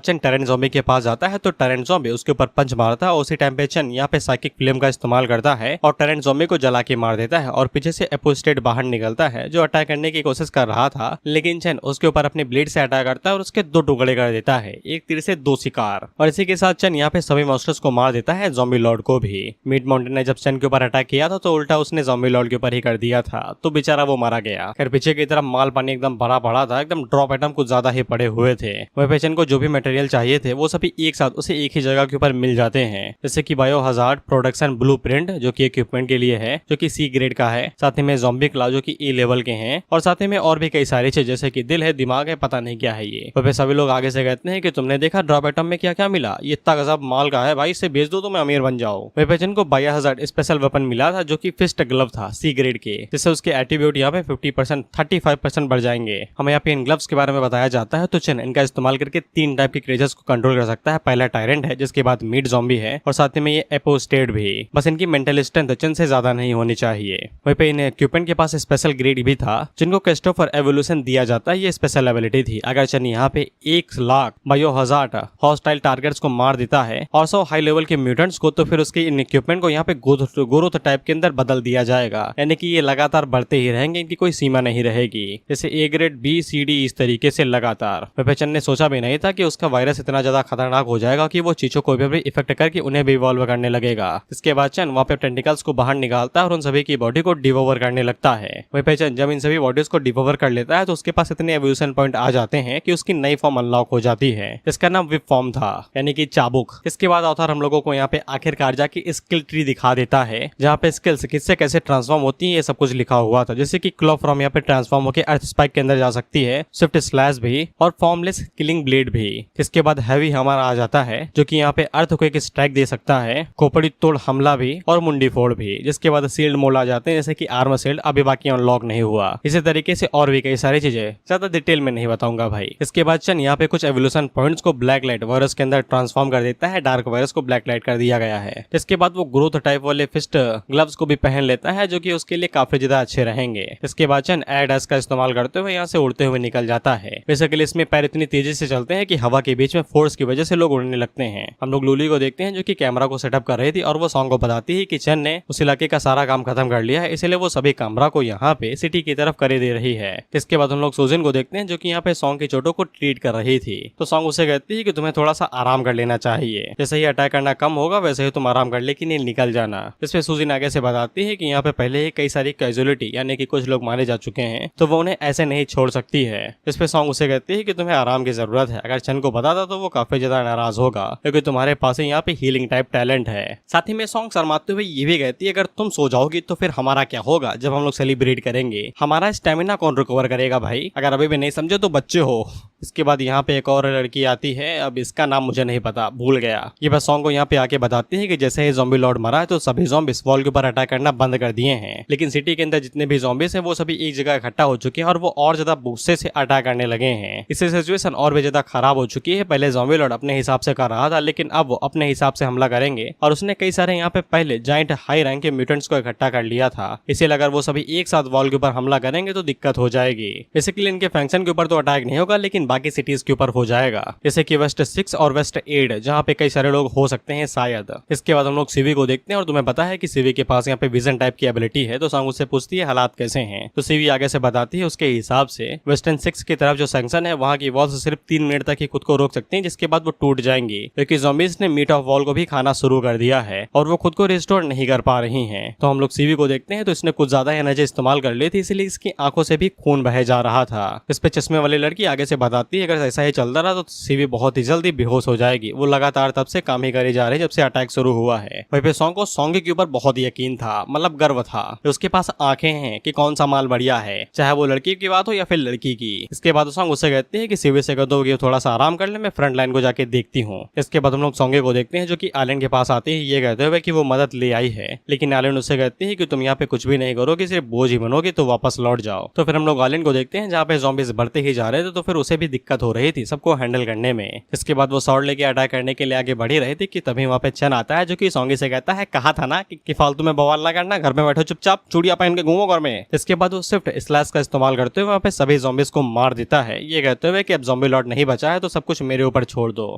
चन टायरेंट ज़ॉम्बी के पास जाता है तो टायरेंट ज़ॉम्बी उसके ऊपर पंच मारता है। उसी टाइम पे चन यहाँ पे साइकिक फ्लेम का इस्तेमाल करता है और टायरेंट ज़ॉम्बी को जला के मार देता है और पीछे से एपोस्टेट बाहर निकलता है जो अटैक करने की कोशिश कर रहा था। लेकिन चन उसके ऊपर अपने ब्लेड से अटैक करता है और उसके 2 टुकड़े कर देता है, एक तीर से 2 शिकार। और इसी के साथ चन यहाँ पे सभी मॉन्स्टर्स को मार देता है, ज़ॉम्बी लॉर्ड को भी। मीट माउंटेन ने जब चन के ऊपर अटैक किया था तो उल्टा उसने ज़ॉम्बी लॉर्ड के ऊपर ही कर दिया था, तो बेचारा वो मारा गया। खैर पीछे की तरफ माल पानी एकदम भरा पड़ा था, एकदम ड्रॉप आइटम कुछ ज्यादा ही पड़े हुए थे। वह पे चन को जो भी मटेरियल चाहिए थे वो सभी एक साथ उसे एक ही जगह के ऊपर मिल जाते हैं, जैसे कि बायो हजार्ड प्रोडक्शन ब्लूप्रिंट जो कि इक्विपमेंट के लिए है, जो कि सी ग्रेड का है, साथ ही में ज़ॉम्बी क्लाव जो कि ई लेवल के हैं, और साथ ही में और भी कई सारी चीज जैसे कि दिल है, दिमाग है, पता नहीं क्या है ये। वह पे सभी लोग आगे से कहते हैं कि तुमने देखा ड्रॉप आइटम में क्या क्या मिला, ये इतना गजब माल का है भाई, इसे बेच दो तो मैं अमीर बन जाओ। वह पे चन को बायो हजार्ड स्पेशल वेपन मिला था जो कि फिस्ट ग्लव था सी ग्रेड के, जिससे उसके एट्रीब्यूट यहाँ पे 50% 35% बढ़ जाएंगे। हमें यहाँ पे इन ग्लव्स के बारे में बताया जाता है तो चन इनका इस्तेमाल करके 3 टाइप के क्रेजर्स को कंट्रोल कर सकता है। पहला टायरेंट है, जिसके बाद मीट ज़ॉम्बी है और साथ ही में ये एपोस्टेट भी। बस इनकी मेंटल स्ट्रेंथ चन से ज्यादा नहीं होनी चाहिए। वहीं पे इन इक्विपमेंट के पास स्पेशल ग्रेड भी था जिनको क्रिस्टोफर एवोल्यूशन दिया जाता है, ये स्पेशल एबिलिटी थी। अगर चन यहाँ पे 1 lakh bio hazard hostile targets को मार देता है और 100 हाई लेवल के म्यूटेंट्स को, तो फिर उसके इन इक्विपमेंट को यहाँ पे ग्रोथ टाइप के अंदर बदल दिया जाएगा, यानी कि ये लगातार बढ़ते ही रहेंगे, इनकी कोई सीमा नहीं रहेगी, जैसे A grade B C D इस तरीके से लगातार। वह चन ने सोचा भी नहीं था कि उसका वायरस इतना ज्यादा खतरनाक हो जाएगा कि वो चीजों को भी इफेक्ट करके उन्हें भी इवॉल्व करने लगेगा। इसके बाद चन वहाँ पे टेंटिकल्स को बाहर निकालता है और उन सभी की बॉडी को डिवोवर करने लगता है। वहीं पे चन जब इन सभी बॉडीज को डिवोवर कर लेता है तो उसके पास इतने एवोल्यूशन पॉइंट आ जाते हैं कि उसकी नई फॉर्म अनलॉक हो जाती है, इसका नाम विप फॉर्म था, यानी कि चाबुक। इसके बाद ऑथर हम लोगों को यहाँ पे आखिरकार जाके स्किल ट्री दिखा देता है जहाँ पे स्किल्स किससे कैसे ट्रांसफॉर्म होती है ये सब कुछ लिखा हुआ था, जैसे कि क्लॉ फ्रॉम यहाँ पे ट्रांसफॉर्म होकर अर्थ स्पाइक के अंदर जा सकती है, स्विफ्ट स्लैश भी और फॉर्मलेस किलिंग ब्लेड भी। इसके बाद हैवी हमर आ जाता है जो कि यहाँ पे अर्थ को एक स्ट्राइक दे सकता है, खोपड़ी तोड़ हमला भी और मुंडी फोड़ भी। जिसके बाद शील्ड मोड आ जाते हैं, जैसे कि आर्मर शील्ड अभी बाकी अनलॉक नहीं हुआ। इसी तरीके से और भी कई सारी चीजें ज्यादा डिटेल में नहीं बताऊंगा भाई। इसके बाद चन यहाँ पे कुछ एवोल्यूशन पॉइंट्स को ब्लैक लाइट वायरस के अंदर ट्रांसफॉर्म कर देता है, डार्क वायरस को ब्लैक लाइट कर दिया गया है। इसके बाद वो ग्रोथ टाइप वाले फिस्ट ग्लव्स को भी पहन लेता है जो कि उसके लिए काफी ज्यादा अच्छे रहेंगे। इसके बाद चन एयरडस्ट का इस्तेमाल करते हुए यहाँ से उड़ते हुए निकल जाता है। बेसिकली इसमें पैर इतनी तेजी से चलते हैं कि हवा के बीच में फोर्स की वजह से लोग उड़ने लगते हैं। हम लोग लूली को देखते हैं जो कि कैमरा को सेटअप कर रही थी और वो सॉन्ग को बताती है कि चन ने उस इलाके का सारा काम खत्म कर लिया है, इसलिए वो सभी कैमरा को यहाँ पे सिटी की तरफ करे दे रही है। इसके बाद हम लोग सुजन को देखते हैं जो कि यहाँ पे सॉन्ग की चोटों को ट्रीट कर रही थी। तो सॉन्ग उसे कहती है कि तुम्हें थोड़ा सा आराम कर लेना चाहिए, जैसे ही अटैक करना कम होगा वैसे ही तुम आराम कर लेकिन निकल जाना। इसमें सुजन आगे से बताती है कि यहाँ पे पहले ही कई सारी कैजुअलिटी यानी कि कुछ लोग मारे जा चुके हैं, तो वो उन्हें ऐसे नहीं छोड़ सकती है। इस पे सॉन्ग उसे कहती है कि तुम्हें आराम की जरूरत है। अगर चन को बताता तो वो काफी ज्यादा नाराज होगा क्योंकि तुम्हारे पास यहाँ पे हीलिंग टाइप टैलेंट है। साथ ही में सॉन्ग शर्माते हुए ये भी कहती है अगर तुम सो जाओगी तो फिर हमारा हमारा क्या होगा जब हम लोग सेलिब्रेट करेंगे, हमारा स्टेमिना कौन रिकवर करेगा भाई, अगर अभी भी नहीं समझे तो बच्चे हो। इसके बाद यहाँ पे एक और लड़की आती है, अब इसका नाम मुझे नहीं पता, भूल गया। ये बस सॉन्ग को यहाँ पे आके बताती है कि जैसे ही ज़ॉम्बी लॉर्ड मरा है तो सभी ज़ॉम्बिस वॉल के ऊपर अटैक करना बंद कर दिए हैं, लेकिन सिटी के अंदर जितने भी ज़ॉम्बिस हैं वो सभी एक जगह इकट्ठा हो चुके हैं और वो और ज्यादा गुस्से से अटैक करने लगे हैं। इससे सिचुएशन और भी ज्यादा खराब हो चुकी है। पहले ज़ॉम्बी लॉर्ड अपने हिसाब से कर रहा था, लेकिन अब वो अपने हिसाब से हमला करेंगे और उसने कई सारे यहाँ पे पहले जाइंट हाई रैंक के म्यूटेंट्स को इकट्ठा कर लिया था। इसलिए अगर वो सभी एक साथ वॉल के ऊपर हमला करेंगे तो दिक्कत हो जाएगी। बेसिकली इनके फंक्शन के ऊपर तो अटैक नहीं होगा, लेकिन बाकी सिटीज के ऊपर हो जाएगा, जैसे कि वेस्ट 6 और वेस्ट 8 जहाँ पे कई सारे लोग हो सकते हैं शायद। इसके बाद हम लोग सीवी को देखते हैं और तुम्हें पता है कि सीवी के पास यहाँ पे विजन टाइप की एबिलिटी है, तो सॉन्ग उससे पूछती है हालात कैसे हैं, तो सीवी आगे से बताती है उसके हिसाब से वेस्टर्न 6 की तरफ जो सेक्शन है वहाँ की वॉल्स सिर्फ 3 मिनट तक ही खुद को रोक सकती हैं, जिसके बाद वो टूट जाएंगी, क्योंकि ज़ॉम्बीज ने मीट ऑफ वॉल को भी खाना शुरू कर दिया है और वो खुद को रिस्टोर नहीं कर पा रही हैं। तो हम लोग सीवी को देखते हैं तो इसने कुछ ज्यादा एनर्जी इस्तेमाल कर ली थी, इसलिए इसकी आंखों से भी खून बह जा रहा था। इस पे चश्मे वाली लड़की आगे से बताती है अगर ऐसा ही चलता रहा तो सीवी बहुत ही जल्दी बेहोश हो जाएगी। वो लगातार तब से काम ही करी जा रही है जब से अटैक शुरू हुआ है। वहीं पे सॉन्ग को सॉन्ग के ऊपर बहुत यकीन था, मतलब गर्व था, उसके पास आंखें हैं कि कौन सा माल बढ़िया है, चाहे वो लड़की की बात हो या फिर लड़की की। इसके बाद सॉन्ग उससे कहते हैं कि सीवी से कह दो कि थोड़ा सा आराम कर ले, मैं फ्रंट लाइन को जाके देखती हूँ। इसके बाद हम लोग सॉन्गे को देखते हैं जो कि आयलैंड के पास आते हैं, ये कहते हुए कि वो मदद ले आई है, लेकिन आयलैंड उससे कहती है कि तुम यहाँ पे कुछ भी नहीं करोगे, सिर्फ बोझ ही बनोगे, तो वापस लौट जाओ। तो फिर हम लोग आयलैंड को देखते हैं जहाँ पे ज़ॉम्बीज बढ़ते ही जा रहे थे, तो फिर उसे भी दिक्कत हो रही थी सबको हैंडल करने में। इसके बाद वो सॉर्ड लेके अटैक करने के लिए आगे बढ़ ही रहे थे कि तभी वहाँ पे चैन आता है जो कि सॉन्गी से कहता है कहा था ना कि फालतू में बवाल ना करना, घर में बैठो चुपचाप, चूड़िया पहन के घूमो घर में। इसके बाद वो स्विफ्ट स्लैश का इस्तेमाल करते हुए वहाँ पे सभी ज़ॉम्बीज को मार देता है, ये कहते हुए कि अब ज़ॉम्बी लॉर्ड नहीं बचा है तो सब कुछ मेरे ऊपर छोड़ दो।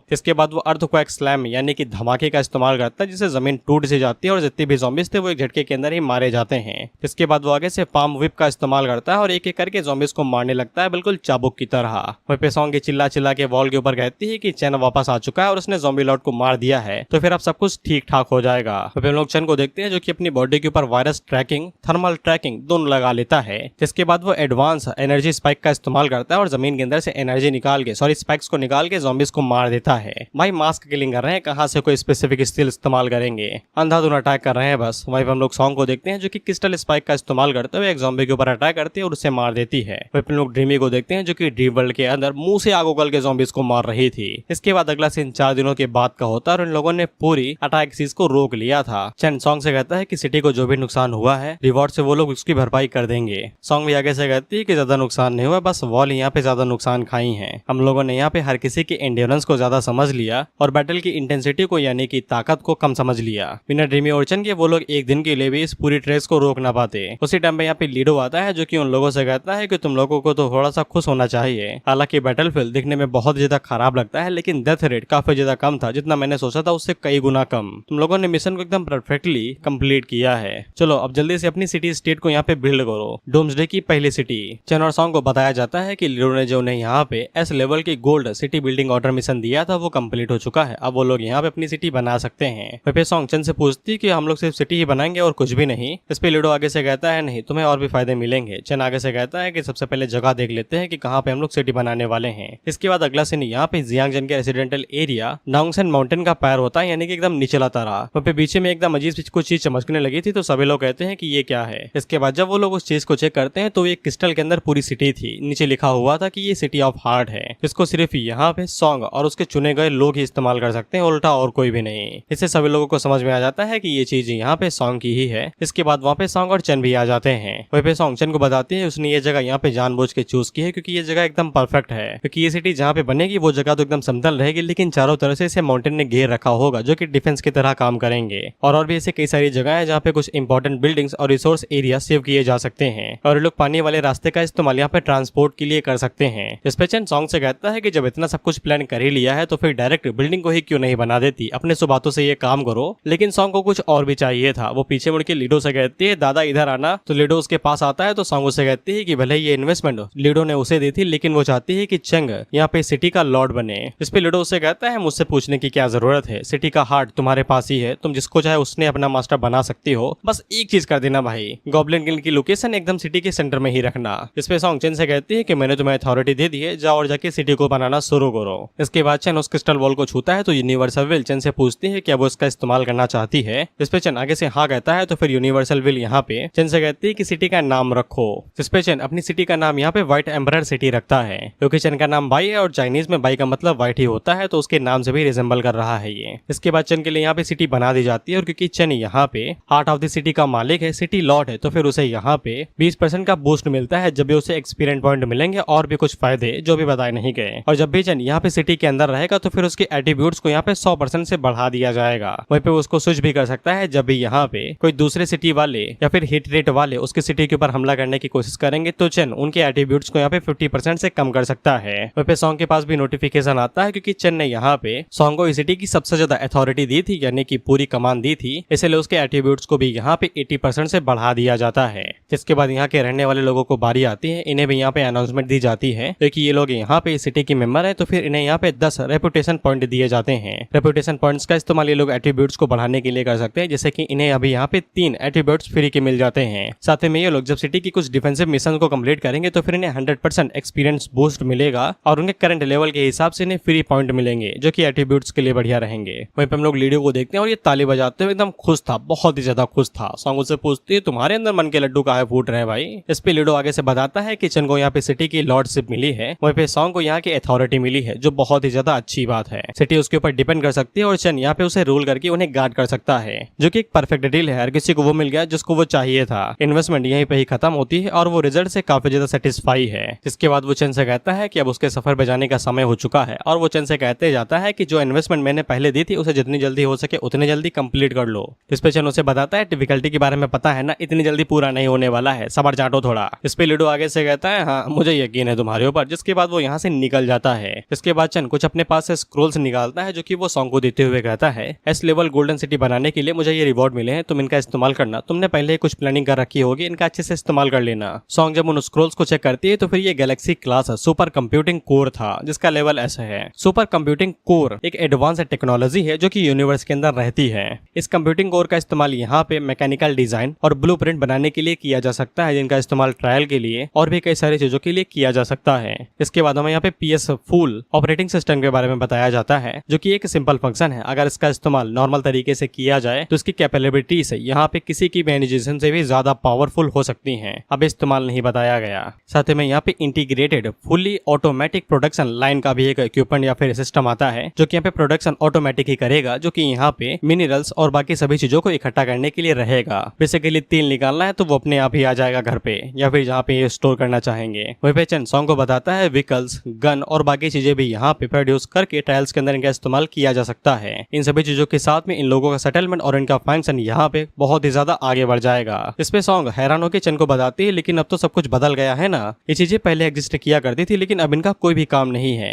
इसके बाद वो अर्थक्वेक स्लैम यानी कि धमाके का इस्तेमाल करता है, जिससे जमीन टूट सी जाती है और जितने भी ज़ॉम्बीज थे वो एक झटके के अंदर ही मारे जाते हैं। इसके बाद वो आगे से पाम व्हिप का इस्तेमाल करता है और एक एक करके ज़ॉम्बीज को मारने लगता है, बिल्कुल चाबुक की तरह। वहीं पे सॉन्ग चिल्ला चिल्ला के वॉल के ऊपर कहती है कि चैन वापस आ चुका है और उसने ज़ॉम्बी लॉर्ड को मार दिया है, तो फिर अब सब कुछ ठीक ठाक हो जाएगा। फिर हम लोग चैन को देखते हैं जो कि अपनी बॉडी के ऊपर वायरस ट्रैकिंग, थर्मल ट्रैकिंग दोनों लगा लेता है। जिसके बाद वो एडवांस एनर्जी स्पाइक का इस्तेमाल करता है और जमीन के अंदर से एनर्जी निकाल के, सॉरी स्पाइक्स को निकाल के ज़ॉम्बीज को मार देता है। भाई मास्क किलिंग कर रहे हैं, कहाँ से कोई स्पेसिफिक स्किल इस्तेमाल करेंगे, अंधाधुन अटैक कर रहे हैं बस। वहीं हम लोग सॉन्ग को देखते हैं जो कि क्रिस्टल स्पाइक का इस्तेमाल करते हुए एक ज़ॉम्बी के ऊपर अटैक करती है और उसे मार देती है। वहीं हम लोग ड्रीमी को देखते हैं जो कि ड्रीम वर्ल्ड के अंदर मुंह से आग उगल के ज़ॉम्बीज को मार रही थी। इसके बाद अगला सीन 4 दिनों के बाद का होता है और इन लोगों ने पूरी अटैक सीज को रोक लिया था। चैन सॉन्ग से कहता है कि सिटी को जो भी नुकसान हुआ है रिवॉर्ड से वो लोग उसकी भरपाई कर देंगे। सॉन्ग भी आगे से कहती है कि ज्यादा नुकसान नहीं हुआ, बस वॉल यहाँ पे ज्यादा नुकसान खाई है। हम लोगों ने यहाँ पे हर किसी की एंड्योरेंस को ज्यादा समझ लिया और बैटल की इंटेंसिटी को यानी कि ताकत को कम समझ लिया। बिना ड्रीमी और चैन के वो लोग एक दिन के लिए भी इस पूरी ट्रेस को रोक ना पाते। उसी टाइम पे यहाँ पे लीडो आता है जो कि उन लोगों से कहता है कि तुम लोगों को तो थोड़ा सा खुश होना चाहिए। हालांकि बैटलफील्ड दिखने में बहुत ज्यादा खराब लगता है, लेकिन डेथ रेट काफी ज्यादा कम था, जितना मैंने सोचा था उससे कई गुना कम। तुम लोगों ने मिशन को एकदम परफेक्टली कंप्लीट किया है। चलो अब जल्दी से अपनी सिटी स्टेट को यहाँ पे बिल्ड करो। डोम्सडे की पहली सिटी। चैन और सॉन्ग को बताया जाता है कि लीडो ने जो उन्हें यहाँ पे एस लेवल की gold city building order mission दिया था वो कंप्लीट हो चुका है। अब वो लोग यहाँ पे अपनी सिटी बना सकते हैं। फिर सॉन्ग चैन से पूछती कि हम लोग सिर्फ सिटी ही बनाएंगे और कुछ भी नहीं। इस पे लीडो आगे से कहता है नहीं, तुम्हें और भी फायदे मिलेंगे। चैन आगे से कहता है कि सबसे पहले जगह देख लेते हैं कि कहाँ पे हम लोग सिटी बनाने वाले हैं। इसके बाद अगला सीन यहाँ पे जियांगजन के रेसिडेंटल एरिया नाउंगसन माउंटेन का पैर होता है, यानी कि एकदम नीचे लाता रहा। वहाँ पे बीच में एकदम अजीब कुछ चीज चमकने लगी थी, तो सभी लोग कहते हैं कि ये क्या है। इसके बाद जब वो लोग उस चीज को चेक करते हैं तो एक क्रिस्टल के अंदर पूरी सिटी थी। नीचे लिखा हुआ था कि ये सिटी ऑफ हार्ट है, इसको सिर्फ यहाँ पे सॉन्ग और उसके चुने गए लोग ही इस्तेमाल कर सकते हैं, उल्टा और कोई भी नहीं। इससे सभी लोगों को समझ में आ जाता है कि ये चीज यहाँ पे सॉन्ग की ही है। इसके बाद वहाँ पे सॉन्ग और चैन भी आ जाते हैं। वहीं पे सॉन्ग चैन को बताती है उसने ये जगह यहाँ पे जानबूझ के चूज की है क्योंकि ये जगह एकदम परफेक्ट है, क्योंकि ये सिटी जहाँ पे बनेगी वो जगह तो एकदम समतल रहेगी, लेकिन चारों तरफ से इसे माउंटेन ने घेर रखा होगा जो कि डिफेंस की तरह काम करेंगे। और भी ऐसे कई सारी जगह है जहाँ पे कुछ इंपॉर्टेंट बिल्डिंग्स और रिसोर्स एरिया सेव किए जा सकते हैं और लोग पानी वाले रास्ते का इस्तेमाल यहाँ पे ट्रांसपोर्ट के लिए कर सकते हैं। इस पे चैन सॉन्ग से कहता है कि जब इतना सब कुछ प्लान कर ही लिया है तो फिर डायरेक्ट बिल्डिंग को ही क्यों नहीं बना देती, अपने सुबातों से ये काम करो। लेकिन सॉन्ग को कुछ और भी चाहिए था। वो पीछे मुड़ के लीडो से कहती है दादा इधर आना, तो लीडो उसके पास आता है तो सॉन्ग उसे कहती है कि भले ये इन्वेस्टमेंट लीडो ने उसे दी थी, लेकिन वो चाहती है कि चंग यहाँ पे सिटी का लॉर्ड बने। इस पे लीडो उसे कहता है मुझसे पूछने की क्या जरूरत है, सिटी का हार्ट तुम्हारे पास ही है, तुम जिसको चाहे उसने अपना मास्टर बना सकती हो, बस एक चीज कर देना भाई, गॉब्लिन गिल्ड की लोकेशन एकदम सिटी के सेंटर में ही रखना। इस पे सॉन्ग चैन से कहती है कि मैंने तुम्हें अथॉरिटी दे दी है, जाओ और जाके सिटी को बनाना शुरू करो। इसके बाद चैन उस क्रिस्टल बॉल को छूता है तो यूनिवर्सल व्हील चैन से पूछती है कि अब वो इसका इस्तेमाल करना चाहती है। इस पे चैन आगे से हाँ कहता है तो फिर यूनिवर्सल विल यहाँ पे चेन से कहती है कि सिटी का नाम रखो, जिस पे चेन अपनी सिटी का नाम यहाँ पे व्हाइट एम्बरर सिटी रखता है, क्योंकि चेन का नाम बाई है और चाइनीज में बाई का मतलब व्हाइट ही होता है, तो उसके नाम से भी रिजेंबल कर रहा है ये। इसके बाद चेन के लिए यहाँ पे सिटी बना दी जाती है, और क्योंकि चेन यहाँ पे हार्ट ऑफ द सिटी का मालिक है, सिटी लॉर्ड है, तो फिर उसे यहाँ पे 20% का बूस्ट मिलता है जब भी उसे एक्सपीरियंस पॉइंट मिलेंगे और भी कुछ फायदे जो भी बताए नहीं गए। और जब भी चेन यहाँ पे सिटी के अंदर रहेगा तो फिर उसके एट्रीब्यूट्स को यहाँ पे 100% से बढ़ा दिया जाएगा। वहीं पे उसको स्विच भी कर सकता है जब भी यहाँ पे कोई दूसरे सिटी वाले या फिर हिट रेट वाले उसके सिटी के ऊपर हमला करने की कोशिश करेंगे तो चेन उनके एट्रीब्यूट्स को यहाँ पे 50% से कम कर सकता है। वहीं पे सॉन्ग के पास भी नोटिफिकेशन आता है, क्योंकि चेन ने यहाँ पे सॉन्ग को इस सिटी की सबसे ज्यादा अथॉरिटी दी थी, यानी कि पूरी कमान दी थी, इसलिए उसके एट्रीब्यूट्स को भी यहाँ पे 80% से बढ़ा दिया जाता है। जिसके बाद यहाँ के रहने वाले लोगों को बारी आती है, इन्हें भी यहाँ पे अनाउंसमेंट दी जाती है क्योंकि ये लोग यहाँ पे इस सिटी के मेंबर है, तो फिर इन्हें यहाँ पे 10 रेपुटेशन पॉइंट दिए जाते हैं। रेपुटेशन पॉइंट्स का इस्तेमाल ये लोग एट्रीब्यूट्स को बढ़ाने के लिए कर सकते हैं, जैसे कि इन्हें अभी यहाँ पे 3 एट्रीब्यूट्स फ्री के मिल जाते हैं। साथ में ये लोग जब सिटी की कुछ डिफेंसिव मिशन को कंप्लीट करेंगे तो फिर इन्हें 100% एक्सपीरियंस बूस्ट मिलेगा और उनके करंट लेवल के हिसाब से इन्हें फ्री पॉइंट मिलेंगे, जो कि एट्रीब्यूट्स के लिए बढ़िया रहेंगे। वहीं पे हम लोग लीडो को देखते हैं और ये ताली बजाते हुए एकदम खुश था, बहुत ही ज्यादा खुश था। सॉन्ग उससे पूछती है तुम्हारे अंदर मन के लड्डू काहे फूट रहे हैं भाई। इस पे लीडो आगे से बताता है कि चेन को यहाँ पे सिटी की लॉर्डशिप मिली है, वहीं पे सॉन्ग को यहाँ की अथॉरिटी मिली है, जो बहुत ही ज्यादा अच्छी बात है। सिटी उसके ऊपर डिपेंड कर सकती है और चेन यहाँ पे उसे रूल करके उन्हें गार्ड कर सकता है, जो कि एक परफेक्ट डील है। हर किसी को वो मिल गया जिसको वो चाहिए था। इन्वेस्टमेंट यहीं पे ही खत्म होती है और वो रिजल्ट से काफी ज्यादा सेटिस्फाई है। जिसके बाद वो चेन से कहता है कि अब उसके सफर पे जाने का समय हो चुका है, और वो चेन से कहते जाता है कि जो इन्वेस्टमेंट मैंने पहले दी थी उसे जितनी जल्दी हो सके उतनी जल्दी कंप्लीट कर लो। इस पे चेन उसे बताता है डिफिकल्टी के बारे में पता है ना, इतनी जल्दी पूरा नहीं होने वाला है, सबर चाटो थोड़ा। इस पे लीडो आगे से कहता है हाँ मुझे यकीन है तुम्हारे ऊपर। जिसके बाद वो यहाँ से निकल जाता है। इसके बाद चेन कुछ अपने पास से स्क्रोल्स निकालता है, जो कि वो सॉन्ग को देते हुए कहता है एस लेवल गोल्डन सिटी बनाने के लिए मुझे ये रिवॉर्ड मिले हैं, तुम इनका इस्तेमाल करना, तुमने पहले ही कुछ प्लानिंग कर रखी होगी, इनका अच्छे से इस्तेमाल कर लेना। सॉन्ग जब उन स्क्रोल्स को चेक करती है तो फिर ये Galaxy class super computing core था, जिसका लेवल ऐसा है। सुपर कंप्यूटिंग कोर एक एडवांस टेक्नोलॉजी है जो कि यूनिवर्स के अंदर रहती है। इस कंप्यूटिंग कोर का इस्तेमाल यहाँ पे मैकेनिकल डिजाइन और ब्लूप्रिंट बनाने के लिए किया जा सकता है, जिनका इस्तेमाल ट्रायल के लिए और भी कई सारी चीजों के लिए किया जा सकता है। इसके बाद हमें यहाँ पे PS फुल ऑपरेटिंग सिस्टम के बारे में बताया जाता है, जो कि एक सिंपल फंक्शन है। अगर इसका इस्तेमाल नॉर्मल तरीके से किया जाए तो इसकी कैपेबिलिटी से यहाँ पे किसी की भी एनिमेशन से भी ज्यादा पावरफुल हो सकती है। अब इस्तेमाल नहीं बताया गया। साथ में यहाँ पे integrated fully automatic production line का भी एक इक्विपमेंट या फिर सिस्टम आता है, जो कि यहाँ पे प्रोडक्शन ऑटोमेटिक ही करेगा, जो कि यहाँ पे मिनरल्स और बाकी सभी चीजों को इकट्ठा करने के लिए रहेगा। बेसिकली तेल निकालना है तो वो अपने आप ही आ जाएगा घर पे, या फिर जहाँ पे ये स्टोर करना चाहेंगे। वहीं पे चेन सॉन्ग को बताता है व्हीकल्स, गन और बाकी चीजें भी यहाँ पे प्रोड्यूस करके ट्रायल्स के अंदर इनका इस्तेमाल किया जा सकता है। इन सभी चीजों के साथ में इन लोगों का सेटलमेंट और इनका फंक्शन यहाँ पे बहुत ही ज्यादा आगे बढ़ जाएगा। इस पे सॉन्ग हैरान होकर चेन को बताती है लेकिन अब तो सब कुछ बदल गया है ना, ये चीजें पहले एग्जिस्ट किया करती थी लेकिन अब इनका कोई भी काम नहीं है।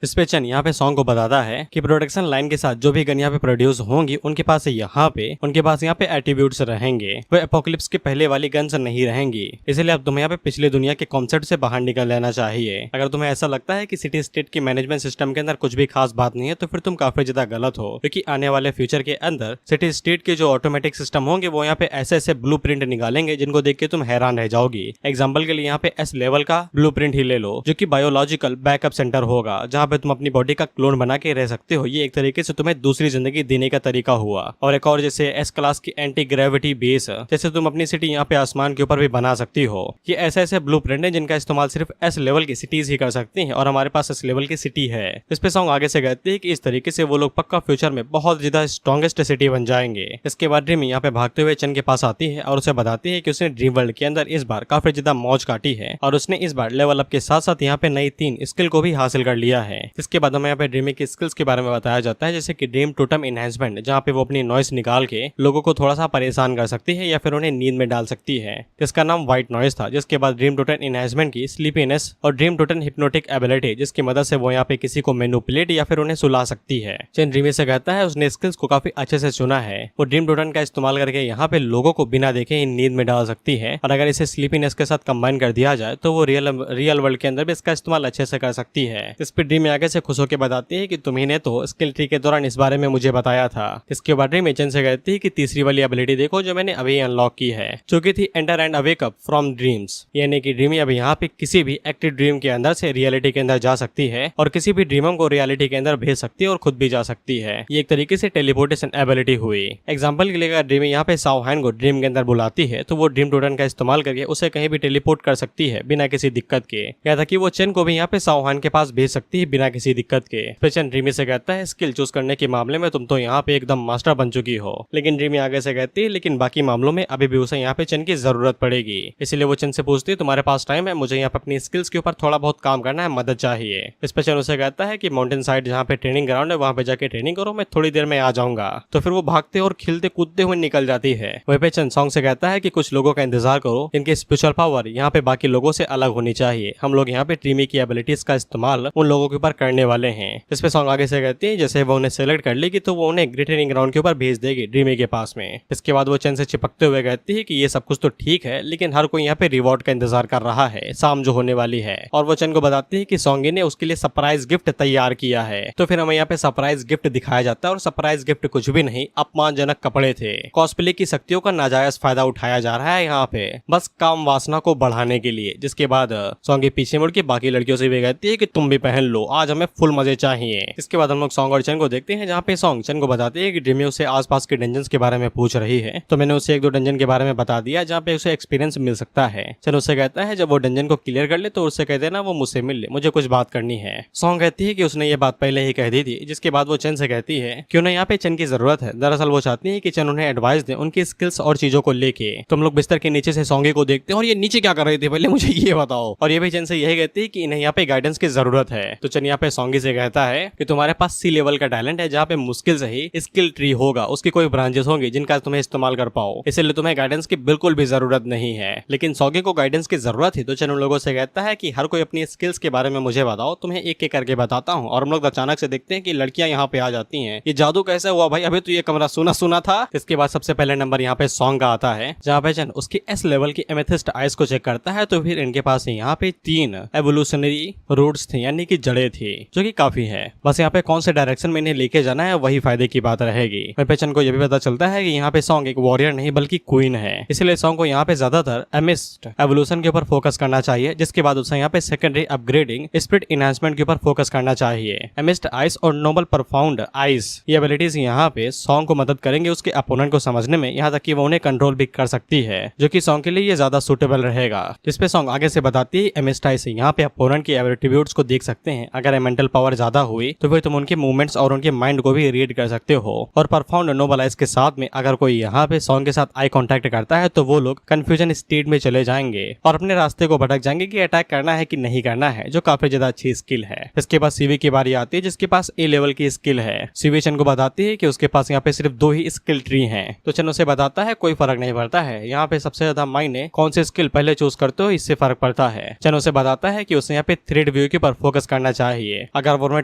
इस पे चेन यहाँ पे सॉन्ग को बताता है कि प्रोडक्शन लाइन के साथ जो भी गन यहाँ पे प्रोड्यूस होंगी उनके पास यहाँ पे एट्रीब्यूट्स रहेंगे, वो एपोकलिप्स के पहले वाली गन्स नहीं रहेंगी। इसलिए अब तुम्हें यहाँ पे पिछले दुनिया के कॉन्सेप्ट से बाहर निकल लेना चाहिए। अगर तुम्हें ऐसा लगता है कि सिटी स्टेट की मैनेजमेंट सिस्टम के अंदर कुछ भी खास बात नहीं है तो फिर तुम काफी ज्यादा गलत हो, क्योंकि आने वाले फ्यूचर के अंदर सिटी स्टेट के जो ऑटोमेटिक सिस्टम होंगे वो यहाँ पे ऐसे ऐसे ब्लूप्रिंट निकालेंगे जिनको देख के तुम हैरान रह जाओगी। एग्जाम्पल के लिए यहाँ पे S लेवल का ब्लूप्रिंट ही ले लो, जो कि बायोलॉजिकल बैकअप सेंटर होगा, जहाँ पे तुम अपनी बॉडी का क्लोन बना के रह सकते हो। ये एक तरीके से तुम्हें दूसरी जिंदगी देने का तरीका हुआ। और एक और जैसे S क्लास की एंटी ग्रेविटी बेस, जैसे तुम अपनी सिटी यहाँ पे आसमान के ऊपर भी बना सकती हो। ये ऐसे ऐसे ब्लूप्रिंट है जिनका इस्तेमाल सिर्फ S लेवल की सिटीज ही कर सकती हैं, और हमारे पास S लेवल की सिटी है। इस पे सॉन्ग आगे से कहते हैं कि इस तरीके से वो लोग पक्का फ्यूचर में बहुत ज्यादा स्ट्रॉन्गेस्ट सिटी बन जाएंगे। इसके बाद ड्रीम यहाँ पे भागते हुए चेन के पास आती है और उसे बताती है कि उसने ड्रीम वर्ल्ड के अंदर इस बार काफी ज्यादा मौज काटी है, और उसने इस बार लेवल अप के साथ साथ यहाँ पे नई 3 स्किल को भी हासिल कर लिया है। इसके बाद हमें यहाँ पे ड्रीम की स्किल्स के बारे में बताया जाता है, जैसे कि ड्रीम टोटम इनहेंसमेंट, जहाँ पे वो अपनी नॉइस निकाल के लोगों को थोड़ा सा परेशान कर सकती है या फिर उन्हें नींद में डाल सकती है, जिसका नाम व्हाइट नॉइस था। जिसके बाद ड्रीम टोटम इनहेंसमेंट की स्लीपीनेस और ड्रीम टोटम हिप्नोटिक एबिलिटी, जिसकी मदद से वो यहाँ पे किसी को मैनिपुलेट या फिर उन्हें सुला सकती है। चेन ड्रीमी से कहता है उसने स्किल्स को काफी अच्छे से चुना है। वो ड्रीम टोटम का इस्तेमाल करके यहाँ पे लोगों को बिना देखे ही नींद में डाल सकती है, और अगर इसे स्लीपीनेस के साथ कंबाइन कर दिया जाए तो वो रियल वर्ल्ड के अंदर भी इसका इस्तेमाल अच्छे से कर सकती है। इस पे ड्रीम ड्रीमी आगे से खुश होकर बताती है कि तुम्ही ने तो स्किल ट्री के दौरान इस बारे में मुझे बताया था। इसके बाद ड्रीमी चन से कहती है कि तीसरी वाली एबिलिटी देखो जो मैंने अभी अनलॉक की है, जो कि थी enter and awake up from dreams. यानी कि ड्रीमी अब यहाँ पे किसी भी एक्टिव ड्रीम के अंदर से रियलिटी के अंदर जा सकती है और किसी भी ड्रीमर को रियलिटी के अंदर भेज सकती है और खुद भी जा सकती है। ये एक तरीके से टेलीपोर्टेशन एबिलिटी हुई। एग्जाम्पल के लिए अगर ड्रीमी यहाँ पे साओ हैन को ड्रीम के अंदर बुलाती है तो वो ड्रीम टोटन का इस्तेमाल करके उसे कहीं भी टेलीपोर्ट कर सकती है बिना किसी दिक्कत के। या था कि वो चेन को भी यहाँ पे साओ हैन के पास भेज सकती है बिना किसी दिक्कत के। चेन ड्रीमी से कहता है स्किल चूज करने के मामले में तुम तो यहाँ पे एकदम मास्टर बन चुकी हो। लेकिन ड्रीमी आगे से कहती है लेकिन बाकी मामलों में अभी भी उसे यहाँ पे चेन की जरूरत पड़ेगी। इसलिए वो चेन से पूछती है तुम्हारे पास टाइम है, मुझे यहाँ पे अपनी स्किल्स के ऊपर थोड़ा बहुत काम करना है, मदद चाहिए। इस पे चेन उसे कहता है कि माउंटेन साइड जहाँ पे ट्रेनिंग ग्राउंड है वहाँ पे जाके ट्रेनिंग करो, मैं थोड़ी देर में आ जाऊंगा। तो फिर वो भागते और खिलते कूदते हुए निकल जाती है। वहीं पे चेन सॉन्ग से कहता है कि कुछ लोगों का इंतजार करो, इनके स्पिरिचुअल पावर यहाँ पे बाकी लोगों से अलग होनी चाहिए। हम लोग यहाँ पे ड्रीमी की एबिलिटीज का इस्तेमाल उन लोगों के ऊपर करने वाले हैं। इस पे सॉन्ग आगे से कहती है जैसे वो उन्हें सेलेक्ट कर लेगी तो वो उन्हें ग्रेट ट्रेनिंग ग्राउंड के ऊपर भेज देगी ड्रीमी के पास में। इसके बाद वो चेन से चिपकते हुए कहती है कि ये सब कुछ तो ठीक है लेकिन हर कोई यहाँ पे रिवॉर्ड का इंतजार कर रहा है, शाम जो होने वाली है। और वो चेन को बताती है कि सॉन्गी ने उसके लिए सरप्राइज गिफ्ट तैयार किया है। तो फिर हमें यहाँ पे सरप्राइज गिफ्ट दिखाया जाता है और सरप्राइज गिफ्ट कुछ भी नहीं, अपमानजनक कपड़े थे। कॉस्प्ले की शक्तियों का नाजायज फायदा उठाया जा रहा है यहाँ पे बस काम वासना को बढ़ाने के लिए। जिसके बाद सॉन्गी पीछे मुड़ के बाकी लड़कियों से भी कहती है कि तुम भी पहन लो, आज हमें फुल मजे चाहिए। इसके बाद हम लोग सॉन्ग और चेन को देखते हैं जहाँ पे सॉन्ग चेन को बताती है कि ड्रीमी उसे आसपास के डंजन्स के बारे में पूछ रही है। तो मैंने उसे एक दो डंजन के बारे में बता दिया जहाँ पे उसे एक्सपीरियंस मिल सकता है। चेन उससे कहता है जब वो डंजन को क्लियर कर ले तो उससे कह देना वो मुझसे मिल ले, मुझे कुछ बात करनी है। सॉन्ग कहती है कि उसने ये बात पहले ही कह दी थी। जिसके बाद वो चेन से कहती है कि उन्हें यहाँ पे चेन की जरूरत है। दरअसल वो चाहती है कि चेन उन्हें एडवाइस दे उनकी स्किल्स और चीजों को लेके। तुम लोग बिस्तर के नीचे से सॉन्गी को देखते हैं और ये नीचे क्या कर रहे थे पहले मुझे ये बताओ। और ये भी चेन से यही कहती है कि इन्हें यहाँ पे गाइडेंस की जरूरत है। तो चेन यहाँ पे सॉन्गी से कहता है कि तुम्हारे पास सी लेवल का टैलेंट है जहाँ पे मुश्किल से ही स्किल ट्री होगा, उसकी कोई ब्रांचेस होंगी जिनका तुम्हें इस्तेमाल कर पाओ, इसलिए तुम्हें गाइडेंस की बिल्कुल भी जरूरत नहीं है। लेकिन सॉन्गी को गाइडेंस की जरूरत है तो चेन उन लोगों से कहता है कि हर कोई अपनी स्किल्स के बारे में मुझे बताओ, तुम्हें एक एक करके बताता हूँ। और हम लोग अचानक से देखते हैं कि लड़कियां यहाँ पे आ जाती हैं। ये जादू कैसे हुआ भाई, अभी तो ये कमरा सुना सुना था। इसके बाद सबसे पहले नंबर यहाँ पे सॉन्ग का आता है जहाँ पे चेन उसकी एस लेवल की एमेथिस्ट आइस को चेक करता है। तो फिर इनके पास यहाँ पे 3 एवोल्यूशनरी रूट्स थे यानी कि जड़ें थी, जो कि काफी है। बस यहाँ पे कौन से डायरेक्शन में इन्हें लेके जाना है वही फायदे की बात रहेगी। वहीं चेन को यह भी पता चलता है कि यहाँ पे सॉन्ग एक वॉरियर नहीं बल्कि क्वीन है, इसलिए सॉन्ग को यहाँ पे ज्यादातर एमिस्ट एवोल्यूशन के ऊपर फोकस करना चाहिए। जिसके बाद उसे यहाँ पे सेकेंडरी अपग्रेडिंग स्पिरिट इनहांसमेंट के ऊपर फोकस करना चाहिए। एमिस्ट आइस और नोबल परफाउंड आइस ये एबिलिटीज यहाँ पे सॉन्ग को मदद करेंगे उसके अपोनेंट को समझने में, यहाँ तक कि वो उन्हें कंट्रोल भी कर सकती है, जो कि सॉन्ग के लिए ये ज्यादा सुटेबल रहेगा। जिसपे सॉन्ग आगे से बताती है एमिस्ट आइस यहाँ पे अपोनेंट की एट्रीब्यूट्स को देख सकते हैं। अगर मेंटल पावर ज्यादा हुई तो फिर तुम उनके मूवमेंट्स और उनके माइंड को भी रीड कर सकते हो। और परफाउंड नोबल आइस के साथ में अगर कोई यहाँ पे सॉन्ग के साथ आई कांटेक्ट करता है तो वो लोग कंफ्यूजन स्टेट में चले जाएंगे और अपने रास्ते को भटक जाएंगे कि अटैक करना है कि नहीं करना है, जो काफी ज्यादा अच्छी स्किल है। इसके बाद सीवी की बारी आती है जिसके पास ए लेवल की स्किल है। सीवी चेन को बताती है कि उसके पास यहाँ पे सिर्फ 2 ही स्किल ट्री हैं। तो चेन उसे बताता है कोई फर्क नहीं पड़ता है, यहाँ पे सबसे ज्यादा मायने कौन सी स्किल पहले चूज करते हो इससे फर्क पड़ता है। चेन उसे बताता है कि उसे यहाँ पे थ्रेड व्यू के ऊपर फोकस करना चाहिए। अगर वो उन्हें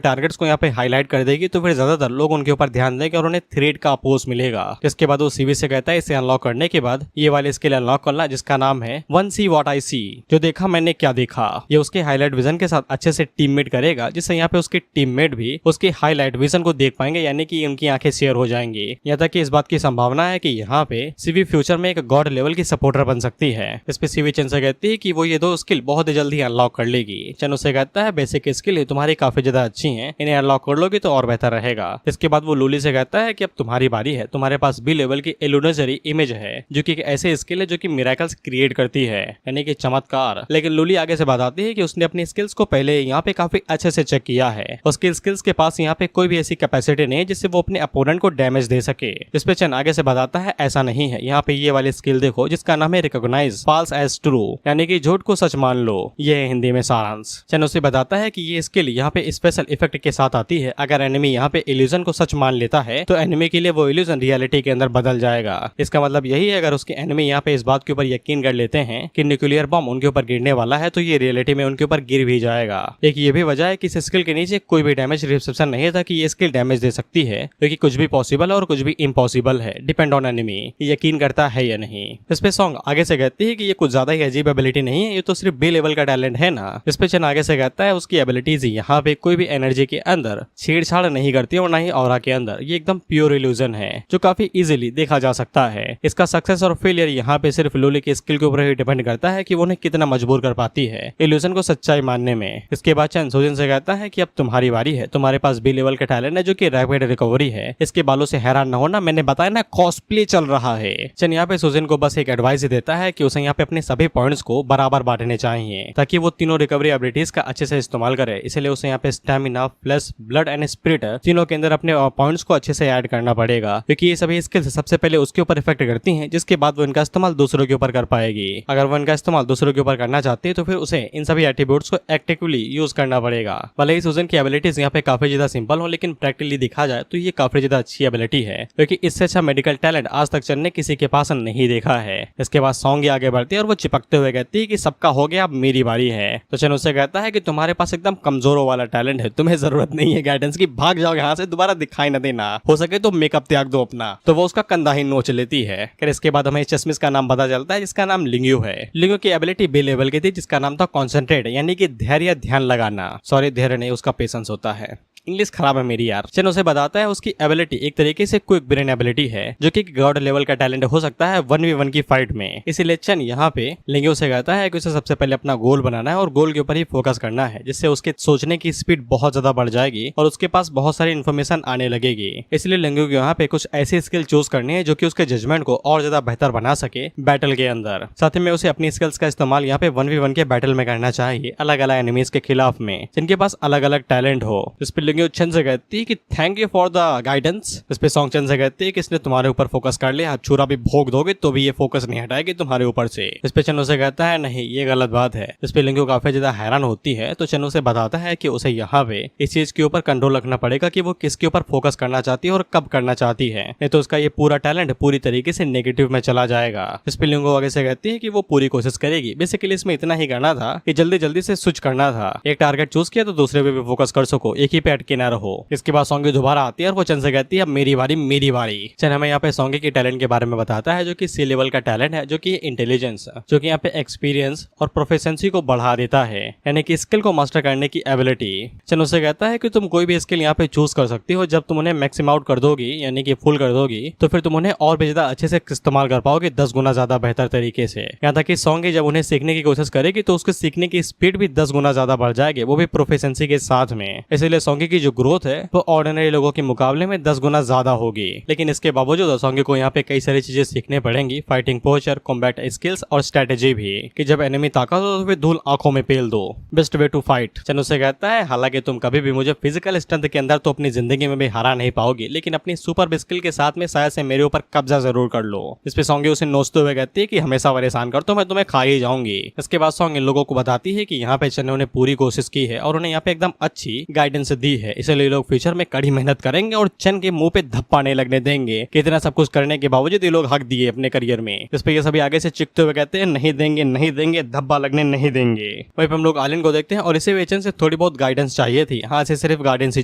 टारगेट्स को यहाँ पे हाईलाइट कर देगी तो फिर ज्यादातर लोग उनके ऊपर ध्यान देंगे और उन्हें थ्रेड का अपोज मिलेगा। इसके बाद वो सीवी से कहता है इसे अनलॉक करने के बाद ये वाली स्किल अनलॉक करना जिसका नाम है वन सी व्हाट आई सी, जो देखा मैंने क्या देखा। ये उसके हाईलाइट विजन के साथ अच्छे से टीममेट करेगा, जिससे यहाँ पे उसके टीममेट भी उसके हाईलाइट विजन को देख पाएंगे, यानी कि उनकी आंखें शेयर हो जाएंगी। यहाँ तक कि इस बात की संभावना है कि यहाँ पे सीवी फ्यूचर में एक गॉड लेवल की सपोर्टर बन सकती है। इस पे सीवी चेन से कहती है कि वो ये 2 स्किल बहुत जल्दी अनलॉक कर लेगी। चेन उससे कहता है बेसिक स्किल तुम्हारी काफी ज्यादा अच्छी है, इन्हें अनलॉक कर लोगी तो और बेहतर रहेगा। इसके बाद वो लूली से कहता है कि अब तुम्हारी बारी है, तुम्हारे पास बी लेवल की इल्यूजनरी इमेज है, जो कि एक ऐसे स्किल है जो कि मिरेकल्स क्रिएट करती है, यानी कि चमत्कार। लेकिन लूली आगे से बताती है कि उसने अपनी स्किल्स को पहले यहाँ पे काफी अच्छे से चेक किया है। उसकी स्किल्स के पास यहाँ पे कोई भी ऐसी कैपेसिटी नहीं है जिससे वो अपने अपोनेंट को डैमेज दे सके। इस पे चेन आगे से बताता है ऐसा नहीं है, यहाँ पे ये वाली स्किल देखो जिसका नाम है रिकॉग्नाइज फॉल्स एज ट्रू, यानी कि झूठ को सच मान लो। ये है हिंदी में सारांश। चेन उसे बताता है कि ये स्किल यहाँ पे स्पेशल इफेक्ट के साथ आती है। अगर एनिमी यहाँ पे इल्यूजन को सच मान लेता है तो एनिमी के लिए वो इल्यूजन रियलिटी के अंदर बदल जाएगा। इसका मतलब यही है अगर उसके एनिमी यहाँ पे इस बात के ऊपर यकीन कर लेते हैं कि न्यूक्लियर बम उनके ऊपर गिरने वाला है तो ये रियलिटी में उनके ऊपर गिर भी जाएगा। एक ये भी वजह है कि इस स्किल के नीचे कोई भी डैमेज रिसेप्शन नहीं था कि ये स्किल डैमेज दे सकती है, क्योंकि कुछ भी पॉसिबल है और कुछ भी इम्पॉसिबल है, डिपेंड ऑन एनिमी यकीन करता है या नहीं। इस पे सॉन्ग आगे से कहती है कि ये कुछ ज्यादा ही अजीब एबिलिटी नहीं है, ये तो सिर्फ बी लेवल का टैलेंट है ना। इस पे चेन आगे से कहता है उसकी एबिलिटीज यहाँ पे कोई भी एनर्जी के अंदर छेड़छाड़ नहीं करती और ना ही ऑरा के अंदर। ये एकदम प्योर इल्यूजन है जो काफी इजीली देखा जा सकता है। इसका सक्सेस और फेलियर यहाँ पे सिर्फ लोली के स्किल के ऊपर ही डिपेंड करता है कि वो उन्हें कितना मजबूर कर पाती है इल्यूजन को सच्चाई मानने में। इसके बाद चन सोजन से कहता है कि अब तुम्हारी बारी है, तुम्हारे पास बी लेवल का टैलेंट है जो कि रैपिड रिकवरी है। इसके बालों से हैरान न होना, मैंने बताया ना कॉस्प्ले चल रहा है। चन यहाँ पे सोजन को बस एक एडवाइस ही देता है कि उसे यहाँ पे अपने सभी पॉइंट्स को बराबर बांटने चाहिए ताकि वो तीनों रिकवरी एबिलिटीज का अच्छे से इस्तेमाल करे। इसलिए उसे यहाँ पे stamina plus blood and spirit तीनों के अंदर अपने पॉइंट्स को अच्छे से ऐड करना पड़ेगा क्योंकि ये सभी स्किल्स सबसे पहले उसके ऊपर इफेक्ट करती हैं जिसके बाद वो इनका इस्तेमाल दूसरों के ऊपर कर पाएगी। अगर वो इनका इस्तेमाल दूसरों के ऊपर करना चाहती है तो फिर उसे इन सभी एट्रीब्यूट्स को एक्टिवली यूज करना पड़ेगा। भले ही सुजन की एबिलिटीज यहाँ पे काफी ज्यादा सिंपल हो लेकिन प्रैक्टिकली देखा जाए तो ये काफी ज्यादा अच्छी एबिलिटी है क्योंकि इससे अच्छा मेडिकल टैलेंट आज तक चन ने किसी के पास नहीं देखा है। इसके बाद सॉन्ग आगे बढ़ती है और वो चिपकते हुए कहती है कि सबका हो गया, अब मेरी बारी है। तो चन उससे कहता है कि तुम्हारे पास एकदम कमजोरों वाला टैलेंट है, तुम्हें जरूरत नहीं है गाइडेंस की, भाग जाओ यहाँ से, दोबारा दिखाई न देना, हो सके तो मेकअप त्याग दो अपना। तो वो उसका कंधा ही नोच लेती है। फिर इसके बाद हमें चश्मिश का नाम पता चलता है जिसका नाम लिंग्यू है। लिंग्यू की एबिलिटी बी लेवल की थी जिसका नाम था कॉन्सेंट्रेट यानी कि धैर्य ध्यान लगाना। सॉरी धैर्य नहीं, उसका पेशेंस होता है। इंग्लिश खराब है मेरी यार। चन उसे बताता है उसकी एबिलिटी एक तरीके से क्विक ब्रेन एबिलिटी है जो कि गॉड लेवल का टैलेंट हो सकता है 1v1 की फाइट में। इसीलिए चन यहाँ पे लिंग्यू से कहता है कि उसे सबसे पहले अपना गोल बनाना है और गोल के ऊपर ही फोकस करना है जिससे उसके सोचने की स्पीड बहुत ज्यादा बढ़ जाएगी और उसके पास बहुत सारी इन्फॉर्मेशन आने लगेगी। इसलिए लिंग्यू को यहाँ पे कुछ ऐसी स्किल चूज करनी है जो कि उसके जजमेंट को और ज्यादा बेहतर बना सके बैटल के अंदर। साथ ही में उसे अपनी स्किल्स का इस्तेमाल यहाँ पे 1v1 के बैटल में करना चाहिए अलग अलग एनिमीज के खिलाफ में जिनके पास अलग अलग टैलेंट हो। इस पर लिंग्यू चन से कहती है कि thank you for the guidance. इस पे सॉन्ग चन से कहती है कि इसने तुम्हारे ऊपर फोकस कर लिया, आप छुरा भी भोग दोगे तो भी ये फोकस नहीं हटाएगी तुम्हारे ऊपर से। इस पे चन्नू से कहता है नहीं ये गलत बात है। इस पे लिंग्यू काफी ज्यादा हैरान होती है तो चन्नू से बताता है कि उसे यहाँ पे इस चीज के ऊपर कंट्रोल रखना पड़ेगा कि वो किसके ऊपर फोकस करना चाहती है और कब करना चाहती है, नहीं तो उसका ये पूरा टैलेंट पूरी तरीके से नेगेटिव में चला जाएगा। इस पे लिंग्यू आगे से कहती है कि वो पूरी कोशिश करेगी। बेसिकली इसमें इतना ही करना था कि जल्दी जल्दी से स्विच करना था, एक टारगेट चूज किया तो दूसरे पे भी फोकस कर सको, एक ही पे अटके ना रहो। इसके बाद सॉन्गी दोबारा आती है और वो चन से कहती है अब मेरी बारी मेरी बारी। चन हमें यहाँ पे सॉन्गी के टैलेंट के बारे में बताता है जो कि सी लेवल का टैलेंट है जो कि इंटेलिजेंस जो कि यहाँ पे एक्सपीरियंस और प्रोफिशिएंसी को बढ़ा देता है यानी कि स्किल को मास्टर करने की एबिलिटी। चन उससे कहता है कि तुम कोई भी स्किल यहाँ पे चूज कर सकती हो, जब तुम उन्हें मैक्सिम आउट कर दोगी यानी कि फुल कर दोगी तो फिर तुम उन्हें और भी ज्यादा अच्छे से इस्तेमाल कर पाओगे 10 गुना ज्यादा बेहतर तरीके से। यहाँ तक कि सॉन्गी जब उन्हें सीखने की कोशिश करेगी तो उसके सीखने की स्पीड भी 10 गुना ज्यादा बढ़ जाएगी, वो भी प्रोफिशिएंसी के साथ में। इसलिए सॉन्गी की जो ग्रोथ है वो ऑर्डिनरी लोगों के मुकाबले में 10 गुना ज्यादा होगी। लेकिन इसके बावजूद सॉन्गी को यहाँ पे कई सारी चीजें सीखने पड़ेंगी, फाइटिंग पोस्चर, कॉम्बैट स्किल्स और स्ट्रेटेजी भी, कि जब एनिमी ताकत हो तो फिर धूल आंखों में पेल दो, बेस्ट वे टू फाइट। चन उससे कहता है हालांकि तुम कभी भी मुझे फिजिकल स्ट्रेंथ के अंदर तो अपनी जिंदगी में भी हरा नहीं पाओगी, लेकिन अपनी सुपर स्किल के साथ में शायद से मेरे ऊपर कब्जा जरूर कर लो। इस पे सॉन्गी उसे नोचते हुए कहती है कि हमेशा परेशान कर तो मैं तुम्हें खा ही जाऊंगी। इसके बाद सॉन्ग इन लोगों को बताती है कि यहाँ पे चन ने उन्हें पूरी कोशिश की है और उन्हें यहाँ पे एकदम अच्छी गाइडेंस दी है, इसलिए लोग फ्यूचर में कड़ी मेहनत करेंगे और चन के मुंह पे धप्पा नहीं लगने देंगे कि इतना सब कुछ करने के बावजूद ये लोग हक दिए अपने करियर में। इस पे ये सभी आगे से चिकते हुए कहते हैं नहीं देंगे नहीं देंगे, धब्बा लगने नहीं देंगे। वहीं पे हम लोग आलिन को देखते हैं और इसे वेचन से थोड़ी बहुत गाइडेंस चाहिए थी, हाँ इसे सिर्फ गाइडेंस ही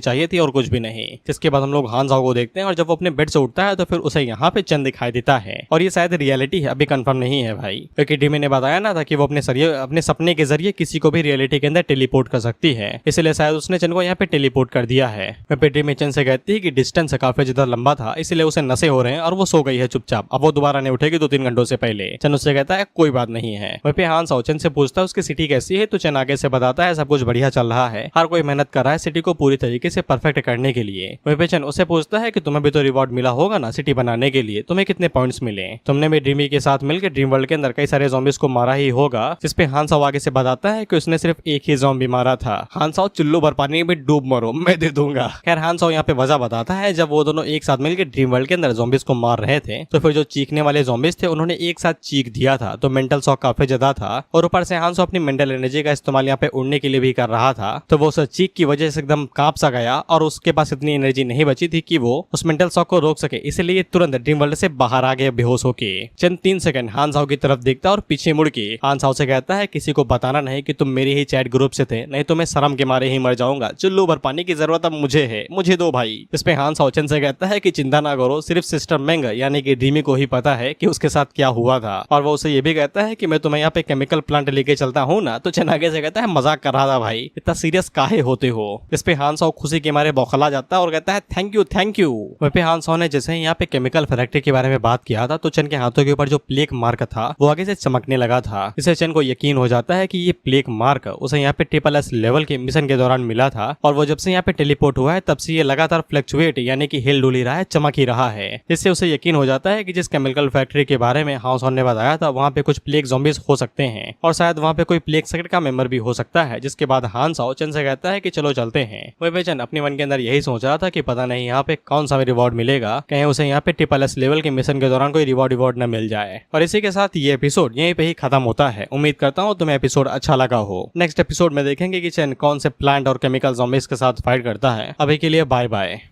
चाहिए थी और कुछ भी नहीं। जिसके बाद हम लोग हान झाओ को देखते हैं और जब वो अपने बेड से उठता है तो फिर उसे यहाँ पे चन दिखाई देता है और ये शायद रियलिटी है, अभी कंफर्म नहीं है भाई, क्योंकि डीमी ने बताया ना था कि वो अपने सपने के जरिए किसी को भी रियलिटी के अंदर टेलीपोर्ट कर सकती है, इसलिए शायद उसने चन को यहाँ पे टेलीपोर्ट कर दिया है। वहीं डीमी चन से कहती है कि डिस्टेंस काफी ज्यादा लंबा था इसलिए उसे नशे हो रहे हैं और वो सो गई है चुपचाप, अब वो दोबारा नहीं उठेगी 2-3 घंटों से पहले। चन उससे कहता है कोई बात नहीं है। वहीं पे हान साओ चन से पूछता है उसकी सिटी कैसी है तो चन आगे से बताता है सब कुछ बढ़िया चल रहा है, हर कोई मेहनत कर रहा है सिटी को पूरी तरीके से परफेक्ट करने के लिए। वहीं पे चन उससे पूछता है कि तुम्हें भी तो रिवॉर्ड मिला होगा ना सिटी बनाने के लिए, तुम्हें कितने पॉइंट्स मिले, तुमने भी ड्रीमी के साथ मिलकर ड्रीम वर्ल्ड के अंदर कई सारे ज़ॉम्बीज को मारा ही होगा। जिसपे हान साओ आगे से बताता है कि उसने सिर्फ एक ही ज़ॉम्बी मारा था। हान साओ चुल्लू भर पानी में डूब मरो मैं दे दूंगा। खैर हान साओ यहाँ पे वजह बताता है जब वो दोनों एक साथ मिलकर ड्रीम वर्ल्ड के अंदर ज़ॉम्बीज को मार रहे थे तो फिर जो चीखने वाले ज़ॉम्बीज थे उन्होंने एक साथ चीख दिया था तो मेंटल शॉक काफी ज्यादा था और ऊपर से हान साओ अपनी मेंटल एनर्जी का इस्तेमाल यहाँ पे उड़ने के लिए भी कर रहा था तो वो उस चीख की वजह से एकदम कांप सा गया और उसके पास इतनी एनर्जी नहीं बची थी कि वो उस मेंटल शॉक को रोक सके, इसलिए तुरंत ड्रीम वर्ल्ड से बाहर आ गया बेहोश होके। चंद 3 सेकंड हान साओ की तरफ देखता और पीछे मुड़ के हान साओ से कहता है किसी को बताना नहीं कि तुम मेरे ही चैट ग्रुप से थे, नहीं तो मैं शर्म के मारे ही मर जाऊंगा, चुल्लू भर पानी यानी कि जरूरत अब मुझे है, मुझे दो भाई। इस पे हान साओ चेन से कहता है कि चिंता ना करो, सिर्फ सिस्टर मेंग यानी कि ड्रीमी को ही पता है कि उसके साथ क्या हुआ था। और वो उसे ये भी कहता है कि मैं तुम्हें यहाँ पे केमिकल प्लांट लेके चलता हूँ ना। तो चेन आगे से कहता है मजाक कर रहा था भाई, इतना सीरियस काहे होते हो। इस पे हान साओ खुशी के मारे बौखला जाता है और कहता है थैंक यू थैंक यू। वहीं पे हान साओ ने जैसे ही यहाँ पे केमिकल फैक्ट्री के बारे में बात किया था तो चेन के हाथों के ऊपर जो प्लेग मार्क था वो आगे से चमकने लगा था। इसे चेन को यकीन हो जाता है कि ये प्लेग मार्क उसे यहाँ पे SSS लेवल के मिशन के दौरान मिला था और वो जब से यहाँ पे टेलीपोर्ट हुआ है तब से ये लगातार फ्लक्चुएट यानी कि हिल डुल ही रहा है, चमक ही रहा है। इससे उसे यकीन हो जाता है कि जिस केमिकल फैक्ट्री के बारे में हान साओ ने बताया था वहाँ पे कुछ प्लेग ज़ॉम्बीज हो सकते हैं और शायद वहाँ पे कोई प्लेग सेक्ट का मेंबर भी हो सकता है। जिसके बाद हान साओ चेन से कहता है कि चलो चलते हैं। वहीं पे चेन अपने मन के अंदर यही सोच रहा था कि पता नहीं यहाँ पे कौन सा रिवॉर्ड मिलेगा, कहीं उसे यहाँ पे SSS लेवल के मिशन के दौरान कोई रिवॉर्ड न मिल जाए। और इसी के साथ ये एपिसोड यहीं पे ही खत्म होता है। उम्मीद करता हूँ तुम्हें एपिसोड अच्छा लगा हो। नेक्स्ट एपिसोड में देखेंगे कि चेन कौन से प्लांट और केमिकल ज़ॉम्बीज के साथ फाइट करता है। अभी के लिए बाय बाय।